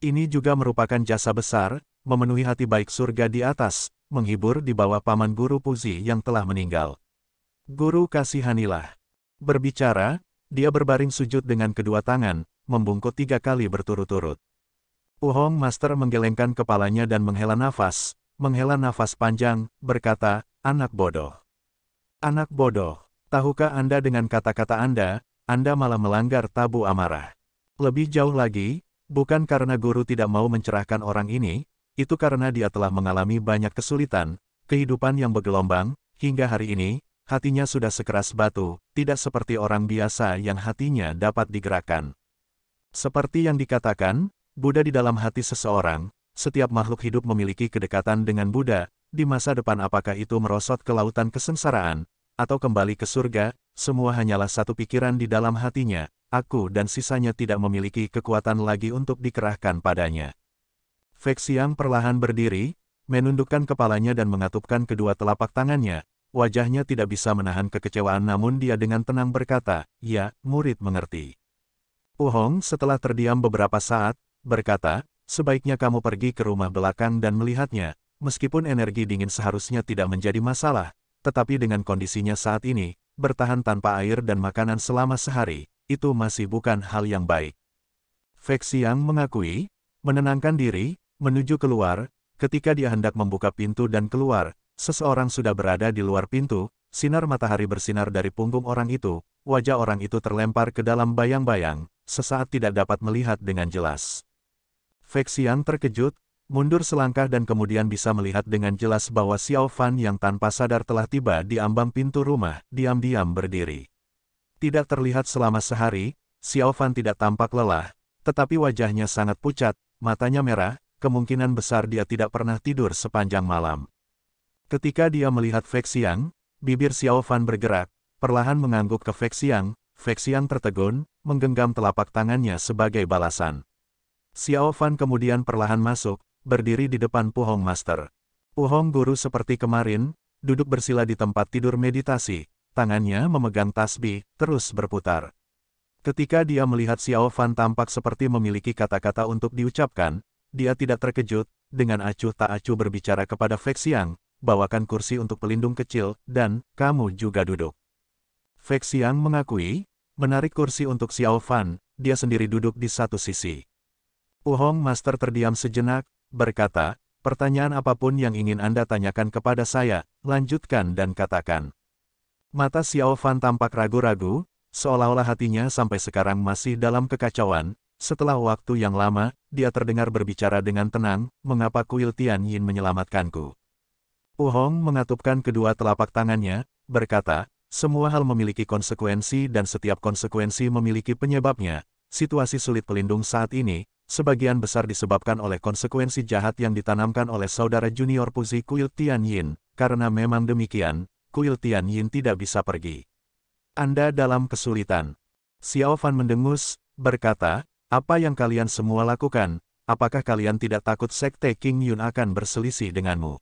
Ini juga merupakan jasa besar, memenuhi hati baik surga di atas, menghibur di bawah Paman Guru Puzi yang telah meninggal. Guru kasihanilah. Berbicara, dia berbaring sujud dengan kedua tangan, membungkuk 3 kali berturut-turut. Puhong Master menggelengkan kepalanya dan menghela nafas panjang, berkata, anak bodoh. Anak bodoh, tahukah Anda dengan kata-kata Anda malah melanggar tabu amarah. Lebih jauh lagi, bukan karena guru tidak mau mencerahkan orang ini, itu karena dia telah mengalami banyak kesulitan, kehidupan yang bergelombang, hingga hari ini, hatinya sudah sekeras batu, tidak seperti orang biasa yang hatinya dapat digerakkan. Seperti yang dikatakan, Buddha di dalam hati seseorang, setiap makhluk hidup memiliki kedekatan dengan Buddha, di masa depan apakah itu merosot ke lautan kesengsaraan, atau kembali ke surga, semua hanyalah satu pikiran di dalam hatinya, aku dan sisanya tidak memiliki kekuatan lagi untuk dikerahkan padanya. Feng Xiang perlahan berdiri, menundukkan kepalanya dan mengatupkan kedua telapak tangannya, wajahnya tidak bisa menahan kekecewaan namun dia dengan tenang berkata, ya, murid mengerti. Hong setelah terdiam beberapa saat, berkata, sebaiknya kamu pergi ke rumah belakang dan melihatnya, meskipun energi dingin seharusnya tidak menjadi masalah, tetapi dengan kondisinya saat ini, bertahan tanpa air dan makanan selama sehari, itu masih bukan hal yang baik. Feng Xiang mengakui, menenangkan diri, menuju keluar, ketika dia hendak membuka pintu dan keluar, seseorang sudah berada di luar pintu, sinar matahari bersinar dari punggung orang itu, wajah orang itu terlempar ke dalam bayang-bayang, sesaat tidak dapat melihat dengan jelas. Feng Xiang terkejut, mundur selangkah dan kemudian bisa melihat dengan jelas bahwa Xiao Fan yang tanpa sadar telah tiba di ambang pintu rumah, diam-diam berdiri. Tidak terlihat selama sehari, Xiao Fan tidak tampak lelah, tetapi wajahnya sangat pucat, matanya merah, kemungkinan besar dia tidak pernah tidur sepanjang malam. Ketika dia melihat Feng Xiang, bibir Xiao Fan bergerak, perlahan mengangguk ke Feng Xiang tertegun, menggenggam telapak tangannya sebagai balasan. Xiao Fan kemudian perlahan masuk, berdiri di depan Pu Hong Master. Pu Hong guru seperti kemarin, duduk bersila di tempat tidur meditasi, tangannya memegang tasbih, terus berputar. Ketika dia melihat Xiao Fan tampak seperti memiliki kata-kata untuk diucapkan, dia tidak terkejut, dengan acuh tak acuh berbicara kepada Feng Xiang, bawakan kursi untuk pelindung kecil, dan, kamu juga duduk. Feng Xiang mengakui, menarik kursi untuk Xiao Fan, dia sendiri duduk di satu sisi. Pu Hong Master terdiam sejenak, berkata, pertanyaan apapun yang ingin Anda tanyakan kepada saya, lanjutkan dan katakan. Mata Xiao Fan tampak ragu-ragu, seolah-olah hatinya sampai sekarang masih dalam kekacauan. Setelah waktu yang lama, dia terdengar berbicara dengan tenang, mengapa kuil Tian Yin menyelamatkanku. Pu Hong mengatupkan kedua telapak tangannya, berkata, semua hal memiliki konsekuensi dan setiap konsekuensi memiliki penyebabnya. Situasi sulit pelindung saat ini, sebagian besar disebabkan oleh konsekuensi jahat yang ditanamkan oleh saudara junior Puzi kuil Tian Yin. Karena memang demikian, kuil Tian Yin tidak bisa pergi. Anda dalam kesulitan. Xiao Fan mendengus, berkata, apa yang kalian semua lakukan? Apakah kalian tidak takut sekte King Yun akan berselisih denganmu?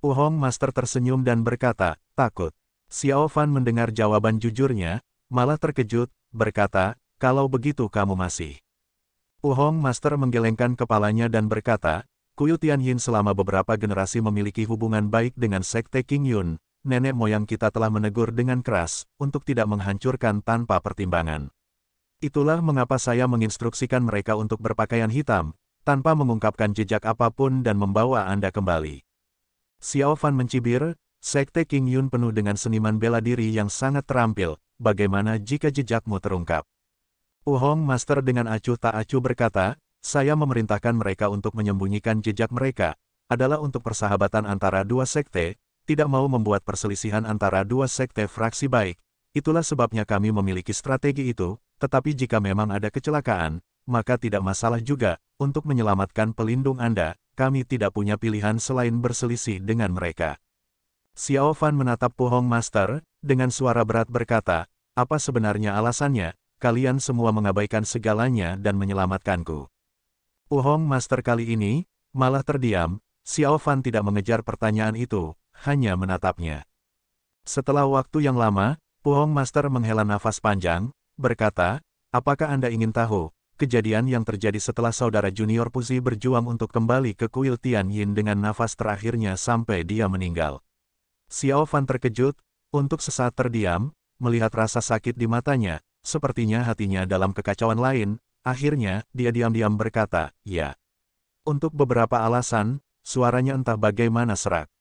Pu Hong Master tersenyum dan berkata, takut. Xiao Fan mendengar jawaban jujurnya, malah terkejut, berkata, kalau begitu kamu masih. Pu Hong Master menggelengkan kepalanya dan berkata, kuil Tian Yin selama beberapa generasi memiliki hubungan baik dengan sekte King Yun. Nenek moyang kita telah menegur dengan keras, untuk tidak menghancurkan tanpa pertimbangan. Itulah mengapa saya menginstruksikan mereka untuk berpakaian hitam, tanpa mengungkapkan jejak apapun dan membawa Anda kembali. Xiao Fan mencibir, sekte King Yun penuh dengan seniman bela diri yang sangat terampil, bagaimana jika jejakmu terungkap? Pu Hong Master dengan acuh tak acuh berkata, saya memerintahkan mereka untuk menyembunyikan jejak mereka, adalah untuk persahabatan antara dua sekte, tidak mau membuat perselisihan antara dua sekte fraksi baik. Itulah sebabnya kami memiliki strategi itu, tetapi jika memang ada kecelakaan, maka tidak masalah juga, untuk menyelamatkan pelindung Anda, kami tidak punya pilihan selain berselisih dengan mereka. Xiao Fan menatap Pu Hong Master, dengan suara berat berkata, apa sebenarnya alasannya, kalian semua mengabaikan segalanya dan menyelamatkanku. Pu Hong Master kali ini, malah terdiam, Xiao Fan tidak mengejar pertanyaan itu, hanya menatapnya. Setelah waktu yang lama, Pu Hong Master menghela nafas panjang, berkata, apakah Anda ingin tahu, kejadian yang terjadi setelah saudara junior Puzi berjuang untuk kembali ke kuil Tian Yin dengan nafas terakhirnya sampai dia meninggal. Xiao Fan terkejut, untuk sesaat terdiam, melihat rasa sakit di matanya, sepertinya hatinya dalam kekacauan lain, akhirnya, dia diam-diam berkata, ya. Untuk beberapa alasan, suaranya entah bagaimana serak.